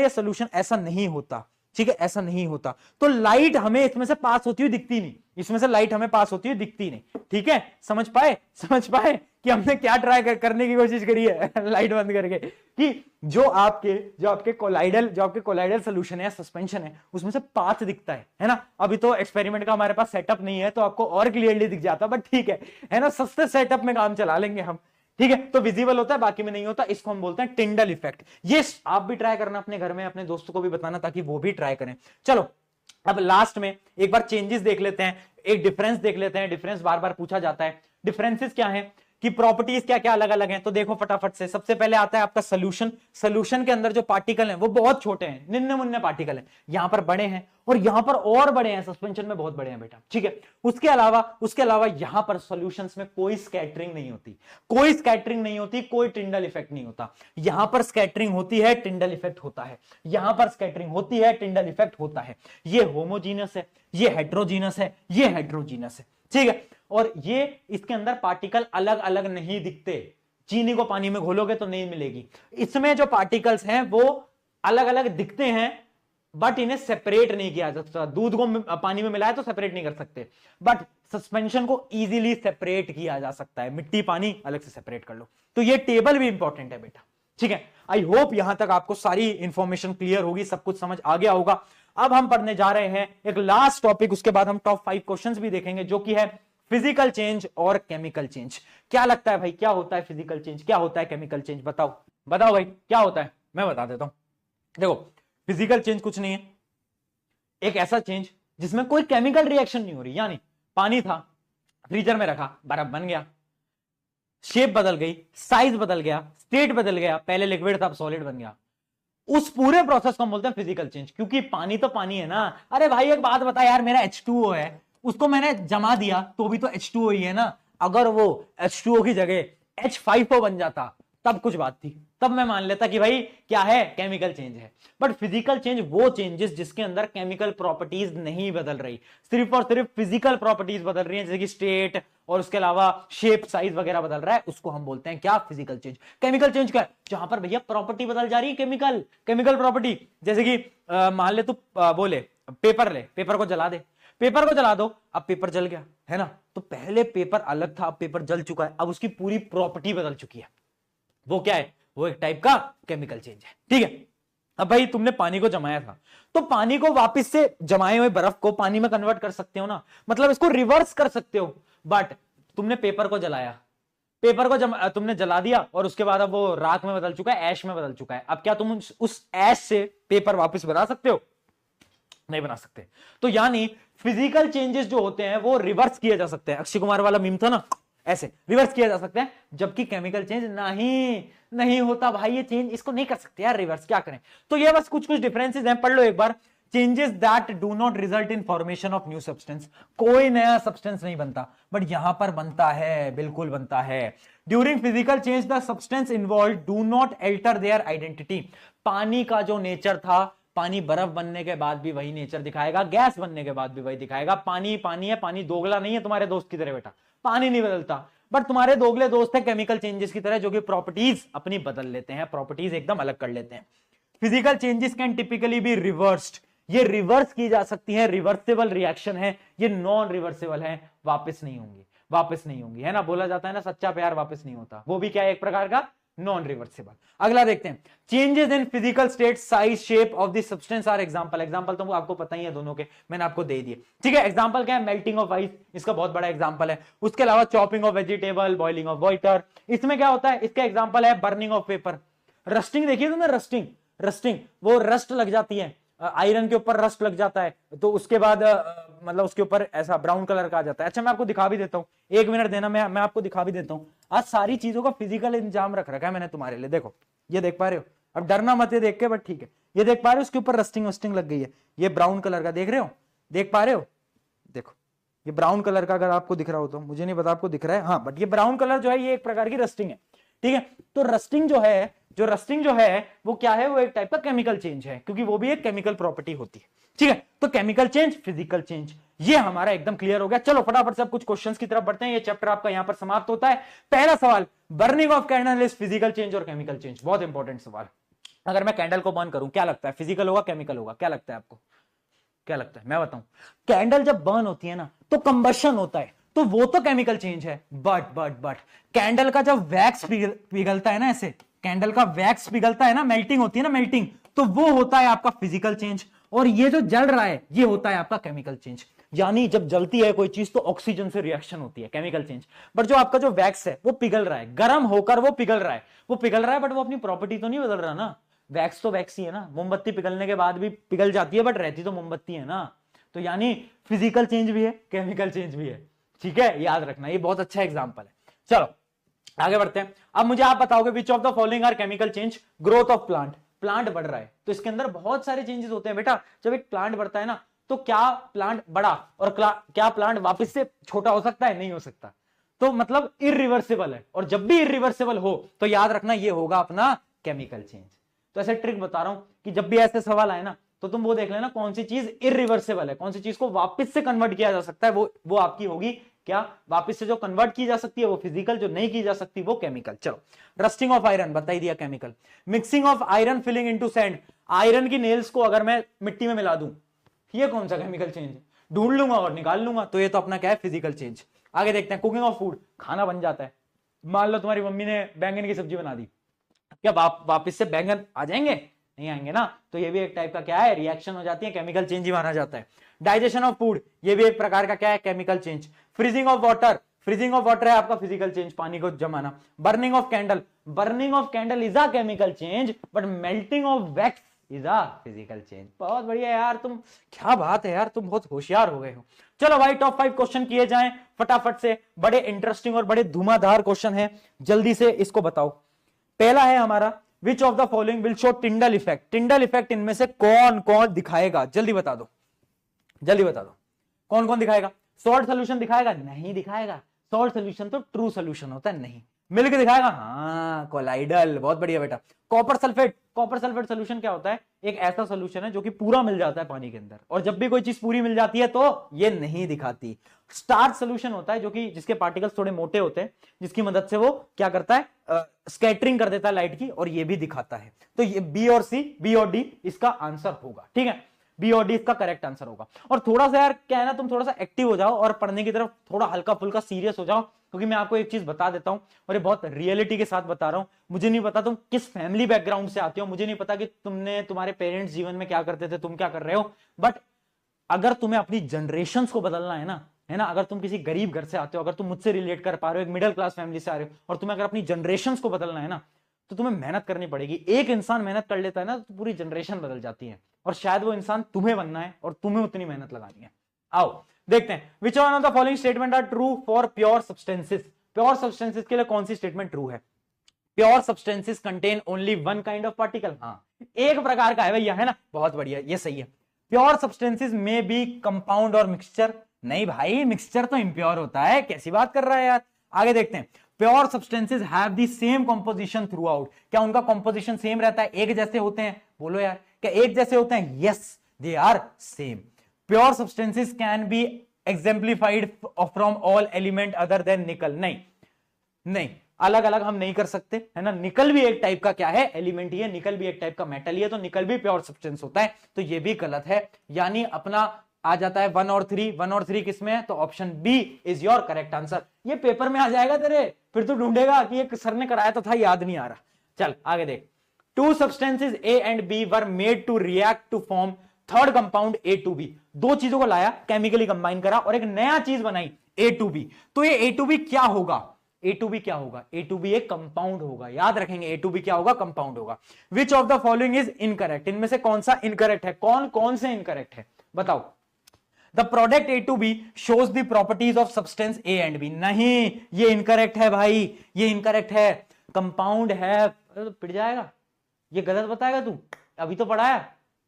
सोल्यूशन ऐसा नहीं होता, ठीक है, ऐसा नहीं होता तो लाइट हमें इसमें से पास होती हुई दिखती नहीं, इसमें से लाइट हमें पास होती हुई दिखती नहीं। ठीक है, समझ पाए कि हमने क्या ट्राई करने की कोशिश करी है लाइट बंद करके, कि जो आपके कोलाइडल सोल्यूशन है, सस्पेंशन है, उसमें से पाथ दिखता है ना। अभी तो एक्सपेरिमेंट का हमारे पास सेटअप नहीं है तो आपको और क्लियरली दिख जाता, बट ठीक है ना, सस्ते सेटअप में काम चला लेंगे हम। ठीक है, तो विजिबल होता है, बाकी में नहीं होता, इसको हम बोलते हैं टिंडल इफेक्ट। ये आप भी ट्राई करना अपने घर में, अपने दोस्तों को भी बताना ताकि वो भी ट्राई करें। चलो अब लास्ट में एक बार चेंजेस देख लेते हैं, एक डिफरेंस देख लेते हैं। डिफरेंस बार बार पूछा जाता है, डिफरेंसेस क्या है कि प्रॉपर्टीज क्या क्या अलग अलग हैं। तो देखो फटाफट से, सबसे पहले आता है आपका सोल्यूशन के अंदर जो पार्टिकल हैं वो बहुत छोटे हैं, निन्ने मुन्ने पार्टिकल हैं, यहां पर बड़े हैं और यहां पर और बड़े हैं, सस्पेंशन में बहुत बड़े हैं बेटा। ठीक है, उसके अलावा यहां पर सॉल्यूशंस में कोई स्कैटरिंग नहीं होती, कोई टिंडल इफेक्ट नहीं होता। यहां पर स्कैटरिंग होती है, टिंडल इफेक्ट होता है, यहां पर स्कैटरिंग होती है, टिंडल इफेक्ट होता है। ये होमोजीनस है, ये हेट्रोजीनस है, ये हेट्रोजीनस है। ठीक है, और ये इसके अंदर पार्टिकल अलग अलग नहीं दिखते, चीनी को पानी में घोलोगे तो नहीं मिलेगी। इसमें जो पार्टिकल्स हैं वो अलग अलग दिखते हैं बट इन्हें सेपरेट नहीं किया जा सकता। दूध को पानी में मिलाया तो सेपरेट नहीं कर सकते, बट सस्पेंशन को इजीली सेपरेट किया जा सकता है। मिट्टी पानी अलग से सेपरेट कर लो। तो ये टेबल भी इंपॉर्टेंट है बेटा। ठीक है, आई होप यहां तक आपको सारी इंफॉर्मेशन क्लियर होगी, सब कुछ समझ आ गया होगा। अब हम पढ़ने जा रहे हैं एक लास्ट टॉपिक, उसके बाद हम टॉप 5 क्वेश्चंस भी देखेंगे, जो कि है फिजिकल चेंज और केमिकल चेंज। क्या लगता है भाई, क्या होता है फिजिकल चेंज, क्या होता है केमिकल चेंज? बताओ भाई क्या होता है, मैं बता देता हूं। देखो फिजिकल चेंज कुछ नहीं है, एक ऐसा चेंज जिसमें कोई केमिकल रिएक्शन नहीं हो रही। यानी पानी था, फ्रीजर में रखा, बर्फ बन गया, शेप बदल गई, साइज बदल गया, स्टेट बदल गया, पहले लिक्विड था अब सॉलिड बन गया। उस पूरे प्रोसेस को हम बोलते हैं फिजिकल चेंज, क्योंकि पानी तो पानी है ना। अरे भाई एक बात बता यार, मेरा H2O है, उसको मैंने जमा दिया तो भी तो H2O ही है ना। अगर वो H2O की जगह H5O बन जाता तब कुछ बात थी, तब मैं मान लेता कि भाई क्या है, केमिकल चेंज है। बट फिजिकल चेंज वो चेंजेस जिसके अंदर केमिकल प्रॉपर्टीज नहीं बदल रही, सिर्फ और सिर्फ फिजिकल प्रॉपर्टीज बदल रही हैं, जैसे कि स्टेट और उसके अलावा शेप साइज वगैरह बदल रहा है, उसको हम बोलते हैं क्या, फिजिकल चेंज। केमिकल चेंज क्या है, जहां पर भैया प्रॉपर्टी बदल जा रही है, केमिकल प्रॉपर्टी। जैसे कि मान ले तू बोले पेपर को जला दे, पेपर को जला दो, अब पेपर जल गया है ना। तो पहले पेपर अलग था, अब पेपर जल चुका है, अब उसकी पूरी प्रॉपर्टी बदल चुकी है। वो क्या है, वो एक टाइप का केमिकल चेंज है। ठीक है, अब भाई तुमने पानी को जमाया था, तो पानी को वापस से जमाए हुए बर्फ को पानी में कन्वर्ट कर सकते हो ना, मतलब इसको रिवर्स कर सकते हो। बट तुमने पेपर को जलाया, तुमने जला दिया और उसके बाद अब वो राख में बदल चुका है, ऐश में बदल चुका है। अब क्या तुम उस ऐश से पेपर वापस बना सकते हो? नहीं बना सकते। तो यानी फिजिकल चेंजेस जो होते हैं वो रिवर्स किए जा सकते हैं। अक्षय कुमार वाला मीम था ना, ऐसे रिवर्स किया जा सकता है, जबकि केमिकल चेंज नहीं होता भाई। ये चेंज इसको नहीं कर सकते यार रिवर्स, क्या करें। तो ये बस कुछ डिफरेंसेस हैं, पढ़ लो एक बार। Changes that do not result in formation of new substance, कोई नया सब्सटेंस नहीं बनता, बट यहां पर बनता है, बिल्कुल बनता है। During physical change the substance involve do not alter their identity. पानी का जो नेचर था, पानी बर्फ बनने के बाद भी वही नेचर दिखाएगा, गैस बनने के बाद भी वही दिखाएगा। पानी पानी है, पानी दोगला नहीं है तुम्हारे दोस्त की तरह बेटा, पानी नहीं बदलता। बट तुम्हारे दोगले दोस्त है केमिकल चेंजेस की तरह, जो कि प्रॉपर्टीज अपनी बदल लेते हैं, प्रॉपर्टीज एकदम अलग कर लेते हैं। Physical changes can typically be reversed, ये रिवर्स की जा सकती है, रिवर्सिबल रिएक्शन है, ये नॉन रिवर्सिबल है, वापस नहीं होंगी, है ना। बोला जाता है ना सच्चा प्यार वापस नहीं होता, वो भी क्या है, एक प्रकार का नॉन रिवर्सिबल। अगला देखते हैं, changes in physical state, size, shape of the substance are example तो आपको पता ही है दोनों के, मैंने आपको दे दिए। ठीक है, एग्जांपल क्या है, मेल्टिंग ऑफ आइस, इसका बहुत बड़ा एग्जांपल है। उसके अलावा chopping of vegetable, boiling of water, इसमें क्या होता है, इसका एग्जांपल है बर्निंग ऑफ पेपर। रस्टिंग देखिए तुमने, रस्टिंग वो रस्ट लग जाती है, आयरन के ऊपर रस्ट लग जाता है, तो उसके बाद मतलब उसके ऊपर ऐसा ब्राउन कलर का आ जाता है। अच्छा मैं आपको दिखा भी देता हूँ, 1 मिनट देना, मैं आपको दिखा भी देता हूँ। आज सारी चीजों का फिजिकल इंतजाम रख रखा है मैंने तुम्हारे लिए। देखो ये देख पा रहे हो, अब डरना मत ये देख के, बट ठीक है। ये देख पा रहे हो उसके ऊपर रस्टिंग वस्टिंग लग गई है, ये ब्राउन कलर का देख रहे हो, देख पा रहे हो, देखो ये ब्राउन कलर का, अगर आपको दिख रहा हो तो, मुझे नहीं पता आपको दिख रहा है, हाँ, बट ये ब्राउन कलर जो है ये एक प्रकार की रस्टिंग है, ठीक है। तो रस्टिंग जो है वो क्या है, वो एक टाइप का केमिकल चेंज है, क्योंकि वो भी एक केमिकल प्रॉपर्टी होती है, ठीक है। तो केमिकल चेंज, फिजिकल चेंज, ये हमारा एकदम क्लियर हो गया। चलो फटाफट से अब कुछ क्वेश्चंस की तरफ बढ़ते हैं, ये चैप्टर आपका यहां पर समाप्त होता है। पहला सवाल, burning of candle is physical change और केमिकल चेंज, बहुत इंपॉर्टेंट सवाल। अगर मैं कैंडल को बर्न करूं, क्या लगता है, फिजिकल होगा केमिकल होगा, क्या लगता है आपको, क्या लगता है, मैं बताऊं। कैंडल जब बर्न होती है ना तो कंबशन होता है, तो वो तो केमिकल चेंज है, बट कैंडल का जब वैक्स पिघलता है ना, ऐसे कैंडल का वैक्स पिघलता है ना, मेल्टिंग होती है ना, मेल्टिंग, तो वो होता है आपका फिजिकल चेंज। और ये जो जल रहा है ये होता है आपका केमिकल चेंज। यानी जब जलती है कोई चीज तो ऑक्सीजन से रिएक्शन होती है, केमिकल चेंज। बट जो आपका जो वैक्स है वो पिघल रहा है, गर्म होकर वो पिघल रहा है, बट वो अपनी प्रॉपर्टी तो नहीं बदल रहा ना। वैक्स तो वैक्स ही है ना, मोमबत्ती पिघलने के बाद भी पिघल जाती है बट रहती तो मोमबत्ती है ना। तो यानी फिजिकल चेंज भी है, केमिकल चेंज भी है, ठीक है, याद रखना, ये बहुत अच्छा एग्जांपल है। चलो आगे बढ़ते हैं। अब मुझे आप बताओगे which of the following are chemical change. Growth of plant बढ़ रहा है तो इसके अंदर बहुत सारे चेंजेस होते हैं बेटा। जब एक प्लांट बढ़ता है ना तो क्या प्लांट बड़ा और क्या प्लांट वापस से छोटा हो सकता है, नहीं हो सकता। तो मतलब इरिवर्सिबल है, और जब भी इरिवर्सिबल हो तो याद रखना ये होगा अपना केमिकल चेंज। तो ऐसे ट्रिक बता रहा हूं कि जब भी ऐसे सवाल आए ना तो तुम वो देख लेना कौन सी चीज इरिवर्सिबल है, कौन सी चीज को वापस से कन्वर्ट किया जा सकता है, वो आपकी होगी क्या, वापस से जो कन्वर्ट की जा सकती है वो फिजिकल, जो नहीं की जा सकती वो केमिकल। चलो, रस्टिंग ऑफ आयरन बता ही दिया, chemical. Mixing of iron filling into sand, iron की नेल्स को अगर मैं मिट्टी में मिला दूं, ये कौन सा केमिकल चेंज है, ढूंढ लूंगा और निकाल लूंगा, तो ये तो अपना क्या है, फिजिकल चेंज। आगे देखते हैं, कुकिंग ऑफ फूड, खाना बन जाता है। मान लो तुम्हारी मम्मी ने बैंगन की सब्जी बना दी, क्या वापस से बैंगन आ जाएंगे, नहीं आएंगे ना। तो ये भी एक टाइप का क्या है, रिएक्शन हो जाती है, केमिकल चेंज ही माना जाता है। डाइजेशन ऑफ फूड, ये भी एक प्रकार का क्या है, chemical change. Freezing of water है आपका फिजिकल चेंज, पानी को जमाना। Burning of candle is a chemical change, but melting of wax is a physical change. बहुत बढ़िया यार, तुम क्या बात है यार, तुम बहुत होशियार हो गए हो। चलो भाई टॉप 5 क्वेश्चन किए जाएं फटाफट से, बड़े इंटरेस्टिंग और बड़े धुआंधार क्वेश्चन है, जल्दी से इसको बताओ। पहला है हमारा, विच of the following will show Tyndall effect. Tyndall effect इनमें से कौन कौन दिखाएगा, जल्दी बता दो, कौन कौन दिखाएगा। सॉल्ट सोल्यूशन दिखाएगा, नहीं दिखाएगा, सॉल्ट सोल्यूशन तो ट्रू सोल्यूशन होता है, नहीं। मिल्क दिखाएगा, हाँ कोलाइडल, बहुत बढ़िया बेटा। कॉपर सल्फेट सोल्यूशन क्या होता है, एक ऐसा सोल्यूशन है जो कि पूरा मिल जाता है पानी के अंदर, और जब भी कोई चीज पूरी मिल जाती है तो ये नहीं दिखाती। स्टार्च सोल्यूशन होता है जो कि जिसके पार्टिकल्स थोड़े मोटे होते हैं, जिसकी मदद से वो क्या करता है, स्कैटरिंग कर देता है लाइट की, और ये भी दिखाता है। तो ये बी और डी इसका आंसर होगा, ठीक है, बी और डी इसका करेक्ट आंसर होगा। और थोड़ा सा यार क्या है ना, तुम थोड़ा सा एक्टिव हो जाओ और पढ़ने की तरफ थोड़ा हल्का फुल्का सीरियस हो जाओ, क्योंकि मैं आपको एक चीज बता देता हूं, और ये बहुत रियलिटी के साथ बता रहा हूं। मुझे नहीं पता तुम किस फैमिली बैकग्राउंड से आते हो, मुझे नहीं पता कि तुम्हारे पेरेंट्स जीवन में क्या करते थे, तुम क्या कर रहे हो, बट अगर तुम्हें अपनी जनरेशंस को बदलना है ना, अगर तुम किसी गरीब घर से आते हो, अगर तुम मुझसे रिलेट कर पा रहे हो, एक मिडिल क्लास फैमिली से आ रहे हो, और तुम्हें अगर अपनी जनरेशंस को बदलना है ना, तो तुम्हें मेहनत करनी पड़ेगी। एक इंसान मेहनत कर लेता है ना तो पूरी जनरेशन बदल जाती है, और शायद वो इंसान तुम्हें बनना है और तुम्हें उतनी मेहनत लगानी है। आओ देखते हैं, which one of the following statement are true for pure substances. Pure substances के लिए कौन सी स्टेटमेंट ट्रू है। Pure substances contain only one kind of particle, हाँ एक प्रकार का है भैया, है ना, बहुत बढ़िया, ये सही है। प्योर सब्सटेंसेस में बी कंपाउंड और मिक्सचर, नहीं भाई मिक्सचर तो इम्प्योर होता है, कैसी बात कर रहा है यार। आगे देखते हैं, pure substances have the same composition through out, क्या उनका कंपोजिशन सेम रहता है, एक जैसे होते हैं, बोलो यार, क्या एक जैसे होते हैं, yes they are same. Pure substances can be exemplified from all element other than nickel, नहीं अलग अलग हम नहीं कर सकते, है ना, निकल भी एक टाइप का क्या है, एलिमेंट ही है, निकल भी एक टाइप का मेटल ही है, तो निकल भी प्योर सब्सटेंस होता है, तो ये भी गलत है। यानी अपना आ जाता है 1 और 3 किसमें है, तो option B is your correct answer. ये पेपर में आ जाएगा तेरे, फिर तू ढूंढेगा कि ये सर ने कराया तो था, याद नहीं आ रहा। चल आगे देख, 2 substances A and B were made to react to form third compound A2B। 2 चीजों को लाया, केमिकली कंबाइन करा और एक नया चीज बनाई A2B। तो ये A2B क्या होगा, A2B क्या होगा, A2B एक कंपाउंड होगा, याद रखेंगे A2B क्या होगा, कंपाउंड होगा। विच of the following is incorrect, इनमें से कौन सा इनकरेक्ट है, कौन कौन से इनकरेक्ट है बताओ। The product A to B shows the properties of substance A and B. नहीं, ये इनकरेक्ट है भाई, ये इनकरेक्ट है। कंपाउंड है तो पिट जाएगा, ये गलत बताएगा तू। अभी तो पढ़ाया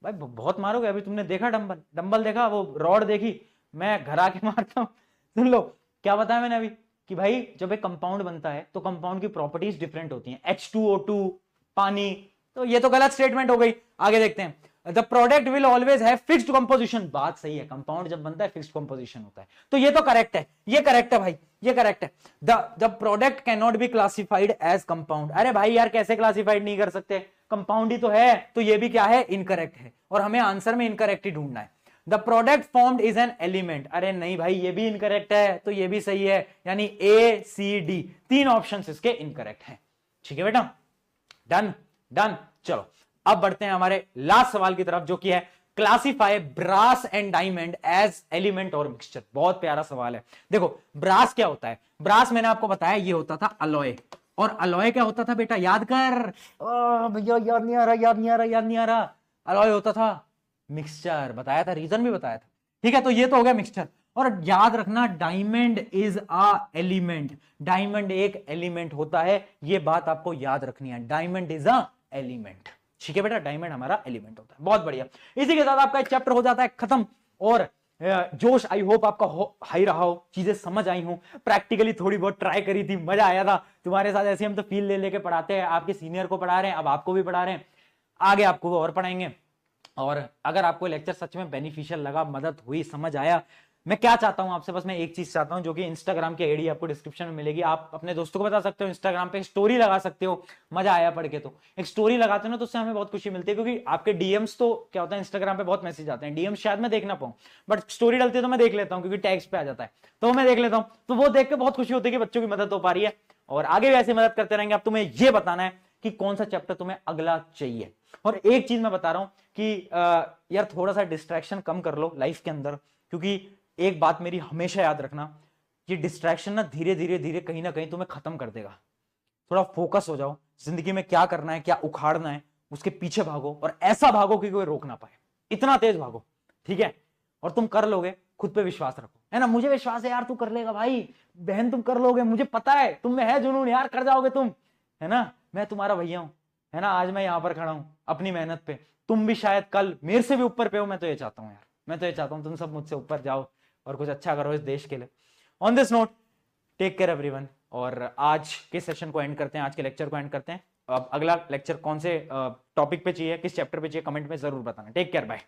भाई, बहुत मारोगे। अभी तुमने देखा डंबल, डंबल देखा, वो रॉड देखी, मैं घर आके मारता हूं। सुन लो क्या बताया मैंने अभी कि भाई जब एक कंपाउंड बनता है तो कंपाउंड की प्रॉपर्टीज डिफरेंट होती हैं, H2O2 पानी। तो ये तो गलत स्टेटमेंट हो गई। आगे देखते हैं, the product will always have fixed composition. बात सही है, कंपाउंड जब बनता है फिक्स्ड कंपोजिशन होता है, तो ये तो करेक्ट है, ये करेक्ट है भाई, ये करेक्ट है। The product can not be classified as compound. अरे भाई यार कैसे क्लासिफाइड नहीं कर सकते, कंपाउंड ही तो है, तो ये भी क्या है, इनकरेक्ट है, और हमें आंसर में इनकरेक्ट ही ढूंढना है। The product formed is an element. अरे नहीं भाई, ये भी इनकरेक्ट है, तो ये भी सही है, यानी ए सी डी तीन ऑप्शन इसके इनकरेक्ट हैं। ठीक है बेटा, डन डन। चलो अब बढ़ते हैं हमारे लास्ट सवाल की तरफ, जो कि है classify brass and diamond as element और मिक्सचर। बहुत प्यारा सवाल है। देखो ब्रास क्या होता है, ब्रास मैंने आपको बताया ये होता था अलॉय, और अलॉय क्या होता था बेटा, याद कर। भैया याद नहीं आ रहा, याद नहीं आ रहा, याद नहीं आ रहा। अलॉय होता था मिक्सचर, बताया था, रीजन भी बताया था। ठीक है, तो ये तो हो गया मिक्सचर। और याद रखना diamond is a element, diamond एक एलिमेंट होता है, ये बात आपको याद रखनी है, डायमंड इज अ एलिमेंट। ठीक है बेटा, डायमंड हमारा एलिमेंट होता है। बहुत बढ़िया, इसी के साथ आपका एक चैप्टर हो जाता है खत्म। और जोश आई होप आपका हाई रहा हो, चीजें समझ आई हूं, प्रैक्टिकली थोड़ी बहुत ट्राई करी थी, मजा आया था तुम्हारे साथ। ऐसे हम तो फील ले लेके पढ़ाते हैं, आपके सीनियर को पढ़ा रहे हैं, अब आपको भी पढ़ा रहे हैं, आगे आपको वो और पढ़ाएंगे। और अगर आपको लेक्चर सच में बेनिफिशियल लगा, मदद हुई, समझ आया, मैं क्या चाहता हूं आपसे, बस मैं एक चीज चाहता हूं, जो कि इंस्टाग्राम की आईडी आपको डिस्क्रिप्शन में मिलेगी, आप अपने दोस्तों को बता सकते हो, इंस्टाग्राम पे स्टोरी लगा सकते हो। मजा आया पढ़ के, तो एक स्टोरी लगाते हो ना, तो उससे हमें बहुत खुशी मिलती है, क्योंकि आपके डीएम्स तो क्या होता है, इंस्टाग्राम पे बहुत मैसेज आते हैं, डीएम्स शायद मैं देख ना पाऊं, बट स्टोरी डलती है तो मैं देख लेता हूं, क्योंकि टैग्स पे आ जाता है, तो मैं देख लेता हूं। तो वो देख के बहुत खुशी होती है कि बच्चों की मदद हो पा रही है, और आगे भी ऐसी मदद करते रहेंगे। अब तुम्हें यह बताना है कि कौन सा चैप्टर तुम्हें अगला चाहिए। और एक चीज मैं बता रहा हूं कि यार थोड़ा सा डिस्ट्रैक्शन कम कर लो लाइफ के अंदर, क्योंकि एक बात मेरी हमेशा याद रखना, ये डिस्ट्रैक्शन ना धीरे धीरे धीरे कहीं ना कहीं तुम्हें खत्म कर देगा। थोड़ा फोकस हो जाओ, जिंदगी में क्या करना है, क्या उखाड़ना है, उसके पीछे भागो, और ऐसा भागो कि कोई रोक ना पाए, इतना तेज भागो। ठीक है, और तुम कर लोगे, खुद पे विश्वास रखो, है ना। मुझे विश्वास है यार, तू कर लेगा भाई, बहन तुम कर लोगे, मुझे पता है तुम में है जुनून यार, कर जाओगे तुम, है ना। मैं तुम्हारा भैया हूं, है ना, आज मैं यहां पर खड़ा हूं अपनी मेहनत पे, तुम भी शायद कल मेरे से भी ऊपर पे हो। मैं तो ये चाहता हूं यार, मैं तो ये चाहता हूं तुम सब मुझसे ऊपर जाओ और कुछ अच्छा करो इस देश के लिए। On this note, take care everyone, और आज के सेशन को एंड करते हैं, आज के लेक्चर को एंड करते हैं। अब अगला लेक्चर कौन से टॉपिक पे चाहिए, किस चैप्टर पे चाहिए, कमेंट में जरूर बताना। Take care, bye.